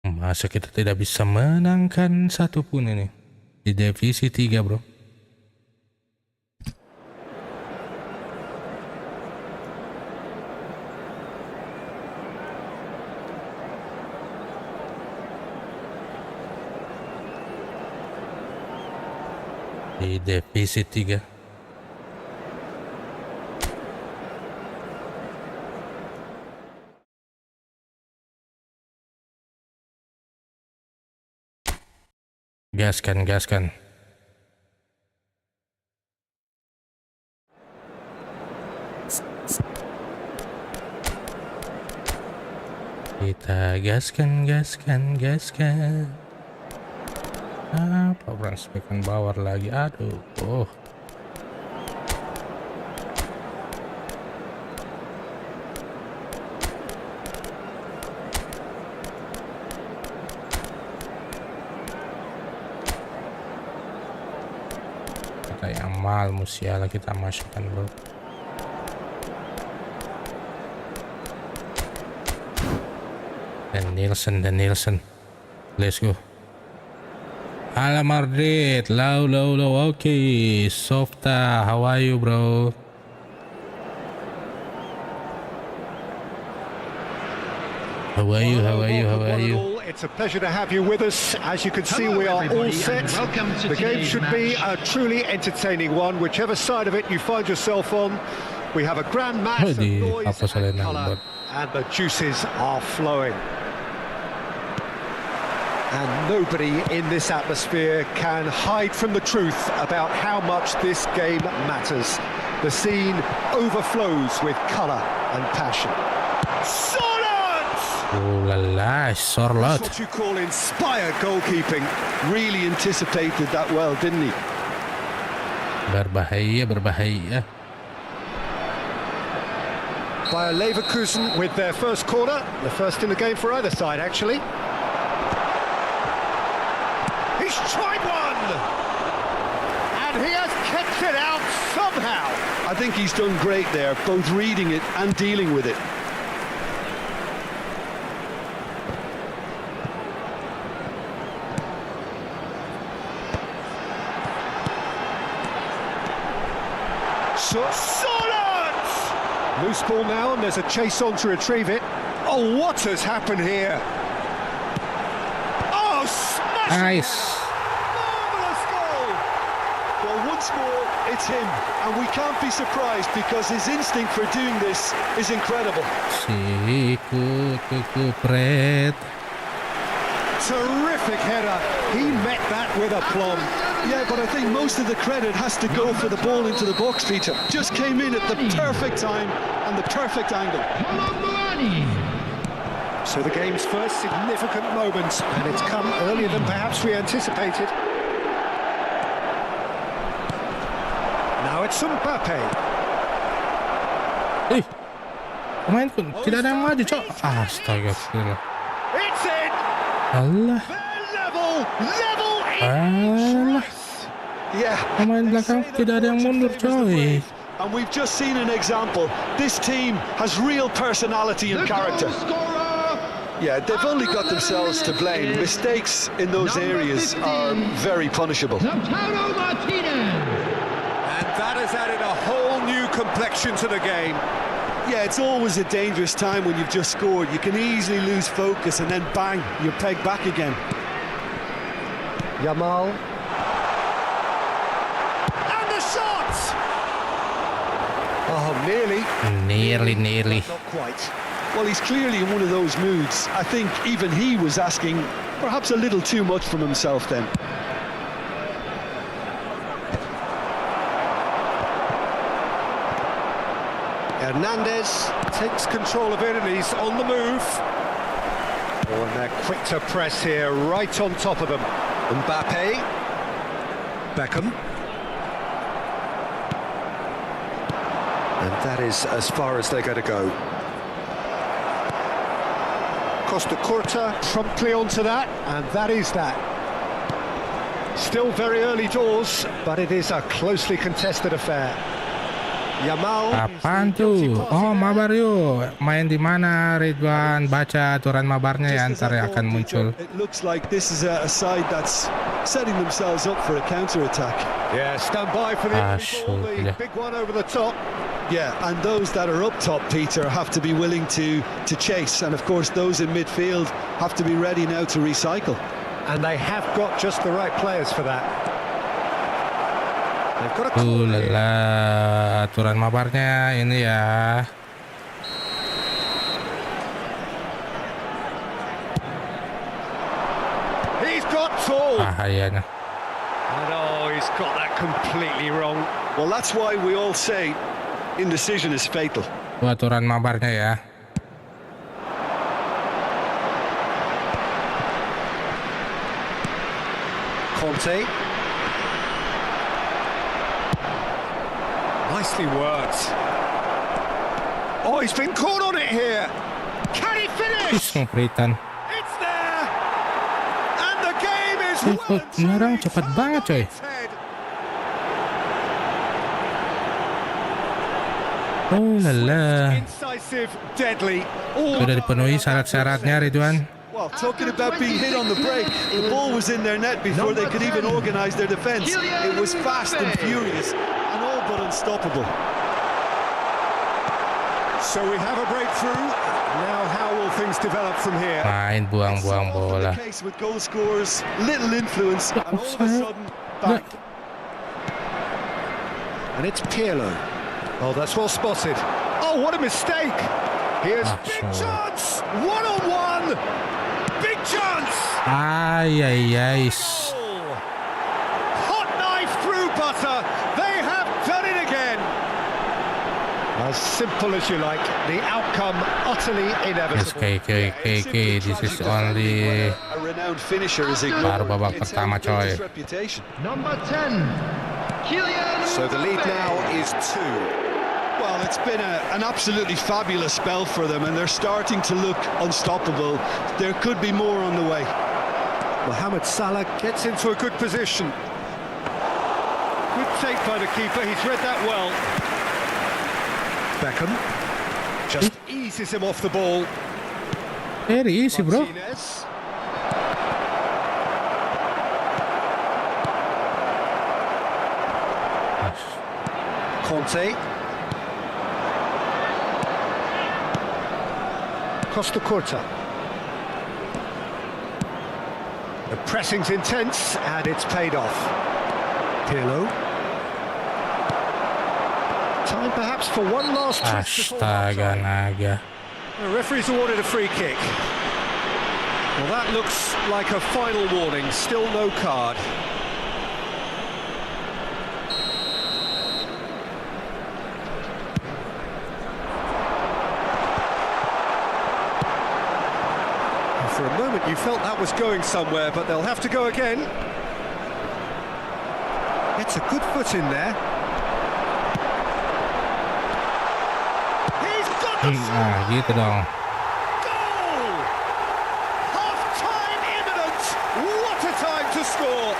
Masa kita tidak bisa menangkan satupun ini di divisi 3, bro. Di divisi 3. Gaskan. Kita gaskan. Apa beranspekan bawah lagi, aduh. Kayak amal musiala kita masukkan, bro. Dan Nielsen. Let's go. Hala Madrid, low. Okay, Softa, how are you, bro? How are you? It's a pleasure to have you with us. As you can see, we are all set. The game should be a truly entertaining one, whichever side of it you find yourself on. We have a grand mass of noise and colour, and the juices are flowing. And nobody in this atmosphere can hide from the truth about how much this game matters. The scene overflows with colour and passion. Oh la la, Sorlot. That's what you call inspired goalkeeping. Really anticipated that well, didn't he? Berbahaya. Bayer Leverkusen with their first corner, the first in the game for either side, actually. He's tried one! And he has kept it out somehow. I think he's done great there, both reading it and dealing with it. Loose ball now, and there's a chase on to retrieve it. Oh, what has happened here? Oh, smash! Nice. Marvellous goal! Well, once more, it's him, and we can't be surprised because his instinct for doing this is incredible. Pret. Terrific header. He met that with aplomb. Yeah, but I think most of the credit has to go for the ball into the box, Peter. Just came in at the perfect time and the perfect angle. So the game's first significant moment, and it's come earlier than perhaps we anticipated. Now it's Mbappe. Pemainku tidak ada yang maju, Cok. Astaga. It's in. Allah. Level. Allah. Yeah. Pemain belakang tidak ada yang mundur, coy. And we've just seen an example. This team has real personality and character. Yeah, they've only got themselves to blame. Mistakes in those areas are very punishable. And that has added a whole new complexion to the game. Yeah, it's always a dangerous time when you've just scored. You can easily lose focus and then bang, you're pegged back again. Yamal. And the shot! Oh, nearly. Nearly. Not quite. Well, he's clearly in one of those moods. I think even he was asking perhaps a little too much from himself then. Hernandez takes control of it and he's on the move. Oh, and they're quick to press here, right on top of them. Mbappe. Beckham. And that is as far as they're going to go. Costa Curta promptly onto that, and that is that. Still very early doors, but it is a closely contested affair. Yamal. Apaan tuh? Oh, mabar yuk. Main di mana, Ridwan? Baca aturan mabarnya ya, ntar ya akan muncul. It looks like this is a side that's setting themselves up for a counter-attack. Yeah, stand by for the ball, the big one over the top. Yeah, and those that are up top, Peter, have to be willing to chase. And of course, those in midfield have to be ready now to recycle. And they have got just the right players for that. They've got a Lala, aturan mabarnya ini ya. He's got tall. Bahayanya. And oh, he's got that completely wrong. Well, that's why we all say indecision is fatal. Itu aturan mabarnya ya. Conte. Nicely worked. Oh, he's been caught on it here. Can he finish? Sempritan. It's there. And the game is well and Nyerang truly cepat banget, coy. turned on its head. Oh lala. Incisive, deadly. Sudah dipenuhi syarat-syaratnya, Ridwan. Well, talking about being hit on the break, the ball was in their net before they could even organise their defence. It was fast and furious and all but unstoppable. So we have a breakthrough. Now how will things develop from here? Main buang-buang bola. The case with goal scorers, little influence, and all of a sudden, back. And it's Pirlo. Oh, that's well spotted. Oh, what a mistake! Here's big chance! One-on-one! Big chance! Ay. Hot knife through butter. They have done it again. As simple as you like. The outcome utterly Yes, inevitable. KK. This is only A renowned finisher is baru ignored. babak It's how pertama, he built coy. his reputation. Number 10, Kylian So the lead now is 2. Well, it's been an absolutely fabulous spell for them, and they're starting to look unstoppable. There could be more on the way. Mohamed Salah gets into a good position. Good take by the keeper. He's read that well. Beckham just eases him off the ball. Very easy, bro. Martinez. Conte. Costa Curta. The pressing's intense and it's paid off. Pirlo. Time perhaps for one last twist before Astaga half-time. naga. The referee's awarded a free kick. Well, that looks like a final warning. Still no card. For a moment you felt that was going somewhere, but they'll have to go again. Gets a good foot in there. He's got the Gitu dong. goal! Half-time imminent! What a time to score!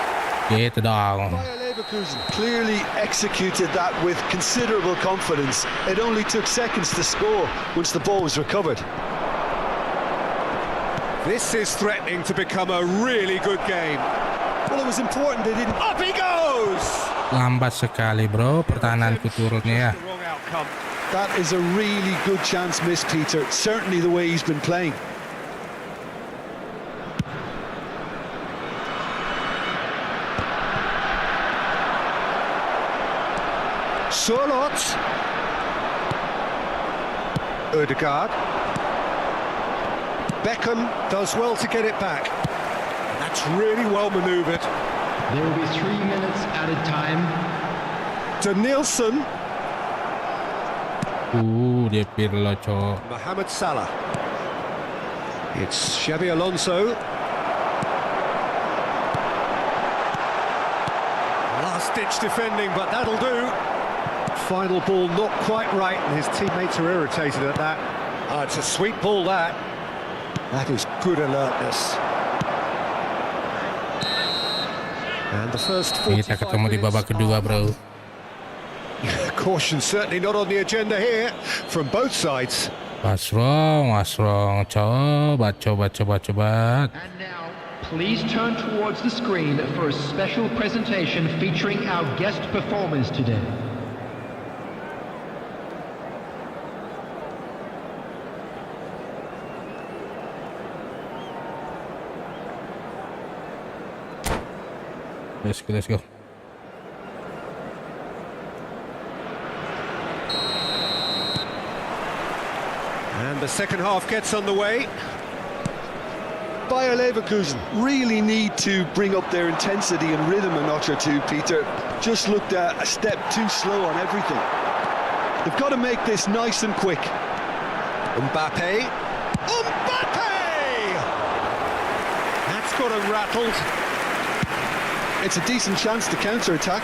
Gitu dong. Bayer Leverkusen clearly executed that with considerable confidence. It only took seconds to score once the ball was recovered. This is threatening to become a really good game. Well, it was important they didn't... Up he goes! Lambat sekali bro, pertahananku turunnya ya. The wrong outcome. That is a really good chance missed, Peter. Certainly the way he's been playing. Surlot. Ødegaard. Beckham does well to get it back. That's really well manoeuvred. There will be 3 minutes added time. Danielson. Dia Pirlo cowok. Mohamed Salah. It's Xabi Alonso. Last-ditch defending, but that'll do. Final ball not quite right, and his teammates are irritated at that. It's a sweet ball, that. That is good alertness. And the first 45 Kita ketemu di babak kedua bro. Caution certainly not on the agenda here from both sides. What's wrong? Coba. And now, please turn towards the screen for a special presentation featuring our guest performers today. Let's go. And the second half gets underway. Bayer Leverkusen really need to bring up their intensity and rhythm a notch or two, Peter. Just looked a step too slow on everything. They've got to make this nice and quick. Mbappe. That's got him rattled. It's a decent chance to counter-attack.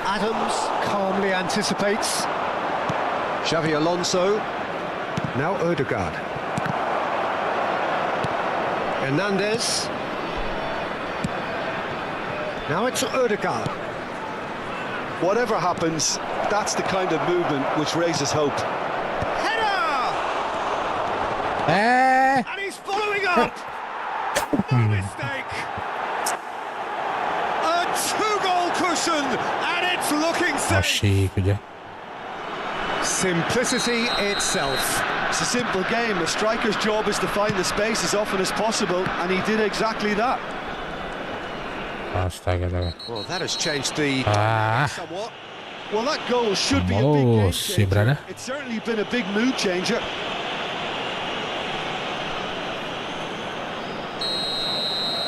Adams calmly anticipates. Xabi Alonso. Now Ødegaard. Hernandez. Now it's Ødegaard. Whatever happens, that's the kind of movement which raises hope. Header! And he's following up. No mistake. A two-goal cushion, and it's looking safe. Asyik aja. Simplicity itself. It's a simple game. A striker's job is to find the space as often as possible, and he did exactly that. Astaga. Well, that has changed the somewhat. Well, that goal should be a big game changer. brother. It's certainly been a big mood changer.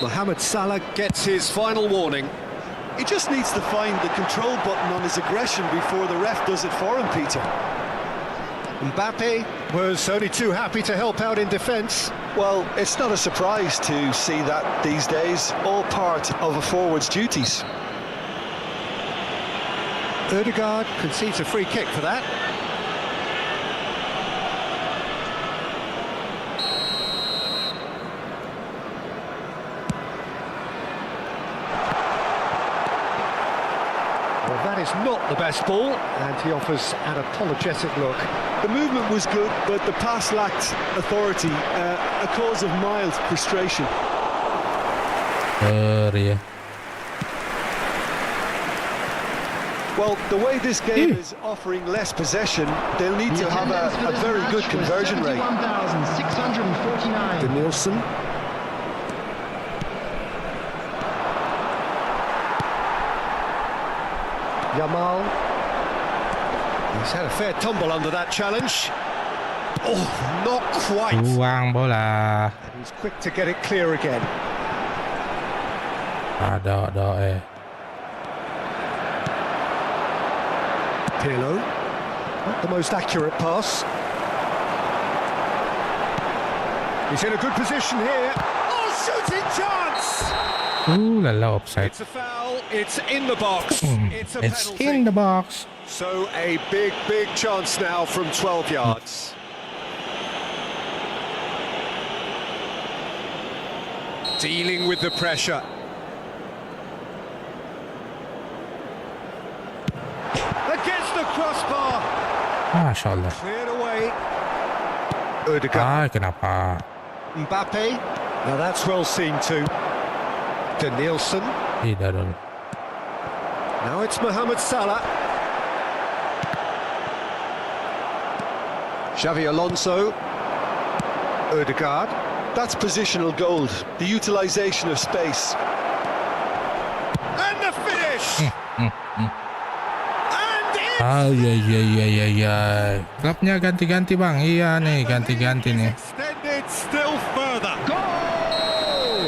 Mohamed Salah gets his final warning. He just needs to find the control button on his aggression before the ref does it for him, Peter. Mbappe was only too happy to help out in defence. Well, it's not a surprise to see that these days, all part of a forward's duties. Ødegaard concedes a free kick for that. Well, that is not the best ball, and he offers an apologetic look. The movement was good, but the pass lacked authority, a cause of mild frustration. Yeah. Well, the way this game is offering less possession, they'll need to have a very good conversion rate. 71,649. Danielson. Yamal. He's had a fair tumble under that challenge. Oh, not quite. Buang bola. And he's quick to get it clear again. Ada. Pirlo. Not the most accurate pass. He's in a good position here. Oh, shooting chance! Lala, offside. It's a foul. It's in the box. It's a It's penalty. in the box. So a big chance now from 12 yards. Dealing with the pressure. Against the crossbar. Masya Allah. Cleared away. Ødegaard. Kenapa? Mbappe. Now that's well seen too. Danielson. Tidak dulu. Now it's Mohamed Salah. Xavi Alonso. Ødegaard. That's positional gold, the utilisation of space. And the finish! And it's Ya. Klubnya ganti-ganti bang. Iya nih, ganti-ganti nih. extended still further.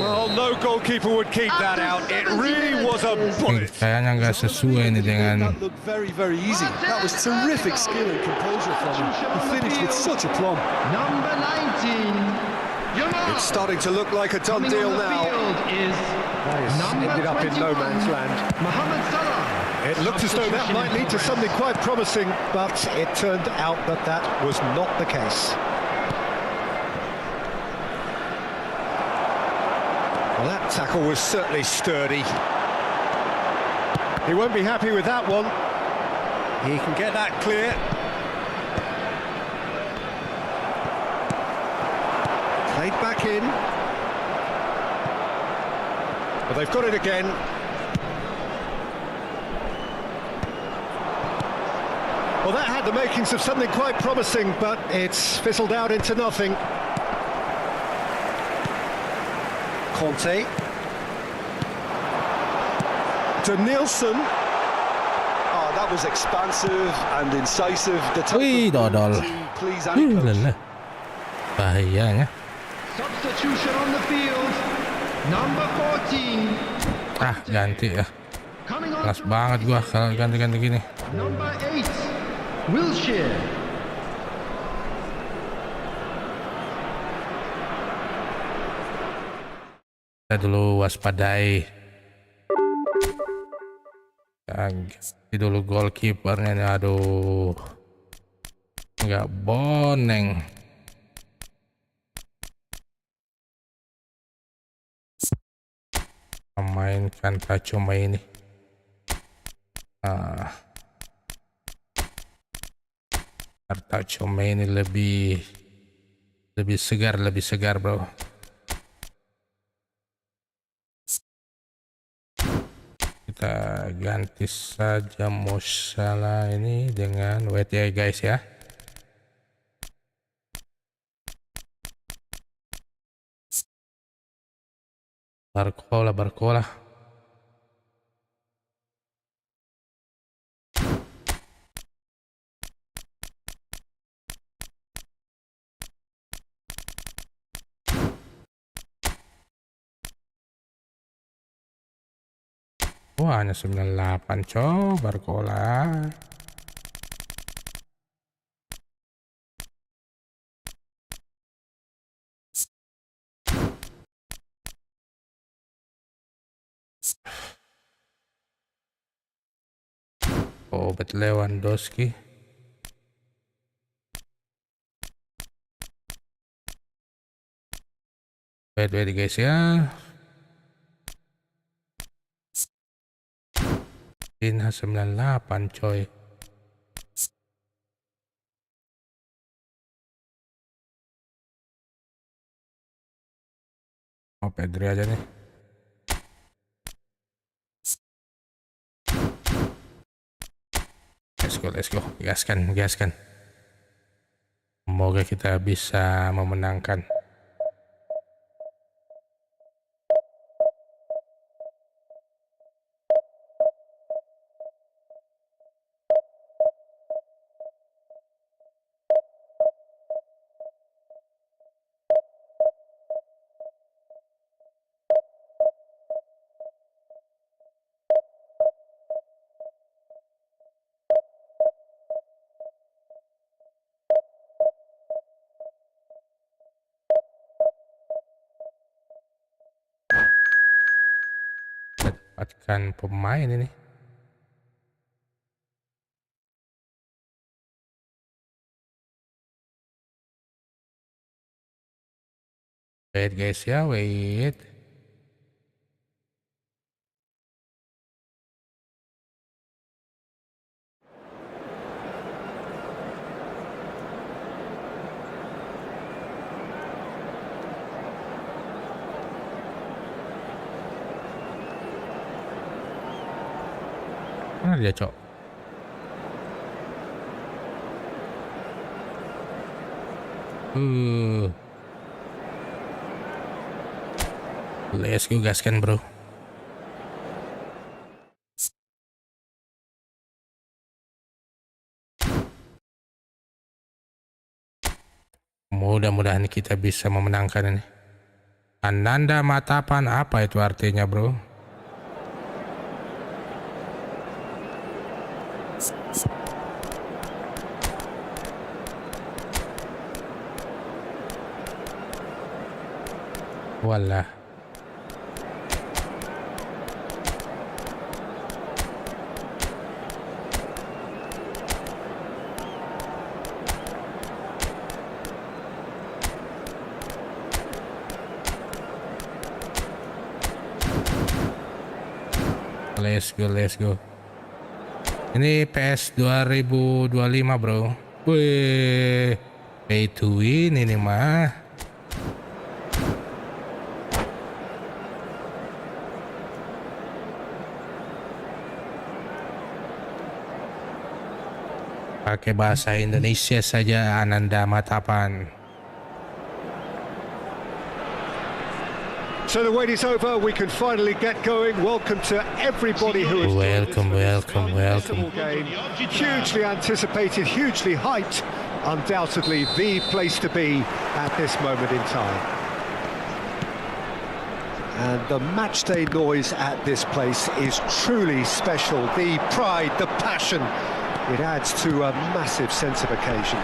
Well, no goalkeeper would keep that out. It really was a bullet. Kayaknya nggak sesuai nih dengan. That looked very, very easy. That was terrific skill and composure from him. He finished with such aplomb. Number 19. It's starting to look like a done Coming deal on the now. field is number Ended up in no 21, man's land. Mohamed Salah. It looked as though that might lead to something quite promising, but it turned out that that was not the case. Well, that tackle was certainly sturdy. He won't be happy with that one. He can get that clear. Played back in. But they've got it again. Well, that had the makings of something quite promising, but it's fizzled out into nothing. Conte. Danielson. Oh, that was expansive and incisive. The type Wih, of dodol. to please any coach. Lala. Bahayanya. Substitution on the field. Number 14. Ganti ya. Coming on. Kelas banget gua kalau ganti-ganti gini. Number 8. Wilshere. Kita dulu waspadai. Ganti dulu goalkeepernya nih. Aduh. Nggak boneng. Mainkan cuma ini. Kartu cuma ini lebih segar bro. Kita ganti saja Mosala ini dengan wait ya guys ya. Barcola. Wah, hanya 98 Barcola. Obat Lewandowski. Wait guys ya. Inha 98 coy. Oh, Pedri aja nih. Let's go. Gaskan. Semoga kita bisa memenangkan. mendapatkan pemain ini. Wait guys ya, wait. Mana dia, Cok? Let's go gaskan, bro. Mudah-mudahan kita bisa memenangkan ini. Ananda Matapan, apa itu artinya, bro? Walah. Let's go. Ini PS 2025, bro. Wih, pay to win ini mah. Pakai bahasa Indonesia saja, Ananda Matapan. So the wait is over, we can finally get going. Welcome to everybody who is Welcome. game. Hugely anticipated, hugely hyped. Undoubtedly the place to be at this moment in time. And the matchday noise at this place is truly special. The pride, the passion, it adds to a massive sense of occasion.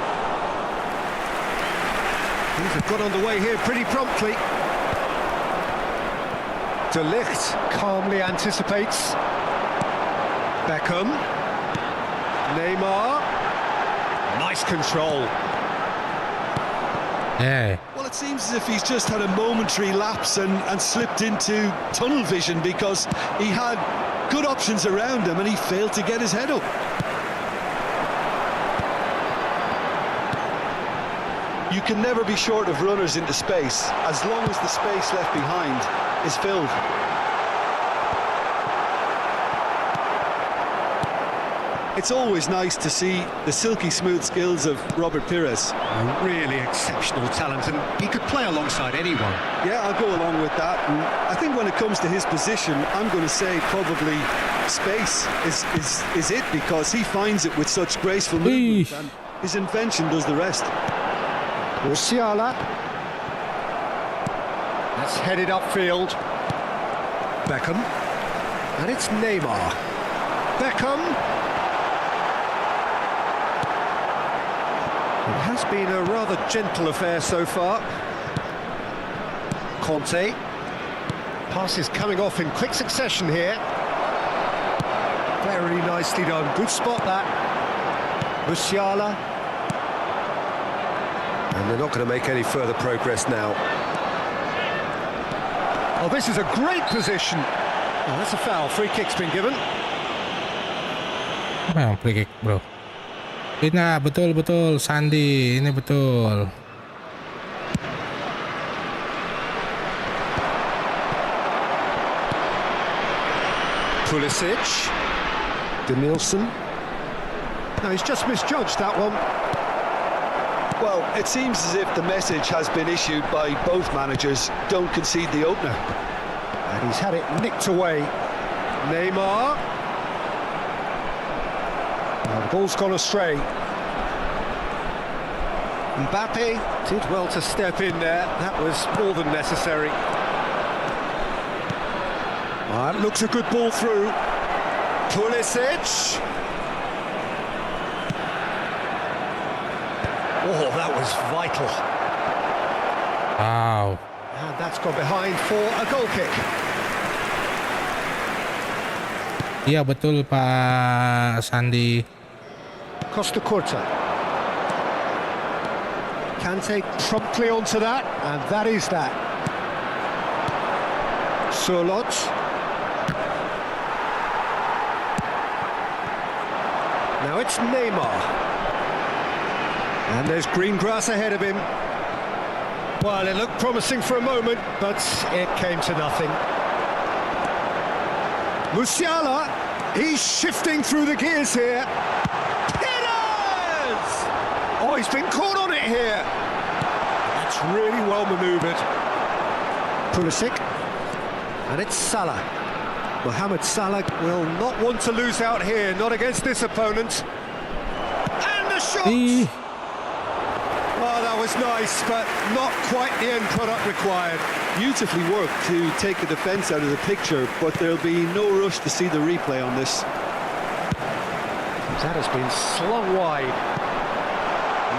Things have got underway here pretty promptly. De Ligt calmly anticipates. Beckham. Neymar. Nice control. Yeah. Well, it seems as if he's just had a momentary lapse and slipped into tunnel vision, because he had good options around him and he failed to get his head up. You can never be short of runners into space, as long as the space left behind is filled. It's always nice to see the silky smooth skills of Robert Pires. Really exceptional talent, and he could play alongside anyone. Yeah, I'll go along with that. And I think when it comes to his position, I'm going to say probably space is it, because he finds it with such graceful movement, and his invention does the rest. Musiala. That's headed upfield. Beckham. And it's Neymar. Beckham. It has been a rather gentle affair so far. Conte. Passes coming off in quick succession here. Very nicely done. Good spot that. Musiala. And they're not going to make any further progress now. Oh, this is a great position. Oh, that's a foul. Free kick's been given. Nah, free kick, bro. Ini betul Sandi, ini betul. Pulisic. Denilson. No, he's just misjudged that one. Well, it seems as if the message has been issued by both managers: don't concede the opener. And he's had it nicked away. Neymar. Oh, the ball's gone astray. Mbappe did well to step in there. That was more than necessary. That looks a good ball through. Pulisic. Oh, that was vital. Wow. And that's gone behind for a goal kick. Iya betul Pak Sandi. Costa Curta. Kante promptly onto that, and that is that. Surlot. Now it's Neymar. And there's green grass ahead of him. Well, it looked promising for a moment, but it came to nothing. Musiala, he's shifting through the gears here. Pillars! Oh, he's been caught on it here. That's really well manoeuvred. Pulisic. And it's Salah. Mohamed Salah will not want to lose out here, not against this opponent. And the shot! Oh, that was nice, but not quite the end product required. Beautifully worked to take the defence out of the picture, but there'll be no rush to see the replay on this. That has been slung wide.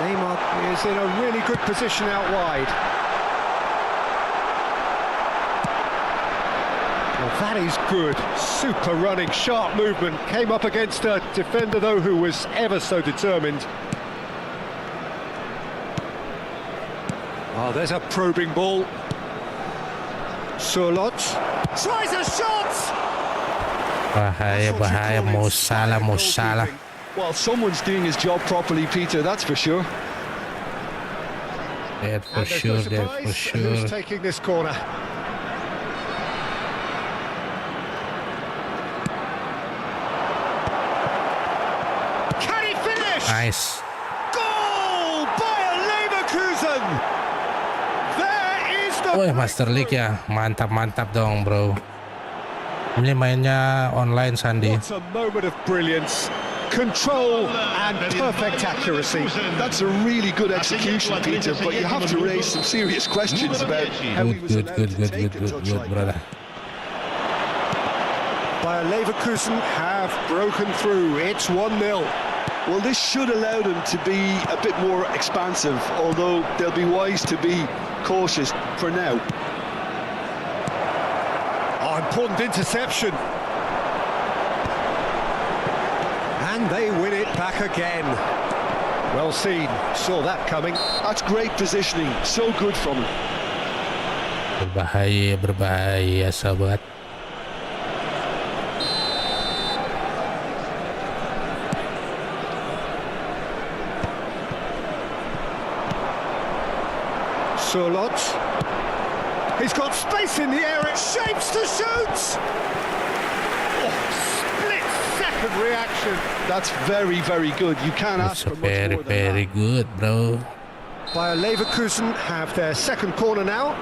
Neymar is in a really good position out wide. Well, that is good. Super running, sharp movement. Came up against a defender, though, who was ever so determined. Oh, there's a probing ball. Surlot tries a shot. Bahaya Mo Salah. Well, someone's doing his job properly, Peter, that's for sure. That for sure. Who's taking this corner? Can he finish? Nice. Goal by Leverkusen. There is the. Woi, Master League ya, mantap dong bro. Ini mainnya online Sandi. What a moment of brilliance, control and perfect accuracy. That's a really good execution, Peter, but you have to raise some serious questions about how he was allowed to take a touch like brother. Bayer Leverkusen have broken through. It's 1-0. Well, this should allow them to be a bit more expansive, although they'll be wise to be cautious for now. Oh, important interception. And they win it back again. Well seen, saw that coming. That's great positioning, so good from him. Berbahaya sahabat. Surlot. He's got space in the air, it shapes to shoot! Oh, split-second reaction. That's very, very good. You can't ask for much more than Very that. good, bro. Bayer Leverkusen have their second corner now.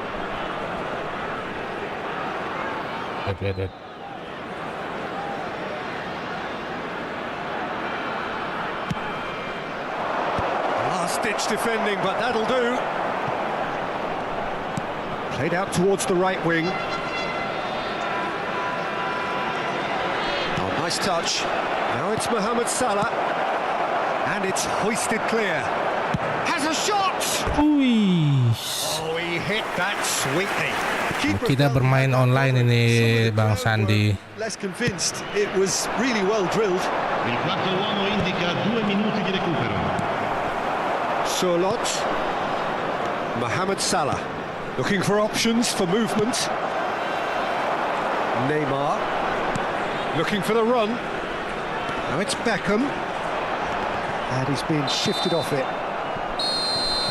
Wait. Last-ditch defending, but that'll do. Played out towards the right wing. Oh, nice touch. Now it's Mohamed Salah. And it's hoisted clear. Has a shot! Wih. Oh, he hit that sweetly. Keeper Kita felt bermain that online one, ini some of the Bang crowd Sandi. were Less convinced. It was really well drilled. Il quarto uomo indica 2 minuti di recupero. Surlot. Mohamed Salah. Looking for options for movement. Neymar. Looking for the run. Now it's Beckham. And he's being shifted off it.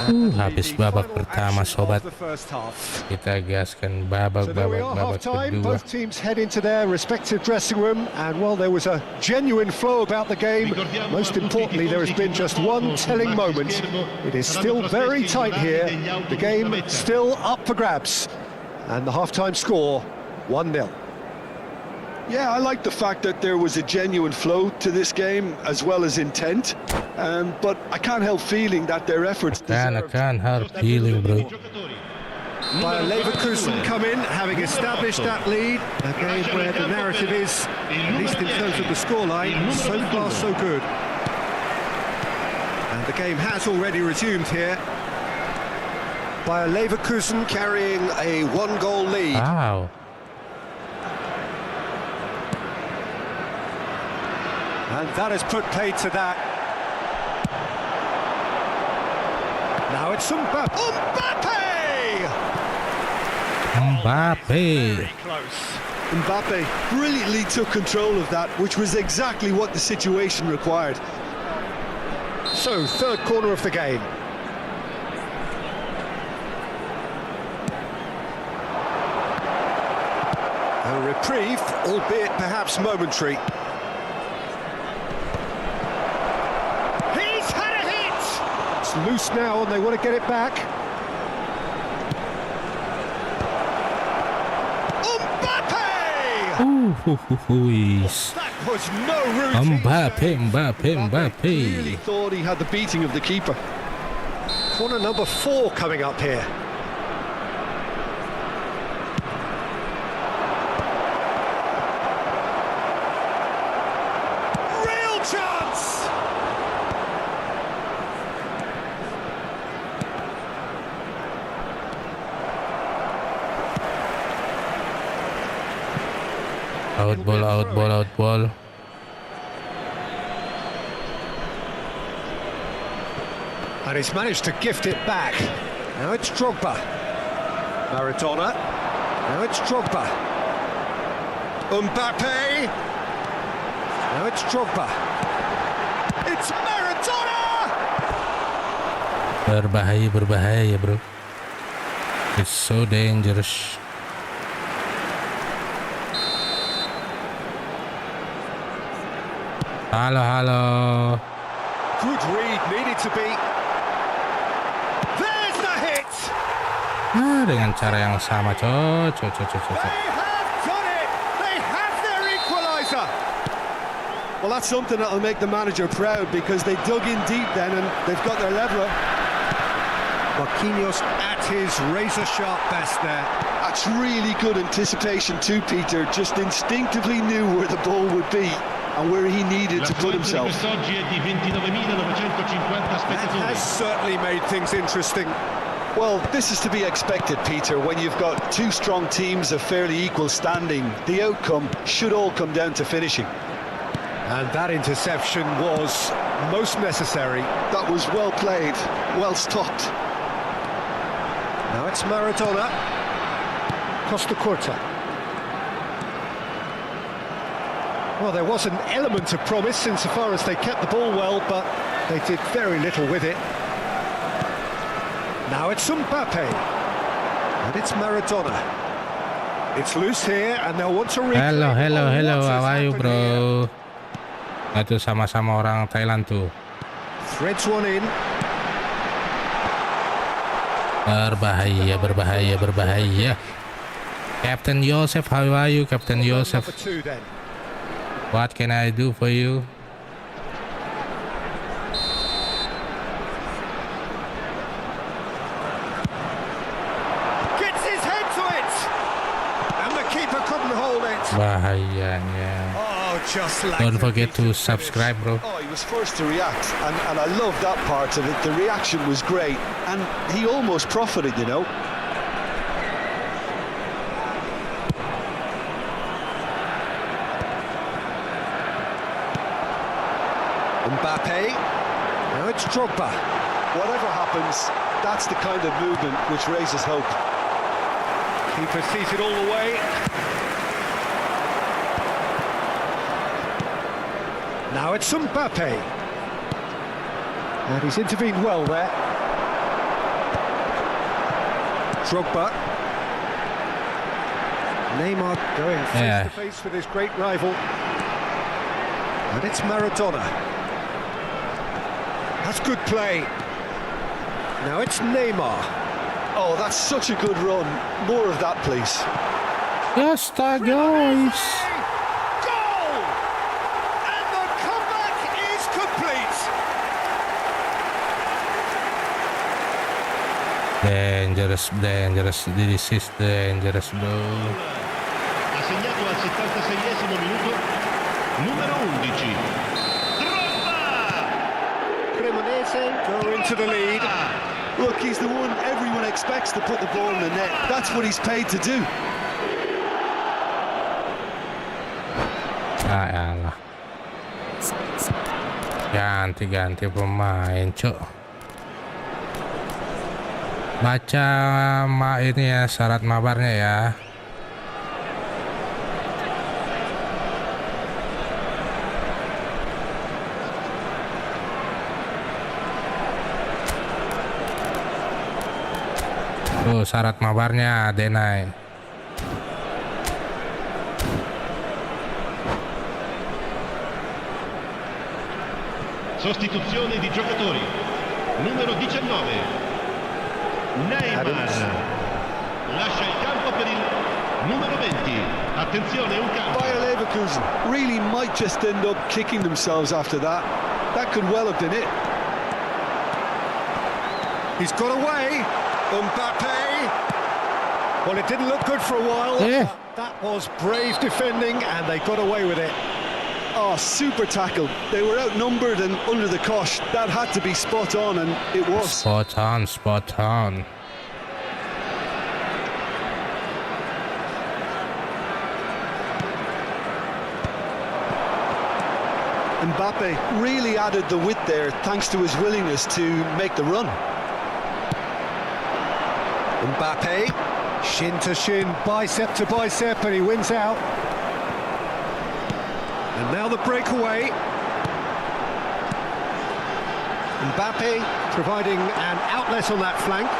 Habis babak pertama sobat. The first half. Kita gaskan So there we are, babak half-time. kedua. Both teams head into their respective dressing room, and well, there was a genuine flow about the game. Most importantly, there has been just one telling moment. It is still very tight here. The game still up for grabs, and the half-time score 1-0. Yeah, I like the fact that there was a genuine flow to this game as well as intent, but I can't help feeling that their efforts Akan hard feeling bro. Bayer Leverkusen come in, having established that lead. A game where the narrative is, at least in terms of the scoreline, so far so good. And the game has already resumed here. Bayer Leverkusen carrying a one-goal lead. Wow. And that has put paid to that. Now it's Mbappe. Very close. Mbappe brilliantly took control of that, which was exactly what the situation required. So, third corner of the game. A reprieve, albeit perhaps momentary. He's had a hit! It's loose now and they want to get it back. That was no routine. Mbappe. Really thought he had the beating of the keeper. Corner number 4 coming up here. Real chance. Out ball. And he's managed to gift it back. Now it's Drogba. Maradona. Now it's Drogba. Mbappe. Now it's Drogba. It's Maradona! Berbahaya, bro. It's so dangerous. Halo. Good read, needed to be. There's the hit! Dengan cara yang sama, They have done it! They have their equaliser! Well, that's something that'll make the manager proud, because they dug in deep then and they've got their leveller. Marquinhos at his razor-sharp best there. That's really good anticipation too, Peter. Just instinctively knew where the ball would be and where he needed to put himself. That has certainly made things interesting. Well, this is to be expected, Peter. When you've got two strong teams of fairly equal standing, the outcome should all come down to finishing. And that interception was most necessary. That was well played, well stopped. Now it's Maradona. Costa Curta. Well, there was an element of promise insofar as they kept the ball well, but they did very little with it. Now it's Mbappe. And it's Maradona. It's loose here, and they'll want to replay. Hello. How are you, bro? Itu sama-sama orang Thailand tuh. Threads one in. Berbahaya. Captain Joseph, how are you, Captain Joseph? Number 2 then. What can I do for you? Gets his head to it! And the keeper couldn't hold it. Bahayanya. Oh, just like Don't forget to subscribe, bro. Oh, he was first to react, and I love that part of it. The reaction was great, and he almost profited, you know. Mbappe. Now it's Drogba. Whatever happens, that's the kind of movement which raises hope. Keeper sees it all the way. Now it's Mbappe. And he's intervened well there. Drogba. Neymar going face to face with his great rival. And it's Maradona. That's good play. Now it's Neymar. Oh, that's such a good run. More of that, please. Yes, guys. Goal! And the comeback is complete. Dangerous. This is dangerous, bro. Ha segnato al 76esimo minuto numero 11. Cremonese go into the lead. Look, he's the one everyone expects to put the ball in the net. That's what he's paid to do. Ah, Allah. Ganti-ganti pemain, cok. Baca ini ya, syarat mabarnya ya. Tuh syarat mabarnya, Denai. Sostituzione di giocatori. Numero 19. Neymar. Lascia il campo per il numero 20. Attenzione, un cambio. Bayer Leverkusen really might just end up kicking themselves after that. That could well have been it. He's got away. Mbappe. Well, it didn't look good for a while. Yeah. That was brave defending, and they got away with it. Oh, super tackle. They were outnumbered and under the cosh. That had to be spot on, and it was. Spot on, spot on. Mbappe really added the width there thanks to his willingness to make the run. Mbappe, shin to shin, bicep to bicep, and he wins out. And now the breakaway. Mbappe providing an outlet on that flank.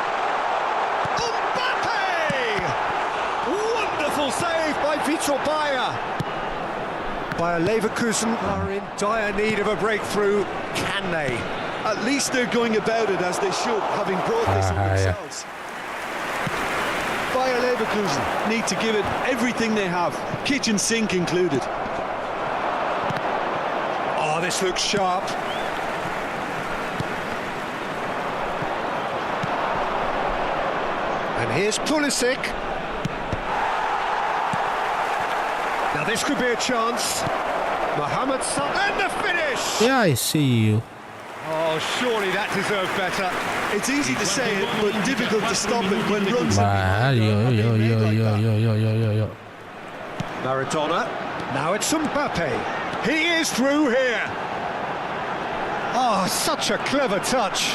Mbappe! Wonderful save by Vitor Bayer. Bayer Leverkusen are in dire need of a breakthrough. Can they? At least they're going about it as they should, having brought this on themselves. Bayer Leverkusen need to give it everything they have, kitchen sink included. Oh, this looks sharp. And here's Pulisic. Now this could be a chance. Mohamed Salah and the finish. Yeah, I see you. Oh, surely that deserved better. It's easy to say it, but difficult to stop it when runs. Yo. Maradona. Now it's Mbappe. He is through here. Oh, such a clever touch.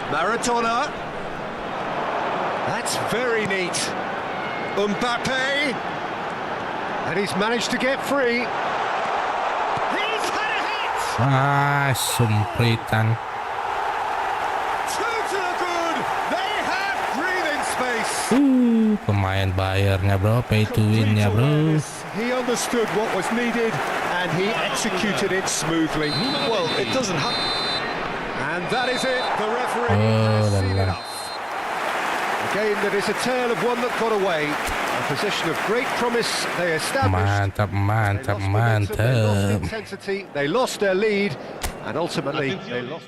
Maradona. That's very neat. Mbappe. And he's managed to get free. He's had a hit! Sumpritan. Two to the good. They have breathing space. Pemain Bayernya bro, pay to win-nya bro. He understood what was needed and he executed it smoothly. Well, it doesn't happen. And that is it. The referee has seen enough. A game that is a tale of one that got away. A position of great promise they established. Mantap. They lost intensity, they lost their lead, and ultimately they lost.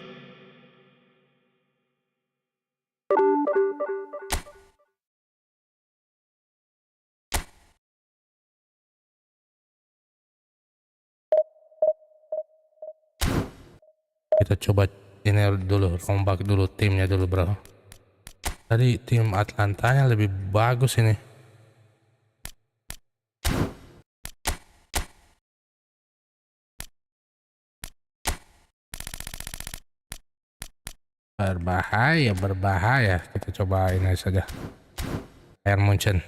Kita coba ini dulu, rombak dulu timnya dulu bro. Tadi tim Atlantanya lebih bagus ini. Berbahaya. Kita coba ini saja. Bayern Munchen.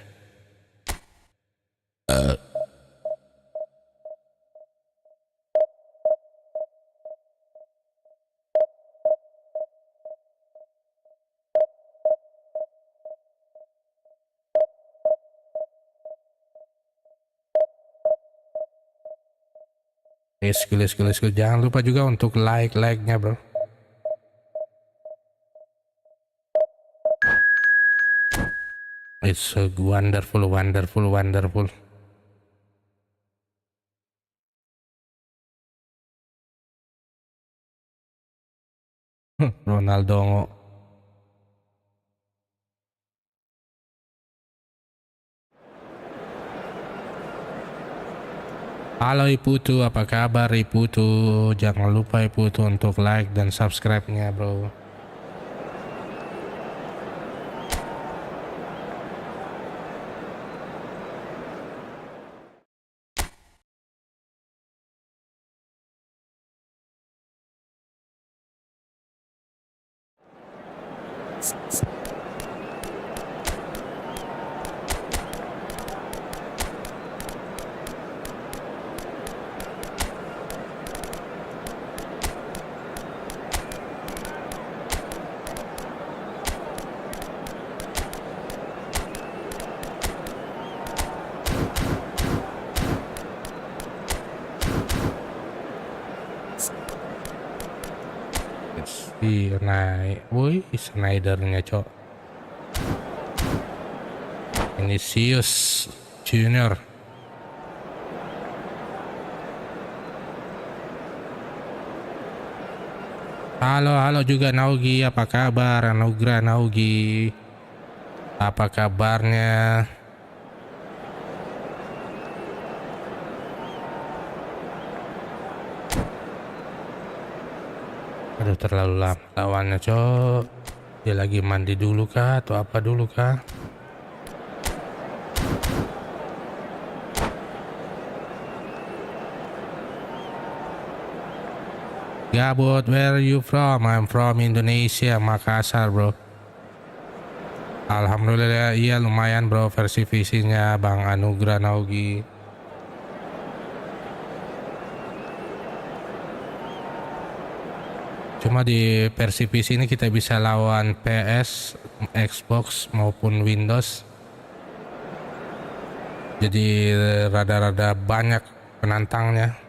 Skill. Jangan lupa juga untuk like-nya bro. It's so wonderful. Ronaldo. Halo Iputu, apa kabar Iputu? Jangan lupa Iputu untuk like dan subscribe-nya bro. Naik, woi, Snydernya cok. Vinicius Junior. Halo juga Naugi, apa kabar? Anugrah Naugi, apa kabarnya? Aduh, terlalu lama lawannya cok. Dia lagi mandi dulu kah atau apa dulu kah? Gabut, where are you from? I'm from Indonesia, Makassar bro. Alhamdulillah, iya lumayan bro versi visinya Bang Anugrah Naugi. Cuma di versi PC ini kita bisa lawan PS, Xbox maupun Windows. Jadi rada-rada banyak penantangnya.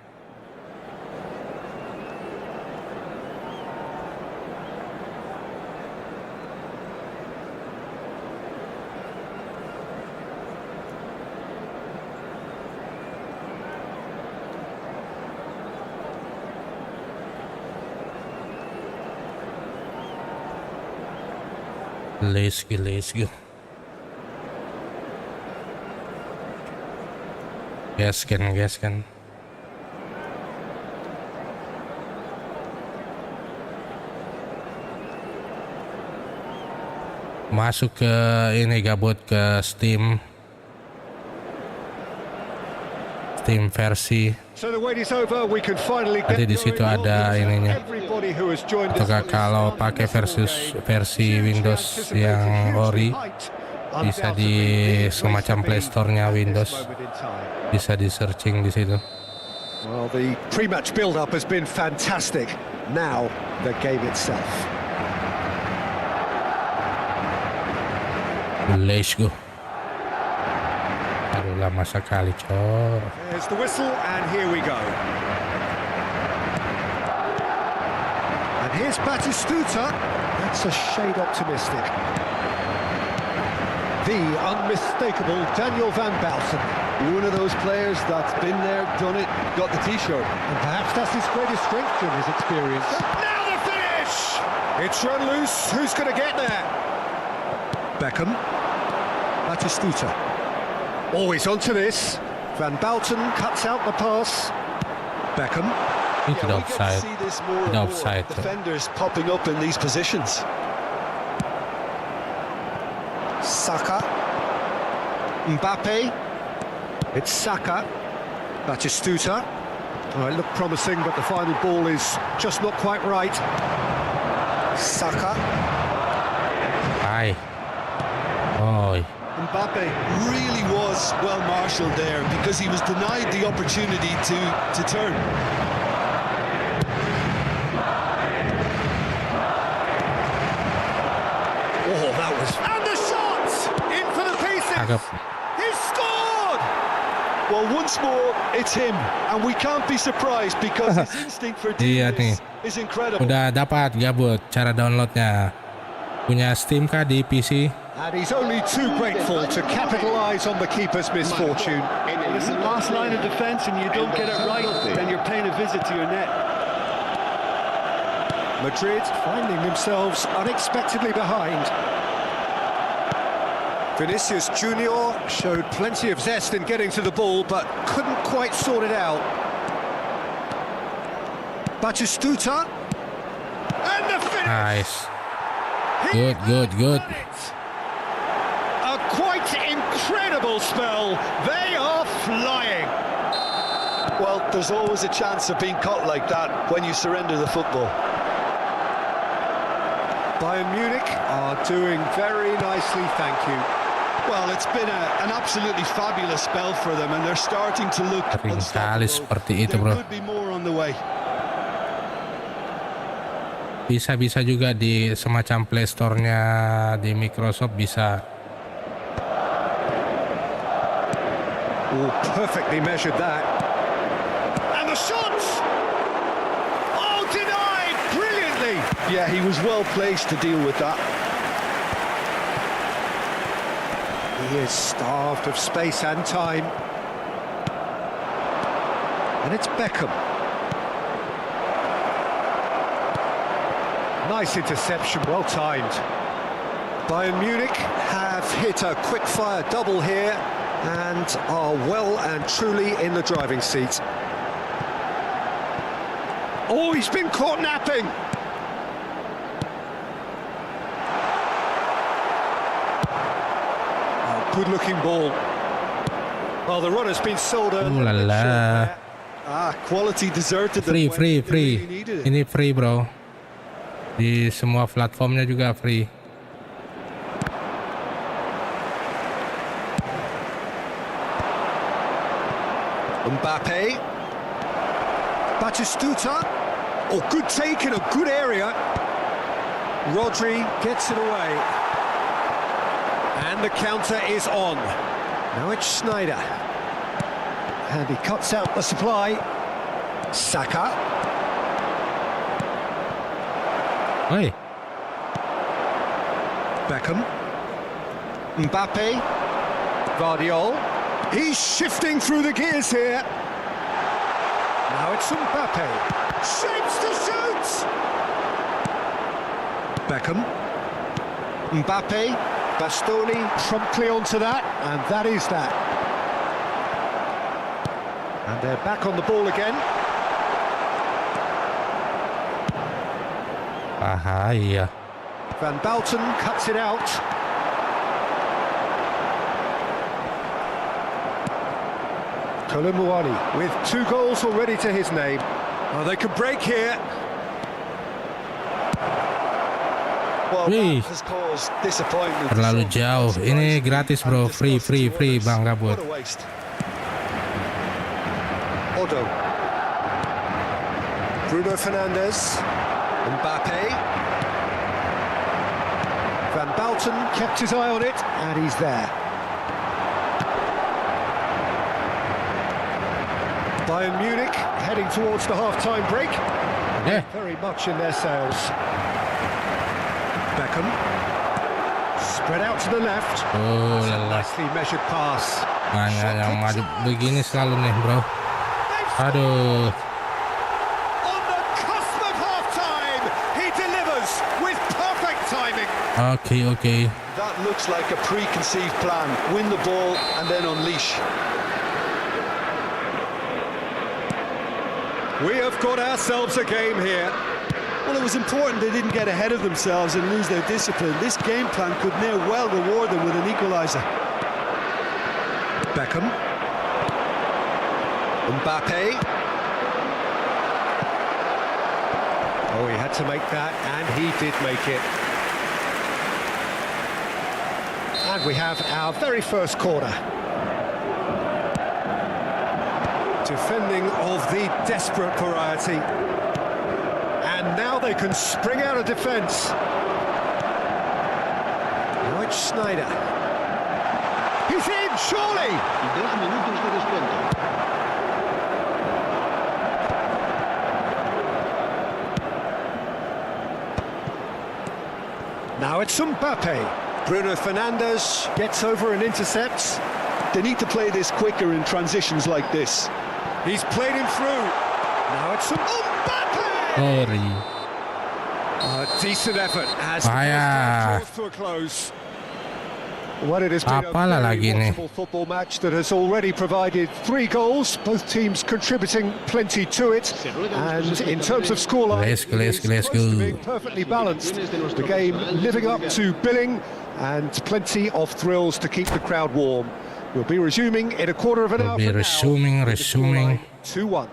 Let's go. Gaskan. Masuk ke ini, gabut ke Steam versi. Nanti di situ ada ininya. Ataukah kalau pakai versi Windows yang ori, bisa di semacam Play Store-nya Windows, bisa di searching di situ. Well, the pre-match build-up has been fantastic. Now the game itself. Let's go. Aduh, lama sekali cok. There's the whistle and here we go. And here's Batistuta. That's a shade optimistic. The unmistakable Daniel Van Belsen. One of those players that's been there, done it, got the t-shirt. And perhaps that's his greatest strength in his experience. Now the finish! It's run loose. Who's going to get there? Beckham. Batistuta. Always onto this. Van Belsen cuts out the pass. Beckham. Itu udah offside. Udah offside. Defenders popping up in these positions. Saka. Mbappe. It's Saka. Batistuta. Oh, it looked promising, but the final ball is just not quite right. Saka. Aye. Oh. Mbappe really was well marshalled there because he was denied the opportunity to turn. Oh, that was... And the shot! In for the pieces! He scored! Well, once more, it's him. And we can't be surprised because his instinct for doing this is incredible. Udah dapat gabut cara downloadnya. Punya Steam kah di PC? And he's only too grateful to capitalise on the keeper's misfortune. It's the last line of defence and you don't get it right, then you're paying a visit to your net. Madrid finding themselves unexpectedly behind. Vinicius Junior showed plenty of zest in getting to the ball, but couldn't quite sort it out. Batistuta. And the finish! Nice. Good. A quite incredible spell. They are flying. Well, there's always a chance of being caught like that when you surrender the football. Bayern Munich are doing very nicely, thank you. Well, it's been an absolutely fabulous spell for them, and they're starting to look Sering kali unstoppable. seperti itu, There bro. could be more on the way. Bisa juga di semacam Play Store-nya di Microsoft bisa. Oh, perfectly measured that. And the shots! Oh, denied brilliantly! Yeah, he was well placed to deal with that. He is starved of space and time. And it's Beckham. Nice interception, well timed. Bayern Munich have hit a quick-fire double here and are well and truly in the driving seat. Oh, he's been caught napping! Oh, good-looking ball. Well, the run has been sold early. Ooh la la. Quality deserted them Free, when free, they free. really needed it. Ini free, bro. Di semua platformnya juga free. Mbappe. Batistuta. Oh, good take in a good area. Rodri gets it away. And the counter is on. Now it's Schneider. And he cuts out the supply. Saka. Oi, Beckham. Mbappe. Guardiol. He's shifting through the gears here. Now it's Mbappe. Shapes to shoot! Beckham. Mbappe. Bastoni promptly onto that, and that is that. And they're back on the ball again. bahaya. Van Bouten cuts it out. Kolumuani with 2 goals already to his name. Oh, they could break here. Well, Wih. that has caused disappointment. Terlalu Some jauh. surprising Ini gratis, bro. and Free, free, disgusting free, others. Bang Gabut. What a waste. Odo. Bruno Fernandes. Mbappe. Van Bouten kept his eye on it, and he's there. Bayern Munich heading towards the half-time break. Eh, Very much in their sails. Beckham. Spread out to the left. oh lelah. Nicely measured pass. Hanya yang maju begini selalu nih, bro. Aduh. On the cusp of half-time, he delivers with perfect timing. Oke. That looks like a preconceived plan. Win the ball and then unleash. We have got ourselves a game here. Well, it was important they didn't get ahead of themselves and lose their discipline. This game plan could now well reward them with an equaliser. Beckham. Mbappe. Oh, he had to make that, and he did make it. And we have our very first corner. Defending of the desperate variety. And now they can spring out of defence. Now it's Schneider. He's in, surely! Y 2 minutos de descuento. Now it's Mbappe. Bruno Fernandes gets over and intercepts. They need to play this quicker in transitions like this. He's played him through. Now it's Mbappe! Sorry. A decent effort as the Bahaya. first half draws to a close. Well, it has been Apalah a lagi very nih. watchable football match that has already provided 3 goals, both teams contributing plenty to it. And in terms of scoreline, Let's go, it let's is go, let's close to go. being perfectly balanced. The game living up to billing and plenty of thrills to keep the crowd warm. We'll be resuming in a quarter of an We'll hour be from resuming, now. resuming. 2-1.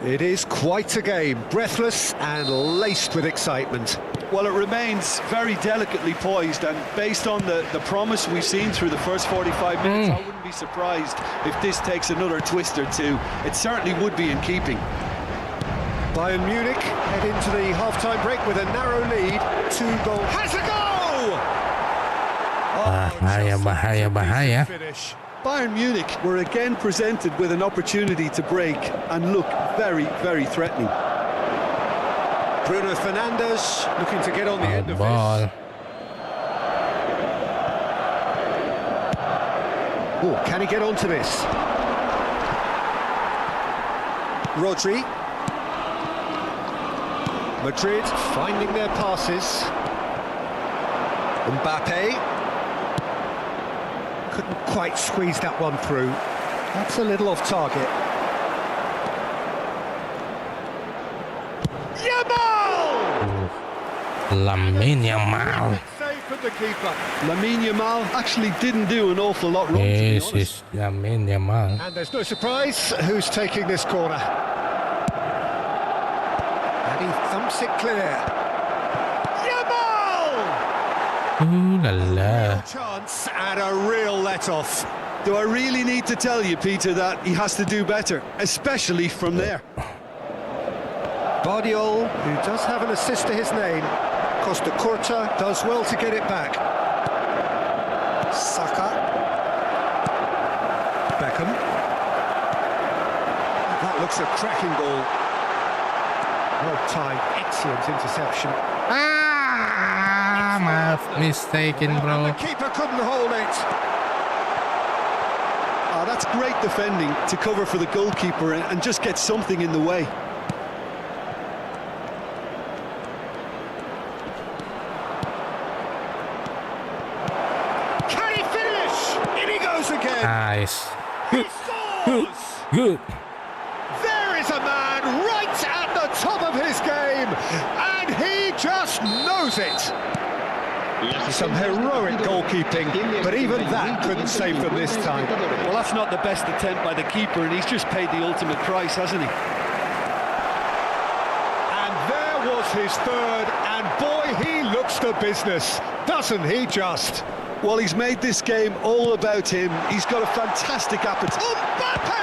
It is quite a game, breathless and laced with excitement. Well, it remains very delicately poised, and based on the promise we've seen through the first 45 minutes, I wouldn't be surprised if this takes another twist or two. It certainly would be in keeping. Bayern Munich head into the half-time break with a narrow lead. 2 goals. Has a goal! Bahaya. Finish. Bayern Munich were again presented with an opportunity to break and look very, very threatening. Bruno Fernandes looking to get on the end of Ball. this. Oh, can he get onto this? Rodri. Madrid finding their passes. Mbappe. Couldn't quite squeeze that one through. That's a little off target. Lamine Yamal. Save from the keeper. Lamine Yamal actually didn't do an awful lot wrong, Yes, to be honest. it's Lamine Yamal. And there's no surprise who's taking this corner. And he thumps it clear. Yamal! Ooh la la. Chance and a real let-off. Do I really need to tell you, Peter, that he has to do better, especially from there? Bardiol, who does have an assist to his name. Costa Curta does well to get it back. Saka. Beckham. That looks a cracking goal. Well timed, excellent interception. My mistaken, And bro. the keeper couldn't hold it. Oh, that's great defending to cover for the goalkeeper and just get something in the way. Can he finish? In he goes again. Nice. He scores! Good. There is a man right at the top of his game, and he just knows it. Some heroic goalkeeping, but even that couldn't save them this time. Well, that's not the best attempt by the keeper, and he's just paid the ultimate price, hasn't he? And there was his third, and boy, he looks the business, doesn't he just? Well, he's made this game all about him. He's got a fantastic appetite. Mbappe!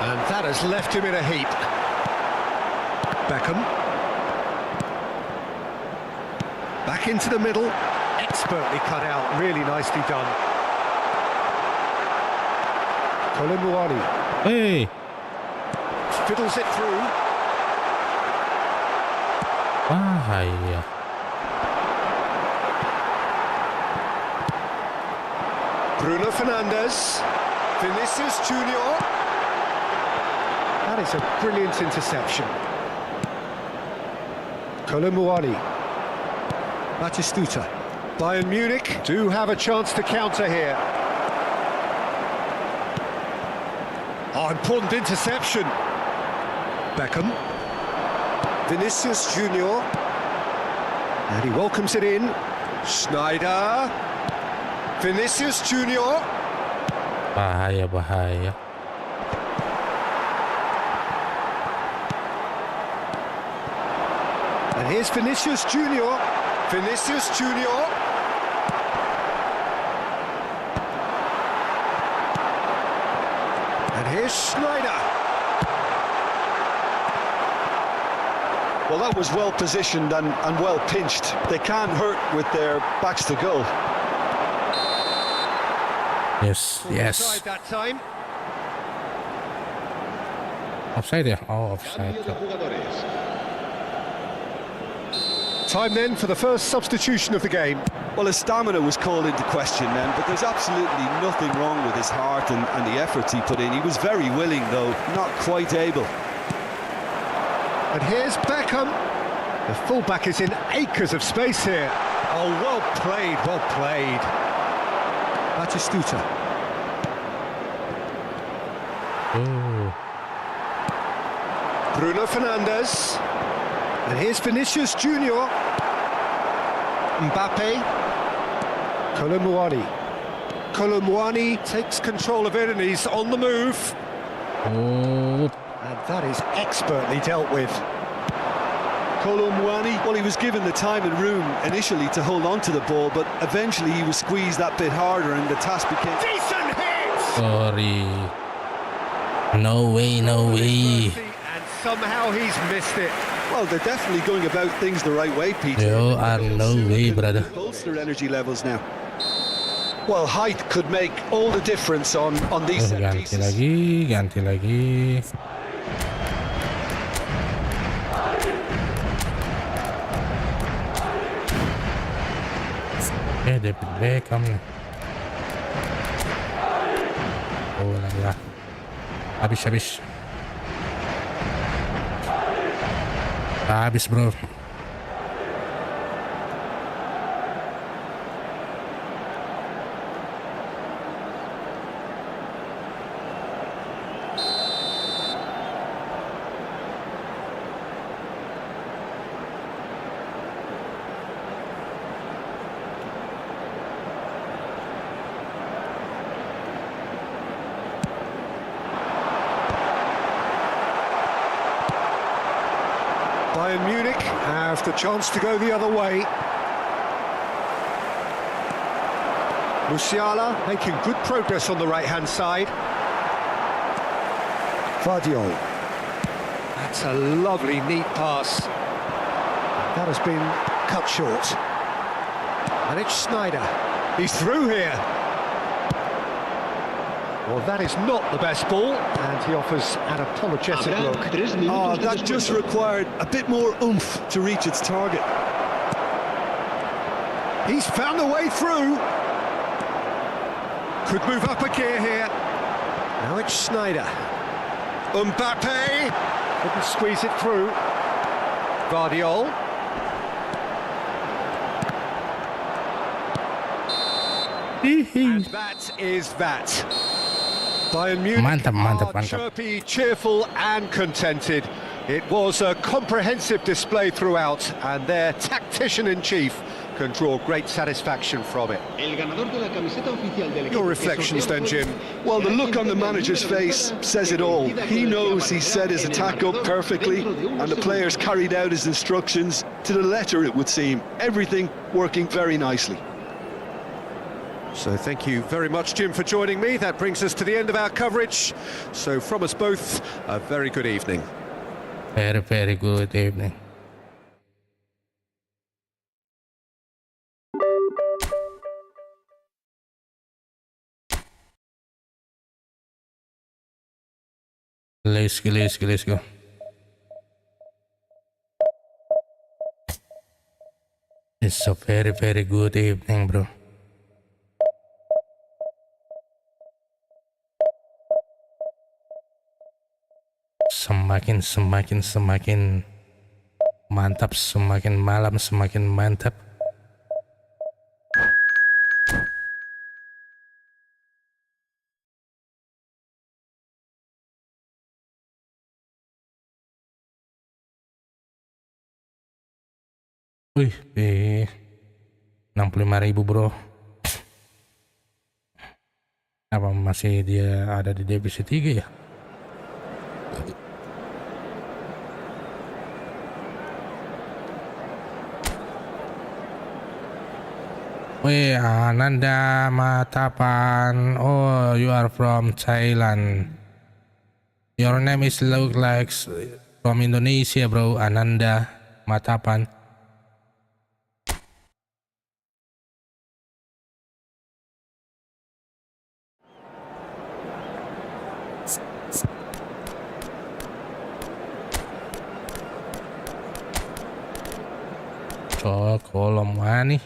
And that has left him in a heap. Beckham. Back into the middle. Expertly cut out, really nicely done. Kolumuani Hey. fiddles it through. Bahaya. Bruno Fernandes. Vinicius Junior. That is a brilliant interception. Kolumuani. Batistuta. Bayern Munich do have a chance to counter here. Oh, important interception. Beckham. Vinicius Junior. And he welcomes it in. Schneider. Vinicius Junior. Bahaya. And here's Vinicius Junior. Vinicius Junior. And here's Schneider. Well, that was well positioned and well pinched. They can't hurt with their backs to goal. Yes. Offside that time. Offside ya? Oh, offside. Time then for the first substitution of the game. Well, his stamina was called into question then, but there's absolutely nothing wrong with his heart and the efforts he put in. He was very willing, though, not quite able. And here's Beckham. The fullback is in acres of space here. Oh, well played, well played. Batistuta. Oh. Bruno Fernandes. And here's Vinicius Junior. Mbappe. Kolumuani. Kolomwani takes control of it and he's on the move. Oh, And that is expertly dealt with. Kolomwani, well, he was given the time and room initially to hold on to the ball, but eventually he was squeezed that bit harder and the task became... Decent hit! sorry. No way, no way. And somehow he's missed it. Well, they're definitely going about things the right way, Peter. You are no way, brother. Bolster energy levels now. Well, height could make all the difference on these set Ganti pieces. lagi, ganti lagi. David Beckham nih. Oh lah, habis bro. Bayern Munich have the chance to go the other way. Musiala making good progress on the right-hand side. Vardiol. That's a lovely, neat pass. That has been cut short. And it's Schneider. He's through here. Well, that is not the best ball, and he offers an apologetic look. Oh, that just required a bit more oomph to reach its target. He's found a way through. Could move up a gear here. Now it's Schneider. Mbappe couldn't squeeze it through. Vardiol. And that is that. Bayern Munich Mantap. chirpy, cheerful and contented. It was a comprehensive display throughout, and their tactician-in-chief can draw great satisfaction from it. Your reflections then, Jim? Well, the look on the manager's face says it all. He knows he set his attack up perfectly, and the players carried out his instructions to the letter, it would seem. Everything working very nicely. So thank you very much, Jim, for joining me. That brings us to the end of our coverage. So from us both, a very good evening. Very good evening. Let's go. It's a very good evening, bro. Semakin mantap, semakin malam semakin mantap. Wih, 65.000 bro. Apa masih dia ada di divisi 3 ya? Wih, Ananda Matapan. Oh, you are from Thailand. Your name is look like from Indonesia, bro. Ananda Matapan. Kolom nih.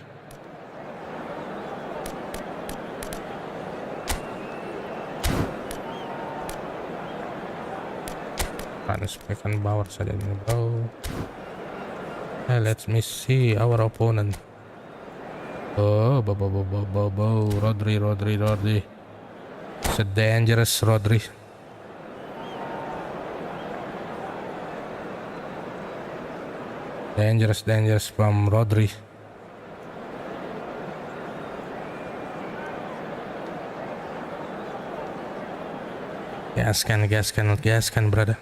Transpekan bawah saja ini, bro. Let me see our opponent. Oh, Rodri. It's a dangerous Rodri. Dangerous from Rodri. Gaskan, brother.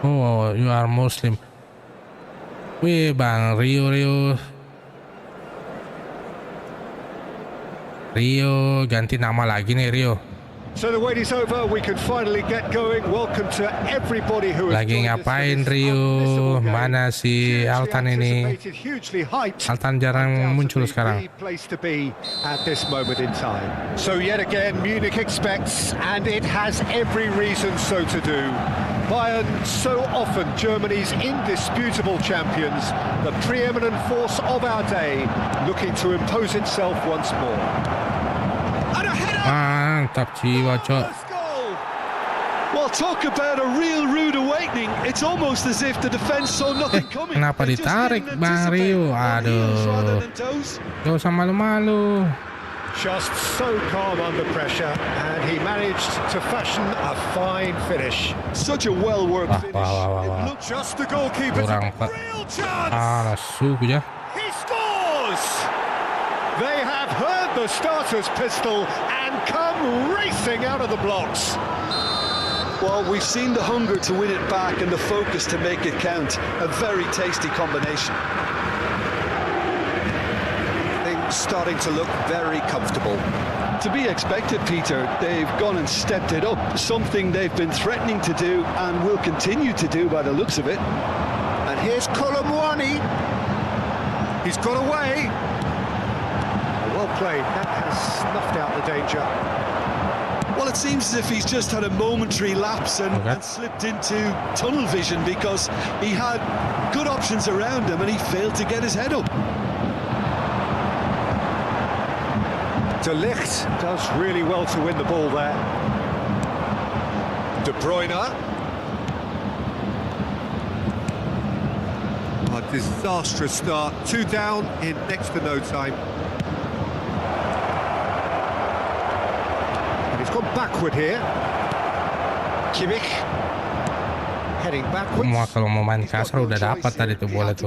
Oh, you are Muslim. Wih, Bang Rio ganti nama lagi nih, Rio. So the wait is over. We can finally get going. Welcome to everybody who has Lagi ngapain Rio? Mana si Altan ini? Altan jarang muncul sekarang. Place to be at this moment in time. So yet again, Munich expects, and it has every reason so to do. Bayern, so often Germany's indisputable champions, the preeminent force of our day, looking to impose itself once more. And a header! Mantap jiwa, Cok. Well, talk about a real rude awakening. It's almost as if the defense saw nothing coming. Kenapa ditarik, Bang Rio? Aduh. Gak usah malu-malu. Just so calm under pressure, and he managed to fashion a fine finish. Such a well-worked finish. It looked just the goalkeeper. Real chance. Ya. He scores. They have heard the starter's pistol and come racing out of the blocks. Well, we've seen the hunger to win it back and the focus to make it count. A very tasty combination. Starting to look very comfortable. To be expected, Peter. They've gone and stepped it up, something they've been threatening to do and will continue to do by the looks of it. And here's Kolomwani. He's got away. Well played. That has snuffed out the danger. Well, it seems as if he's just had a momentary lapse and slipped into tunnel vision, because he had good options around him and he failed to get his head up. De Ligt does really well to win the ball there. De Bruyne. A disastrous start. 2 down in next to no time. And he's gone backward here. Kimmich. Heading backwards. Semua kalau mau main kasar udah dapat tadi tuh bola tuh.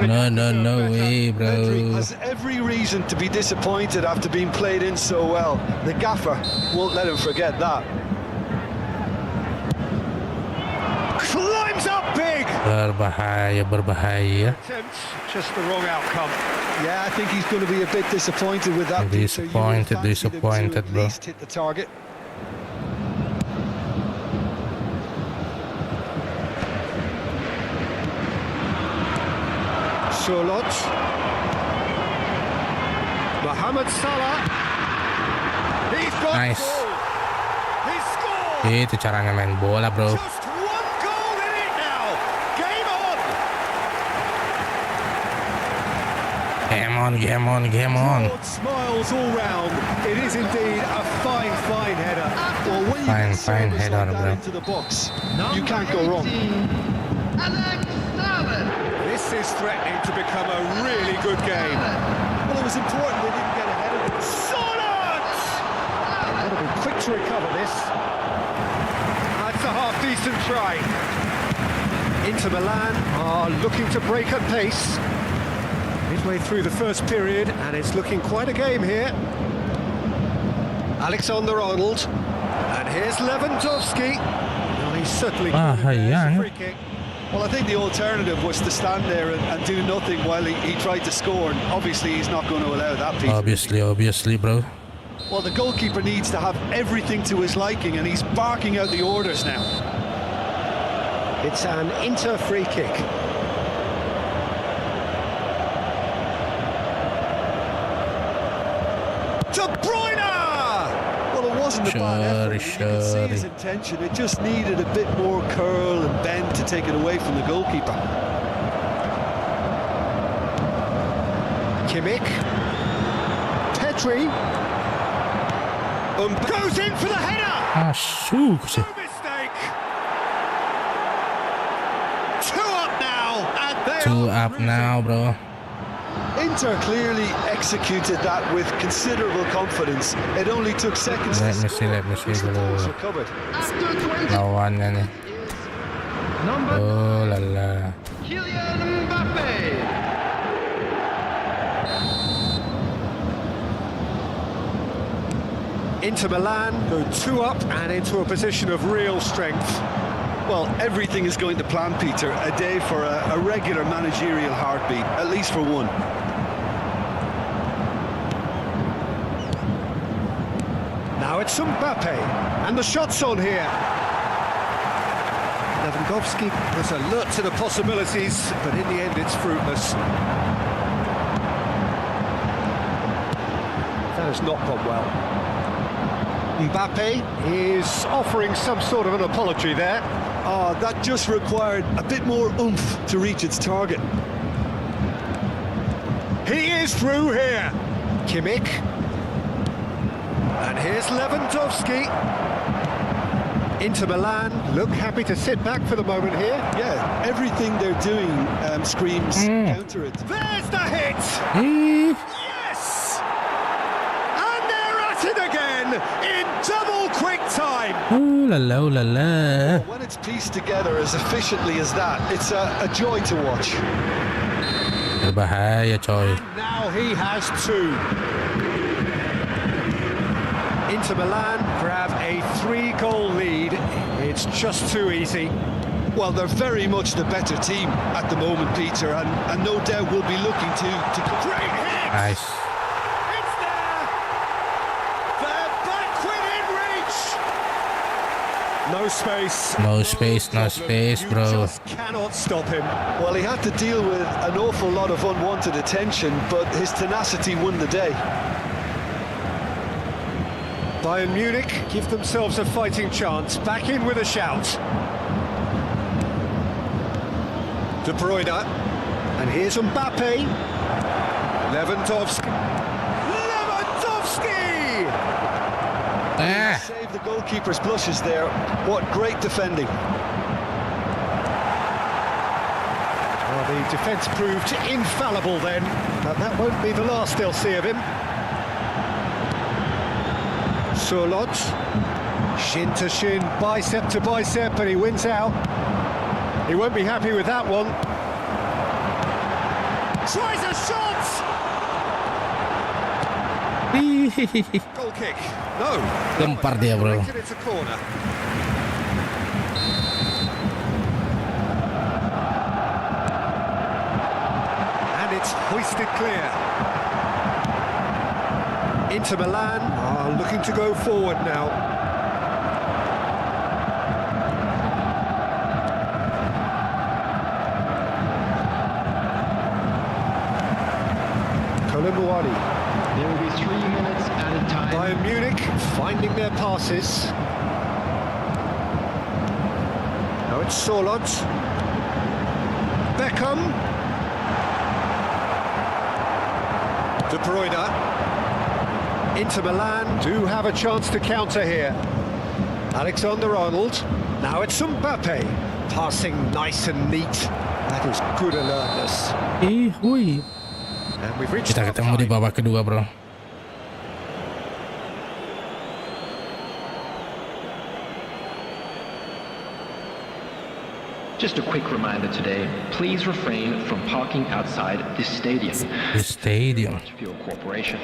No way, bro. Pedri has every reason to be disappointed after being played in so well. The gaffer won't let him forget that. Climbs up big. Berbahaya. Just the wrong outcome. Yeah, I think he's going to be a bit disappointed with that. Disappointed, bro. Hit the target. Surlot. Mohamed Salah. He's got Nice. He scored. Itu caranya main bola, bro. Just one goal in it now. Game on. Game on. Smiles all round. It is indeed a fine header. Well, when you Fine header, bro. into the box, you can't go wrong. This is threatening to become a really good game. Well, it was important they didn't get ahead of it. Solid! Got to be quick to recover this. That's a half-decent try. Inter Milan are looking to break at pace. Midway through the first period, and it's looking quite a game here. Alexander-Arnold. And here's Lewandowski. Well, he's certainly free kick. Well, I think the alternative was to stand there and do nothing while he tried to score, and obviously he's not going to allow that piece. Obviously, bro. Well, the goalkeeper needs to have everything to his liking, and he's barking out the orders now. It's an Inter free kick. De Bruyne! Well, it wasn't a bad effort. You could see his intention. It just needed a bit more curl and bend to take it away from the goalkeeper. Kimmich. Pedri. Goes in for the header! Masuk sih. No mistake! 2 up now, and they 2 up now, bro. Inter clearly executed that with considerable confidence. It only took seconds Let me see the ball was dulu recovered. After 20 lawannya nih. number Oh lala. Kylian Mbappe. Inter Milan go 2 up and into a position of real strength. Well, everything is going to plan, Peter. A day for a regular managerial heartbeat, at least for one. Now it's Mbappe, and the shot's on here. Lewandowski was alert to the possibilities, but in the end it's fruitless. That has not gone well. Mbappe is offering some sort of an apology there. Oh, that just required a bit more oomph to reach its target. He is through here. Kimmich. And here's Lewandowski. Inter Milan look happy to sit back for the moment here. Yeah, everything they're doing screams counter it. There's the hit! Yes! And they're at it again in double quick time. Ooh la la, ooh la la. When it's pieced together as efficiently as that, it's a joy to watch. Berbahaya coy. And now he has 2. Inter Milan grab a 3-goal lead. It's just too easy. Well, they're very much the better team at the moment, Peter, and no doubt will be looking to Great hit! Nice. It's there! They're back within reach! No space. No space, You bro. just cannot stop him. Well, he had to deal with an awful lot of unwanted attention, but his tenacity won the day. Bayern Munich give themselves a fighting chance. Back in with a shout. De Bruyne. And here's Mbappe. Lewandowski. Lewandowski! Ah. Save the goalkeeper's blushes there. What great defending. Well, the defence proved infallible then, but that won't be the last they'll see of him. Surlot, shin to shin, bicep to bicep, and he wins out. He won't be happy with that one. Tries a shot! Goal kick. No. Lempar dia, bro. It's a corner. And it's hoisted clear. Inter Milan are looking to go forward now. Koulibaly. There will be 3 minutes at a time. Bayern Munich finding their passes. Now it's Surlot. Beckham. De Bruyne. Inter Milan do have a chance to counter here. Alexander-Arnold. Now it's Mbappe. Passing nice and neat. That is good alertness. Hui. And we've reached Kita ketemu di babak kedua, bro. Just a quick reminder today, please refrain from parking outside this stadium. Di stadium. Fuel Corporation.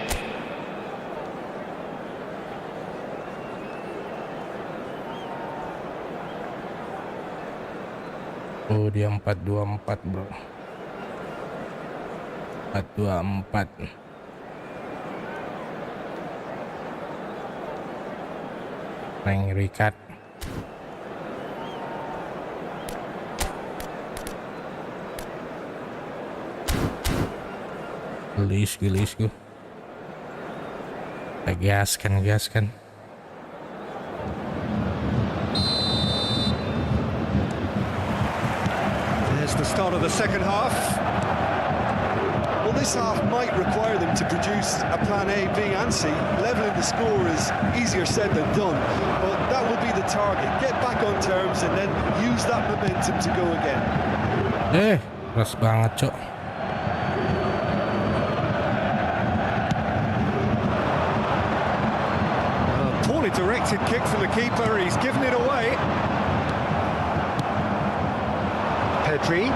Oh, dia 4-2-4, bro. 4-2-4. Neng Rikat. Gelis gue. Gaskan. There's the start of the second half. Well, this half might require them to produce a plan A, B and C. Levelling the score is easier said than done, but that will be the target. Get back on terms and then use that momentum to go again. Keras banget, Cok. directed kick from the keeper, he's given it away. Pedri.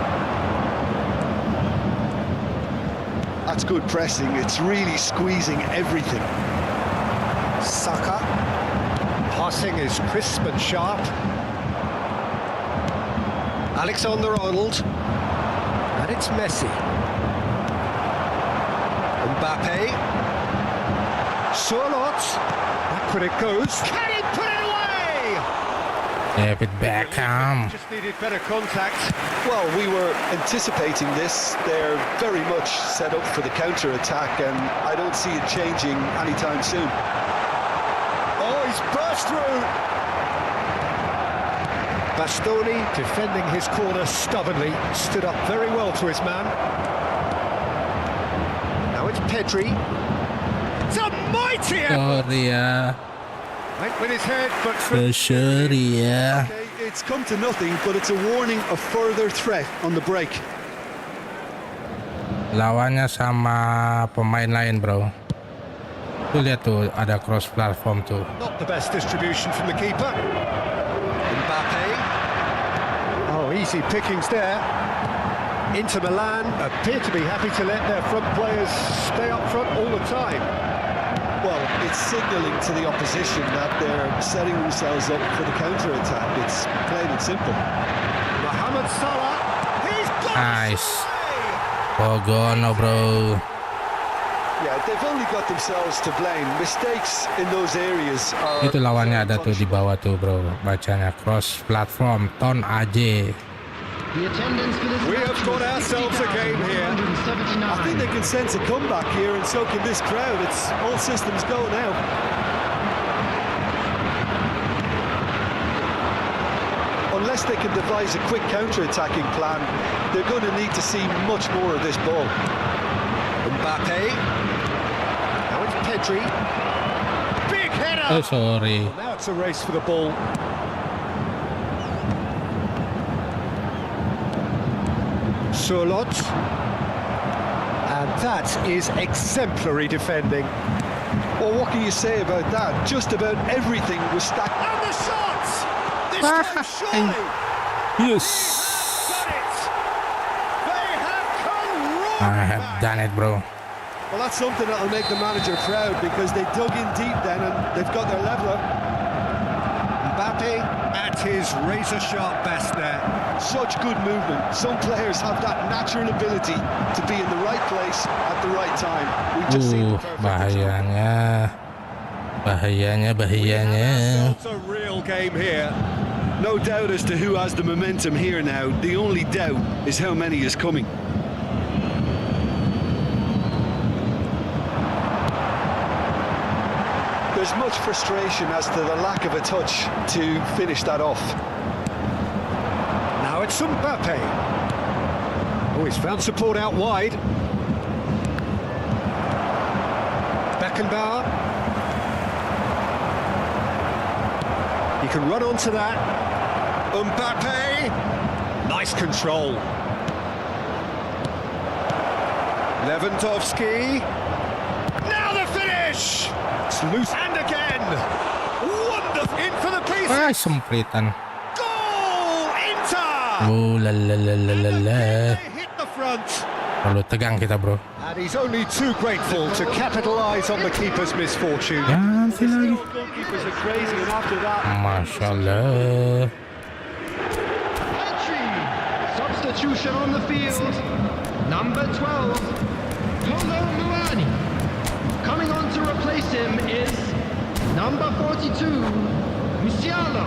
That's good pressing. It's really squeezing everything. Saka. Passing is crisp and sharp. Alexander-Arnold. And it's Messi. Mbappe. Surlot. Back when it goes. Can he put it away? David Beckham. Just needed better contact. Well, we were anticipating this. They're very much set up for the counter-attack, and I don't see it changing anytime soon. Oh, he's burst through. Bastoni defending his corner stubbornly, stood up very well to his man. Now it's Pedri. It's a mighty effort. Sorry ya. Went with his head, but Sorry ya. Okay, it's come to nothing, but it's a warning of further threat on the break. Lawannya sama pemain lain, bro. Tuh lihat tuh, ada cross platform tuh. not the best distribution from the keeper. Mbappe. Oh, easy pickings there. Inter Milan appear to be happy to let their front players stay up front all the time. Well, it's signalling to the opposition that they're setting themselves up for the counter-attack. It's plain and simple. Mohamed Salah. He's got Nice. Pogono, bro. Yeah, they've only got themselves to blame. Mistakes in those areas are... Itu lawannya ada tuh di bawah tuh, bro. Bacanya cross platform ton AJ. The attendance for this We match have got was ourselves a game here. I think they can sense a comeback here, and so can this crowd. It's all systems go now. Unless they can devise a quick counter-attacking plan, they're going to need to see much more of this ball. Mbappe. Now it's Pedri. Big header. Oh, sorry. Now it's a race for the ball. Surlot. And that is exemplary defending. Well, what can you say about that? Just about everything was stacked. And the shot! This time surely! Yes. Done it! They have come roaring I have back. done it, bro. Well, that's something that'll make the manager proud, because they dug in deep then and they've got their leveller. Mbappe at his razor-sharp best there. Such good movement. Some players have that natural ability to be in the right place at the right time. We've just seen the perfect Bahayanya. Bahayanya. It's a real game here. No doubt as to who has the momentum here now. The only doubt is how many is coming. There's much frustration as to the lack of a touch to finish that off. Now it's Mbappe. Oh, he's found support out wide. Beckenbauer. He can run onto that. Mbappe. Nice control. Lewandowski. Now the finish. It's loose and again. Wonderful. In for the piece. Ay, sempritan. Goal! Inter! Oh, la la la la la la. They hit the front. Terlalu tegang kita, bro. And he's only too grateful to capitalise on the keeper's misfortune. Ganti lagi. Goalkeepers are crazy, and after that, Masya Allah. Entry! Substitution on the field. Number 12, Polo Muani. Coming on to replace him is number 42, Musiala.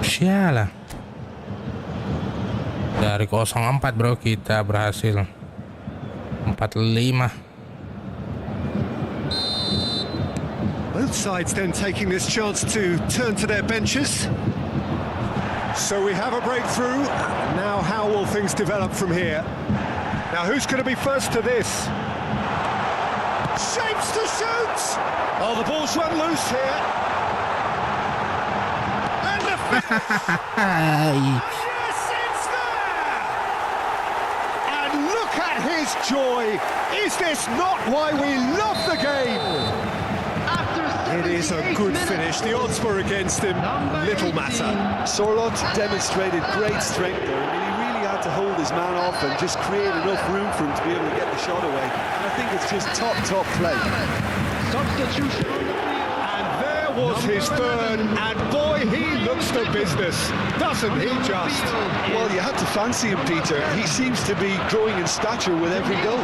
Sialah. Dari 04, bro, kita berhasil 45. Both sides then taking this chance to turn to their benches. So we have a breakthrough. Now how will things develop from here? Now who's going to be first to this? Shapes to shoot! Oh, the ball's run loose here. And the Hai. yes, it's there! And look at his joy. Is this not why we love the game? After It is a good finish. The odds were against him. Little matter. Sorloth demonstrated great strength there. I mean, he really had to hold his man off and just create enough room for him to be able to get the shot away. And I think it's just top play. Substitution on the field. And there was his third, and boy, he looks the business, doesn't he just? Well, you had to fancy him, Peter. He seems to be growing in stature with every goal.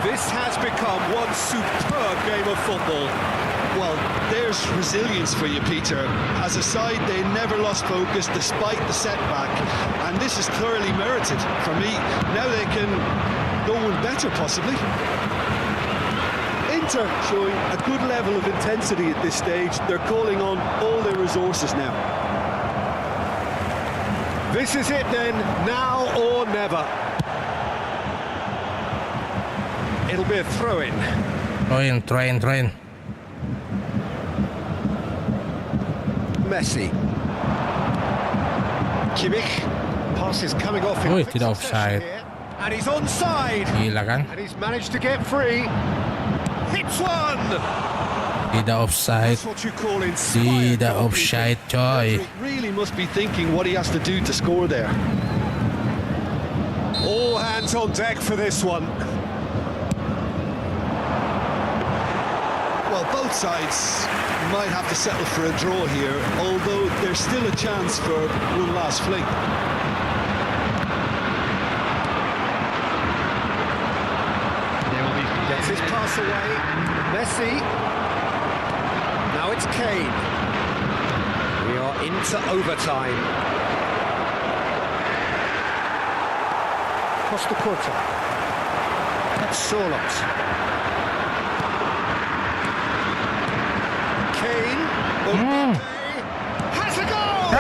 This has become one superb game of football. Well, there's resilience for you, Peter. As a side, they never lost focus despite the setback, and this is thoroughly merited for me. Now they can go one better, possibly. Inter showing a good level of intensity at this stage. They're calling on all their resources now. This is it then, now or never. It'll be a throw-in. Throw in. Messi. Kimmich. Pass is coming off in Oh, quick tidak succession offside. here. And he's onside. Gila kan? And he's managed to get free. Hits one. Tidak offside. That's what you call inspired Tidak goalkeeping. offside, coy. He really must be thinking what he has to do to score there. All hands on deck for this one. Well, both sides might have to settle for a draw here, although there's still a chance for one last fling. Gets his pass away. Messi. Now it's Kane. We are into overtime. Costa Curta. That's Sorloth. Kane. Has a goal!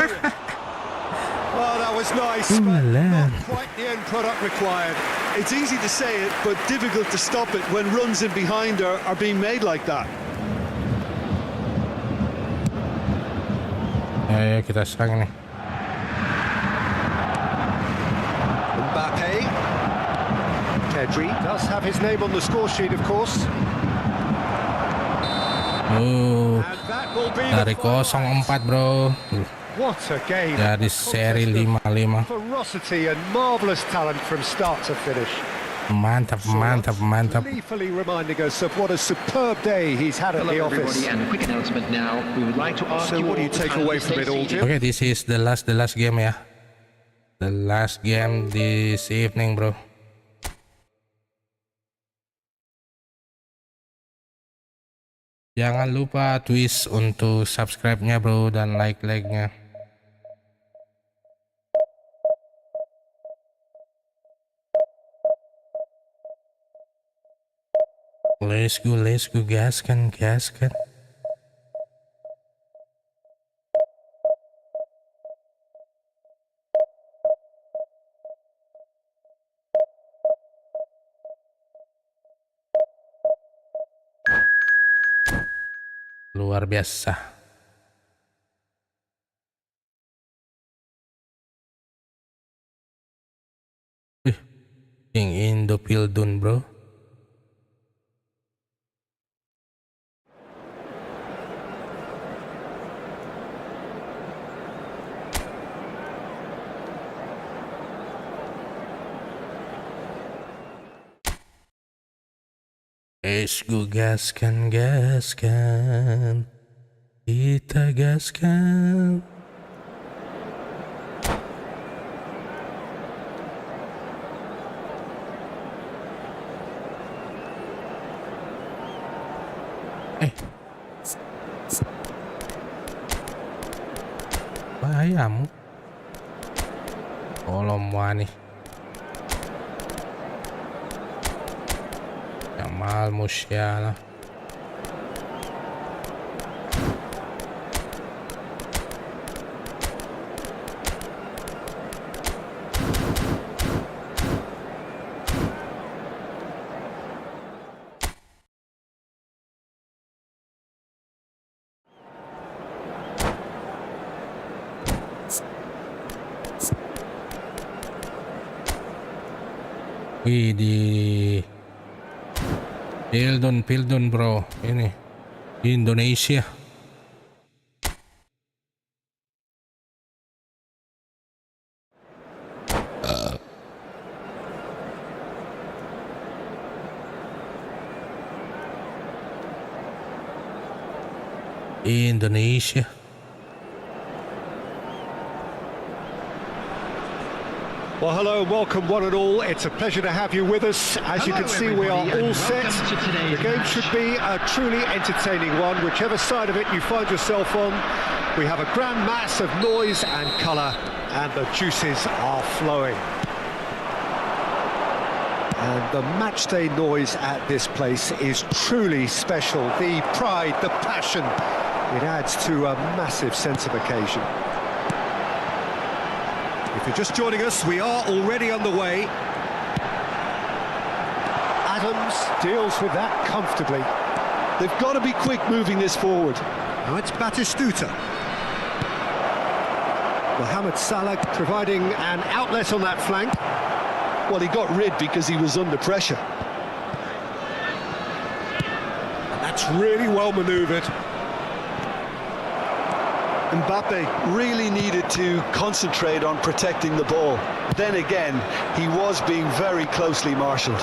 Oh, that was nice, but not quite the end product required. It's easy to say it, but difficult to stop it when runs in behind are being made like that. Ayo kita serang nih. Mbappe. Pedri does have his name on the score sheet, of course. And that will be the Dari final 0-4 bro. What a game. Dari seri 5-5. Ferocity and marvellous talent from start to finish. Mantap. Gleefully reminding us of what a superb day he's had at the Hello office. everybody, and a quick announcement now. We would like to ask So you what do you all to take kindly away from stay it all, seated. Jim? Okay, this is the last game ya. The last game this evening, bro. Jangan lupa twist untuk subscribe-nya, bro, dan like-nya. Let's go, gaskan. Luar biasa. Yang Indo Pildun, bro. Let's go, gaskan. Kita gaskan. Bahayamu. Tolong wani. Jamal Musiala. Widih. Pildon bro, ini Indonesia. Indonesia. Well, hello and welcome one and all. It's a pleasure to have you with us. As you can see, we are all set. The game should be a truly entertaining one, whichever side of it you find yourself on. We have a grand mass of noise and colour, and the juices are flowing. And the matchday noise at this place is truly special. The pride, the passion, it adds to a massive sense of occasion. If you're just joining us, we are already on the way. Adams deals with that comfortably. They've got to be quick moving this forward. Now it's Batistuta. Mohamed Salah providing an outlet on that flank. Well, he got rid because he was under pressure. And that's really well manoeuvred. Mbappe really needed to concentrate on protecting the ball. Then again, he was being very closely marshalled.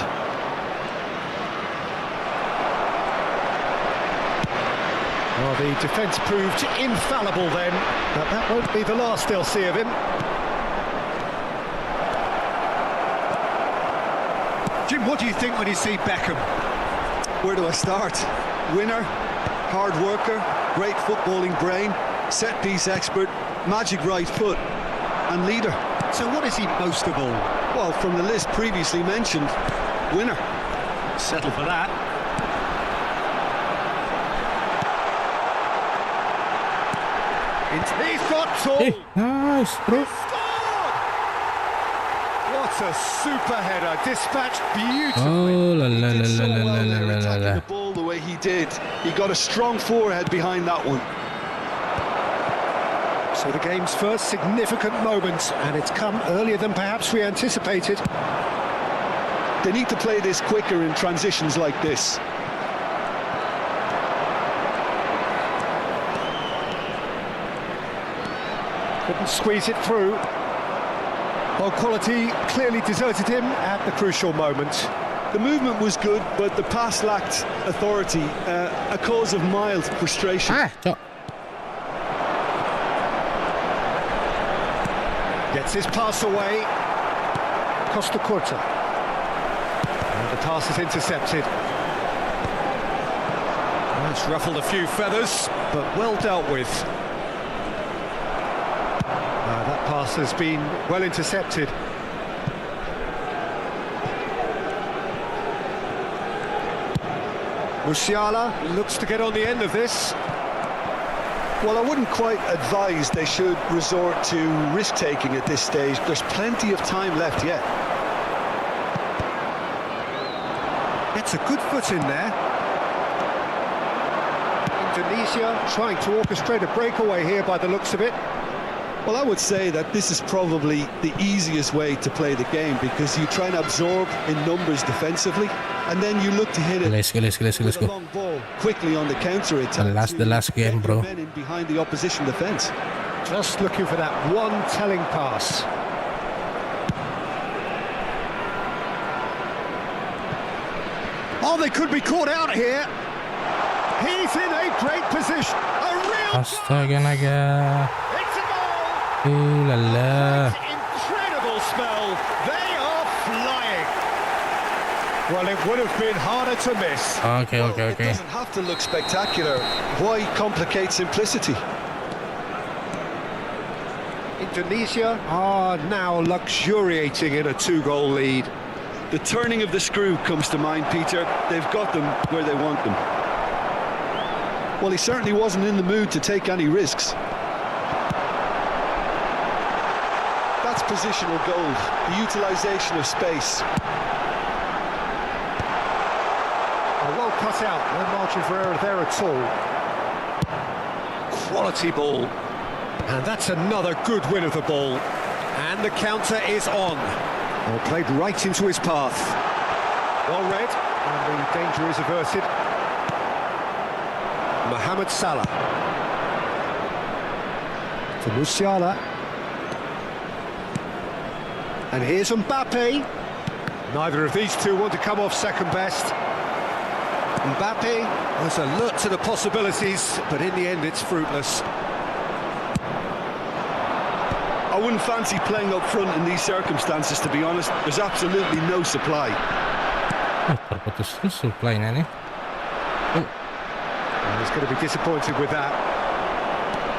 Well, the defence proved infallible then, but that won't be the last they'll see of him. Jim, what do you think when you see Beckham? Where do I start? Winner, hard worker, great footballing brain, set-piece expert, magic right foot, and leader. So what is he most of all? Well, from the list previously mentioned, winner. Settle for that. He's got tall. Hey, nice bro. What a super header, dispatched beautifully. Oh la la He la did so la la well la there, la la attacking la. the ball the way he did. He got a strong forehead behind that one. So the game's first significant moment, and it's come earlier than perhaps we anticipated. They need to play this quicker in transitions like this. Couldn't squeeze it through. Well, quality clearly deserted him at the crucial moment. The movement was good, but the pass lacked authority, a cause of mild frustration. Cok. Gets his pass away. Costa Curta. And the pass is intercepted. Well, it's ruffled a few feathers, but well dealt with. That pass has been well intercepted. Musiala looks to get on the end of this. Well, I wouldn't quite advise they should resort to risk-taking at this stage. There's plenty of time left yet. Gets a good foot in there. Indonesia trying to orchestrate a breakaway here by the looks of it. Well, I would say that this is probably the easiest way to play the game, because you try and absorb in numbers defensively, and then you look to hit it Let's go. with a long ball quickly on the counter-attack. The last game, bro. Men in behind the opposition defence. Just looking for that one telling pass. Oh, they could be caught out here. He's in a great position. A real Astaga naga. It's a goal. Ooh la la. Incredible spell. They are flying. Well, it would have been harder to miss. Okay. It doesn't have to look spectacular. Why complicate simplicity? Indonesia are now luxuriating in a 2-goal lead. The turning of the screw comes to mind, Peter. They've got them where they want them. Well, he certainly wasn't in the mood to take any risks. That's positional gold, the utilisation of space. Well cut out, no margin for error there at all. Quality ball. And that's another good win of the ball. And the counter is on. Well, played right into his path. Well read. And the danger is averted. Mohamed Salah. To Musiala. And here's Mbappe. Neither of these two want to come off second best. Mbappe was alert to the possibilities, but in the end it's fruitless. I wouldn't fancy playing up front in these circumstances, to be honest. There's absolutely no supply. Terputus terus supply-nya nih. And he's going to be disappointed with that.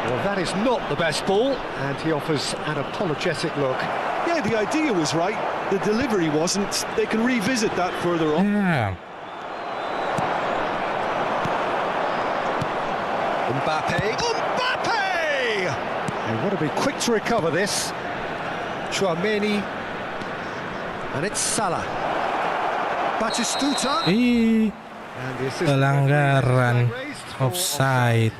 Well, that is not the best ball, and he offers an apologetic look. Yeah, the idea was right. The delivery wasn't. They can revisit that further on. Yeah. Mbappe. And want to be quick to recover this. Chouameni. And it's Salah. Batistuta. And the assistant Pelanggaran raised for offside.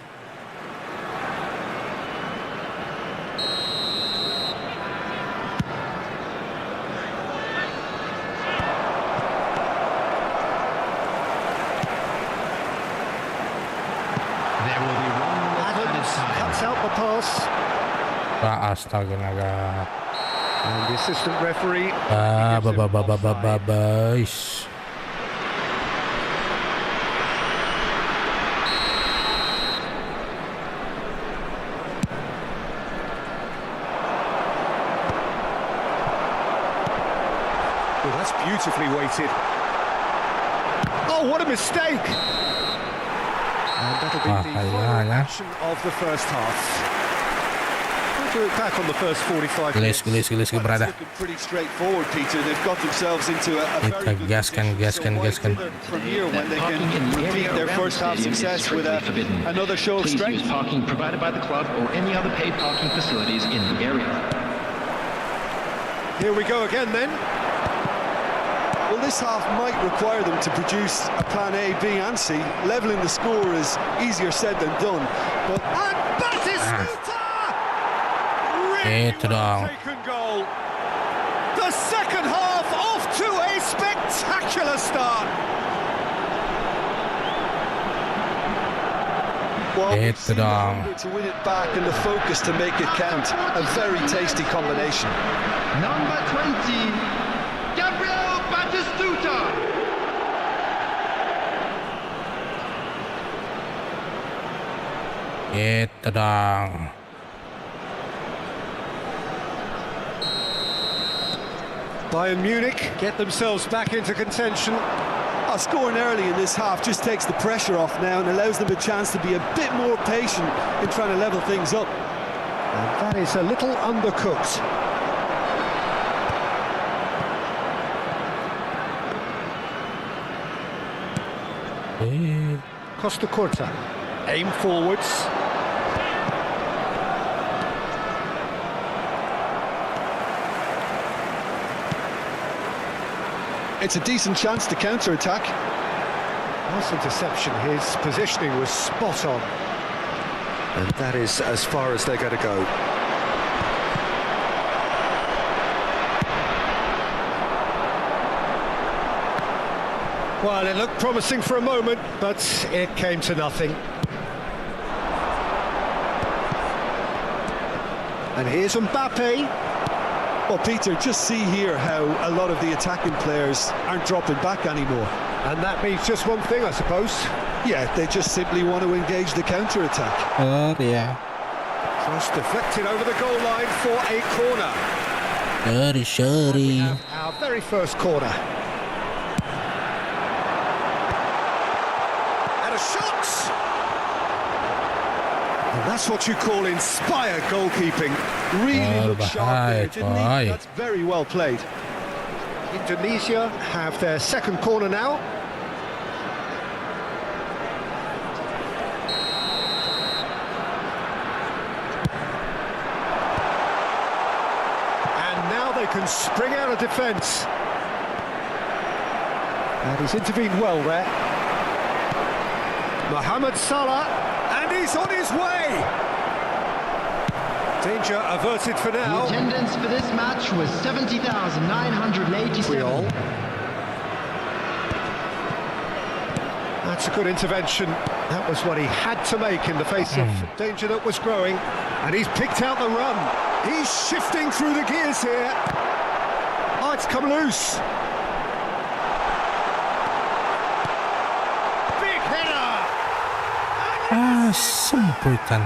There will be one minute added time. Cuts out the pass. Astaga naga. And the assistant referee. Guys. Well, that's beautifully weighted. Oh, what a mistake! And that'll be the final action of the first half. We'll do it back on the first 45 minutes. Gelis brother. Looking pretty straightforward, Peter. They've got themselves into a very Kita good gaskan. from here when they Parking in can the repeat area their around first the half stadium is success with strictly forbidden. another show of Please strength. use parking provided by the club or any other paid parking facilities in the area. Here we go again then. Well, this half might require them to produce a plan A, B and C. Levelling the score is easier said than done. But And Batistuta! Really Itu dong. taken goal. The second half off to a spectacular start. well, we've Itu seen the dong. hunger to win it back and the focus to make it count. A very tasty combination. Number 20, Gabriel Batistuta. Itu dong. Bayern Munich get themselves back into contention. Scoring early in this half just takes the pressure off now and allows them a chance to be a bit more patient in trying to level things up. And that is a little undercooked. Costa Curta. Aim forwards. It's a decent chance to counter-attack. Nice interception. His positioning was spot on. And that is as far as they're going to go. Well, it looked promising for a moment, but it came to nothing. And here's Mbappe. Well, Peter, just see here how a lot of the attacking players aren't dropping back anymore. And that means just one thing, I suppose. Yeah, they just simply want to engage the counter-attack. Oh yeah. Cross deflected over the goal line for a corner. Sorry. Our very first corner. And a shot! And that's what you call inspired goalkeeping. Really looked sharp there, didn't he? That's very well played. Indonesia have their second corner now. And now they can spring out of defence. And he's intervened well there. Mohamed Salah, and he's on his way. Danger averted for The now. attendance for this match was 70,987. That's a good intervention. That was what he had to make in the face of danger that was growing. And he's picked out the run. He's shifting through the gears here. Oh, it's come loose. Big header. Semputan.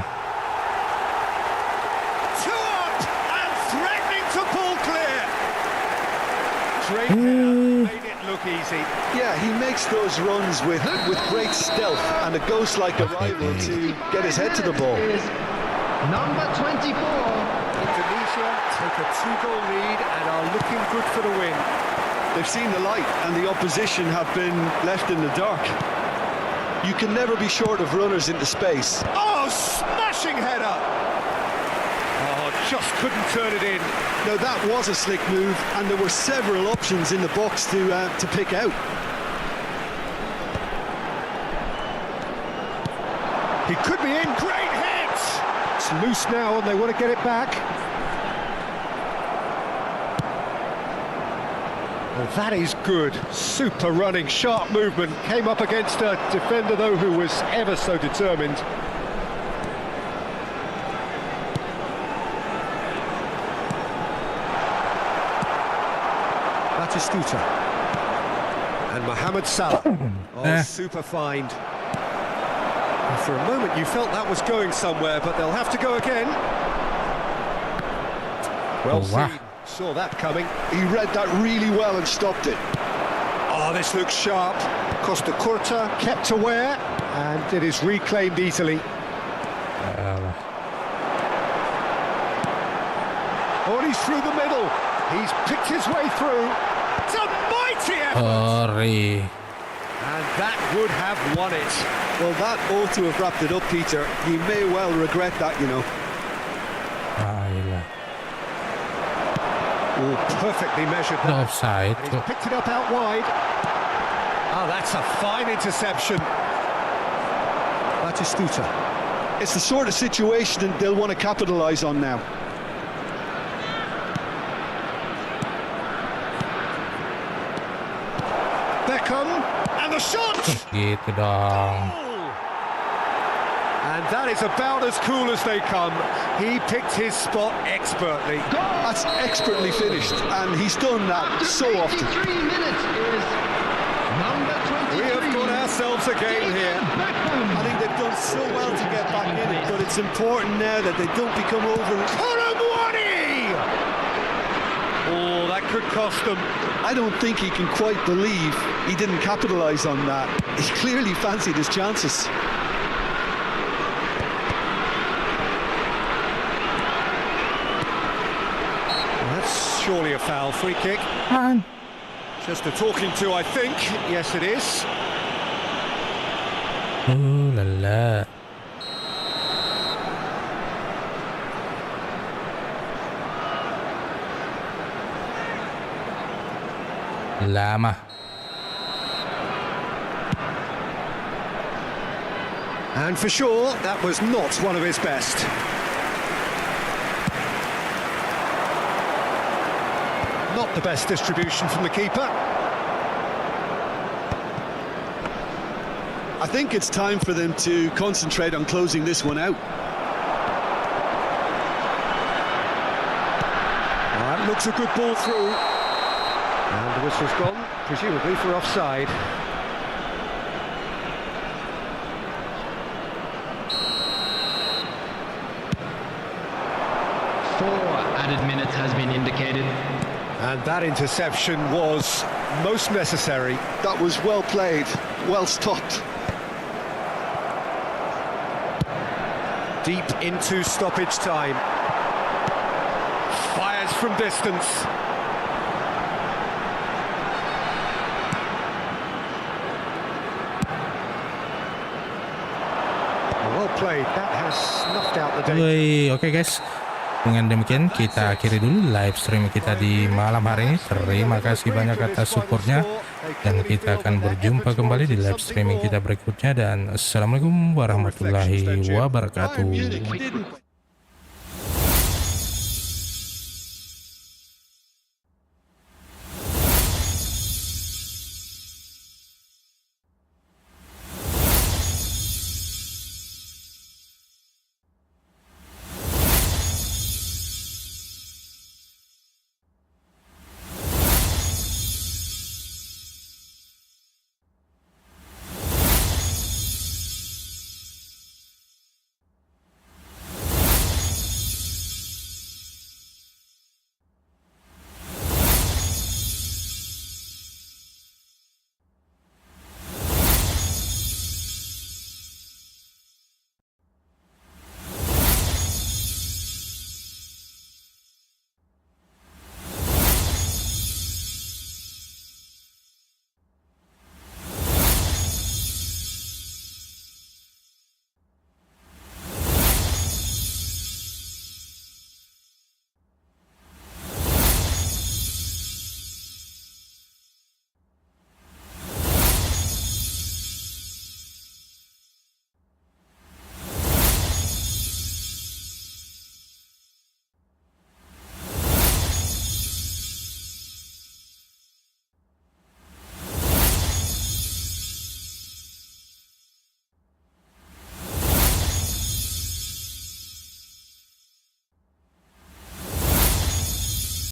Two up and threatening to pull clear. Great header. Made it look easy. Yeah, he makes those runs with great stealth and a ghost-like arrival to get his head to the ball. Is number 24. Indonesia take a 2-goal lead and are looking good for the win. They've seen the light and the opposition have been left in the dark. You can never be short of runners into space. Oh, smashing header! Oh, just couldn't turn it in. Now that was a slick move, and there were several options in the box to pick out. He could be in. Great hit! It's loose now and they want to get it back. Well, that is good. Super running, sharp movement. Came up against a defender, though, who was ever so determined. Batistuta. And Mohamed Salah. Oh, super find. For a moment you felt that was going somewhere, but they'll have to go again. Well seen. Saw that coming. He read that really well and stopped it. Oh, this looks sharp. Costa Curta kept aware, and it is reclaimed easily. Oh, and he's through the middle. He's picked his way through. It's a mighty effort! And that would have won it. Well, that ought to have wrapped it up, Peter. You may well regret that, you know. Oh, perfectly measured that. Offside. He's picked it up out wide. Oh, that's a fine interception. Batistuta. It's the sort of situation they'll want to capitalise on now. Beckham, and the shot! Gitu dong. And that is about as cool as they come. He picked his spot expertly. That's expertly finished, and he's done that so often. 83 minutes is number 23. We have got ourselves a game here. I think they've done so well to get back in it, but it's important now that they don't become over. Konami! Oh, that could cost them. I don't think he can quite believe he didn't capitalise on that. He clearly fancied his chances. Surely a foul. Free kick. Just a talking to, I think. Yes, it is. Ooh la la. Lama. And for sure, that was not one of his best. Not the best distribution from the keeper. I think it's time for them to concentrate on closing this one out. That looks a good ball through. And the whistle's gone, presumably for offside. Added minutes has been indicated. And that interception was most necessary. That was well played, well stopped. Deep into stoppage time. Fires from distance. Well played. That has snuffed out the danger. Oke guys, dengan demikian kita akhiri dulu live stream kita di malam hari ini. Terima kasih banyak atas supportnya, dan kita akan berjumpa kembali di live streaming kita berikutnya, dan assalamualaikum warahmatullahi wabarakatuh.